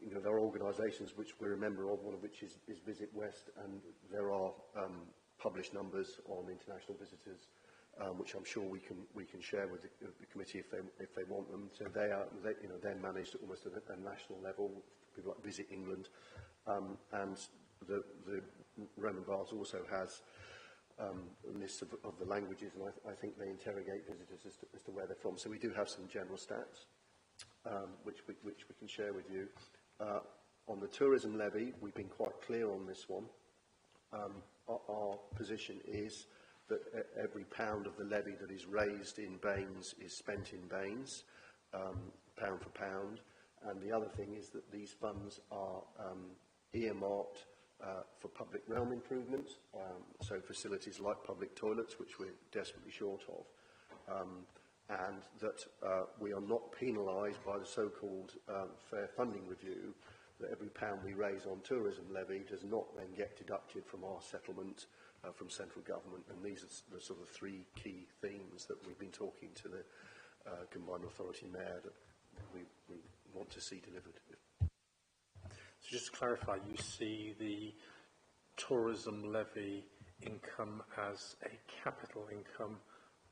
you know, there are organisations which we're a member of, one of which is Visit West, and there are published numbers on international visitors, which I'm sure we can share with the committee if they want them. So they're managed almost at a national level. People like Visit England, and the Roman Vase also has lists of the languages, and I think they interrogate visitors as to where they're from. So we do have some general stats, which we can share with you. On the tourism levy, we've been quite clear on this one. Our position is that every pound of the levy that is raised in Baines is spent in Baines, pound for pound. And the other thing is that these funds are earmarked for public realm improvements, so facilities like public toilets, which we're desperately short of, and that we are not penalised by the so-called fair funding review, that every pound we raise on tourism levy does not then get deducted from our settlement from central government. And these are the sort of three key themes that we've been talking to the Combined Authority Mayor that we want to see delivered. So just to clarify, you see the tourism levy income as a capital income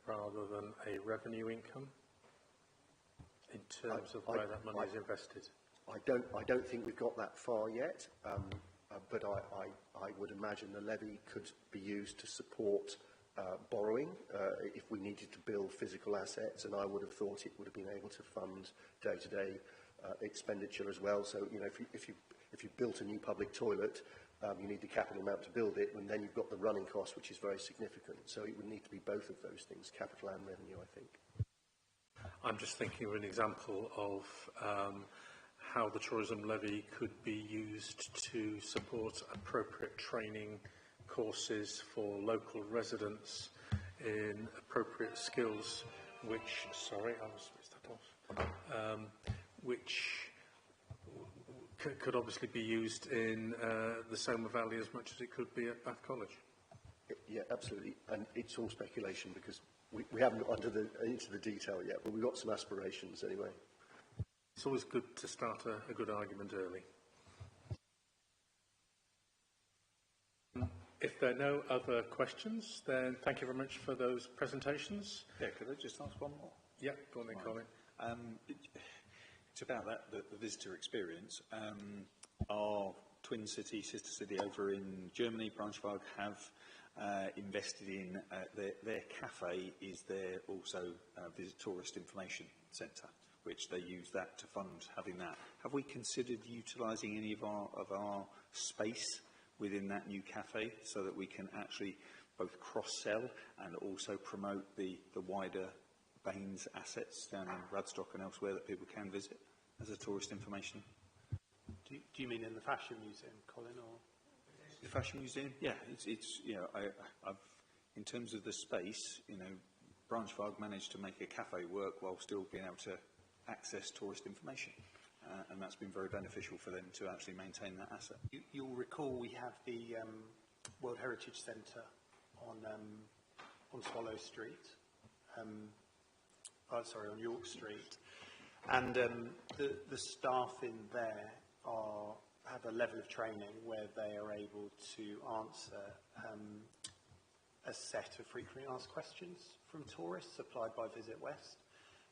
rather than a revenue income in terms of where that money is invested? I don't think we've got that far yet, but I would imagine the levy could be used to support borrowing if we needed to build physical assets, and I would have thought it would have been able to fund day-to-day expenditure as well. So, you know, if you built a new public toilet, you need the capital amount to build it, and then you've got the running cost, which is very significant. So it would need to be both of those things, capital and revenue, I think. I'm just thinking of an example of how the tourism levy could be used to support appropriate training courses for local residents in appropriate skills, which, sorry, I was switched that off, which could obviously be used in the Somer Valley as much as it could be at Bath College. Yeah, absolutely. And it's all speculation because we haven't got into the detail yet, but we've got some aspirations anyway. It's always good to start a good argument early. If there are no other questions, then thank you very much for those presentations. Yeah, could I just ask one more? Yeah, go on then, Colin. It's about the visitor experience. Our twin city, sister city over in Germany, Braunschweig, have invested in their cafe is their also tourist information centre, which they use that to fund having that. Have we considered utilising any of our space within that new cafe so that we can actually both cross-sell and also promote the wider Baines assets down in Radstock and elsewhere that people can visit as a tourist information? Do you mean in the Fashion Museum, Colin, or the Fashion Museum? Yeah, it's you know, I've in terms of the space, you know, Braunschweig managed to make a cafe work while still being able to access tourist information. And that's been very beneficial for them to actually maintain that asset. You'll recall we have the World Heritage Centre on Swallow Street, on York Street, and the staff in there have a level of training where they are able to answer a set of frequently asked questions from tourists supplied by Visit West,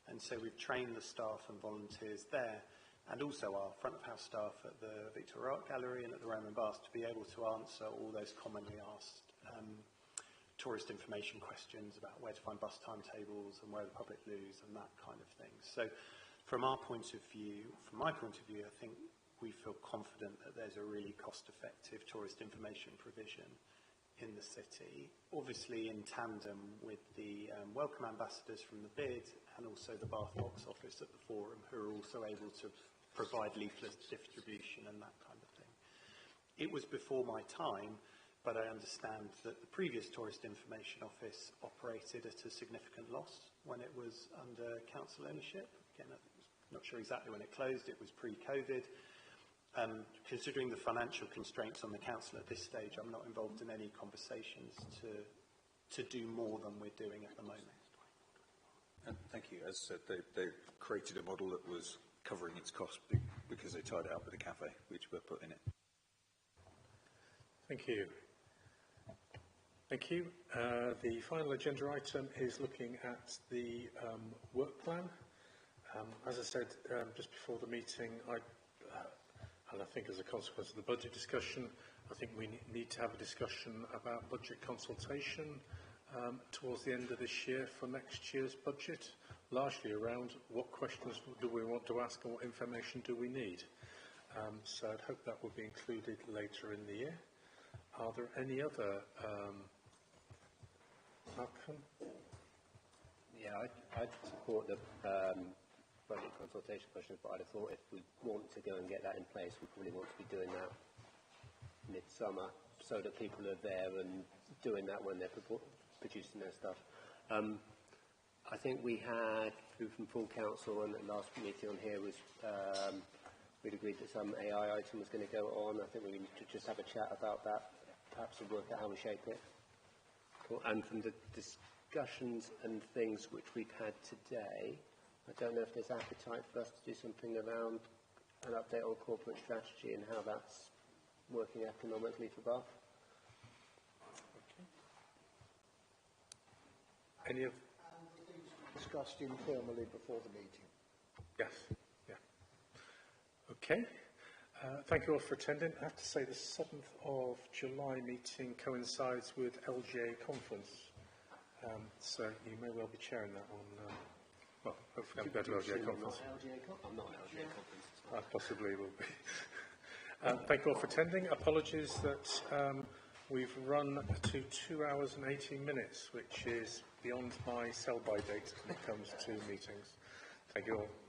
and so we've trained the staff and volunteers there, and also our front of house staff at the Victoria Art Gallery and at the Roman Baths to be able to answer all those commonly asked tourist information questions about where to find bus timetables and where the public loos and that kind of thing. So from my point of view, I think we feel confident that there's a really cost-effective tourist information provision in the city, obviously in tandem with the welcome ambassadors from the BID and also the Bath Box Office at the Forum, who are also able to provide leaflet distribution and that kind of thing. It was before my time, but I understand that the previous Tourist Information Office operated at a significant loss when it was under council ownership. Again, I'm not sure exactly when it closed, it was pre-COVID. Considering the financial constraints on the council at this stage, I'm not involved in any conversations to do more than we're doing at the moment. Thank you. As I said, they created a model that was covering its cost because they tied it up with a cafe, which we're putting in it. Thank you. Thank you. The final agenda item is looking at the work plan. As I said just before the meeting, and I think as a consequence of the budget discussion, I think we need to have a discussion about budget consultation towards the end of this year for next year's budget, largely around what questions do we want to ask and what information do we need. So I'd hope that will be included later in the year. Are there any other Malcolm? Yeah, I'd support the budget consultation questions, but I'd have thought if we want to go and get that in place, we probably want to be doing that midsummer so that people are there and doing that when they're producing their stuff. I think we had, through from full council, and the last meeting on here was, we'd agreed that some AI item was going to go on. I think we need to just have a chat about that, perhaps to work out how we shape it. Cool. And from the discussions and things which we've had today, I don't know if there's appetite for us to do something around an update on corporate strategy and how that's working economically for Bath. Okay. Any of discussed informally before the meeting. Yes. Yeah. Okay. Thank you all for attending. I have to say the 7th of July meeting coincides with LGA conference. So you may well be chairing that on, well, hopefully I'm going to LGA conference. I'm not an LGA conference. I possibly will be. Thank you all for attending. Apologies that we've run to 2 hours and 18 minutes, which is beyond my sell-by date when it comes to meetings. Thank you all.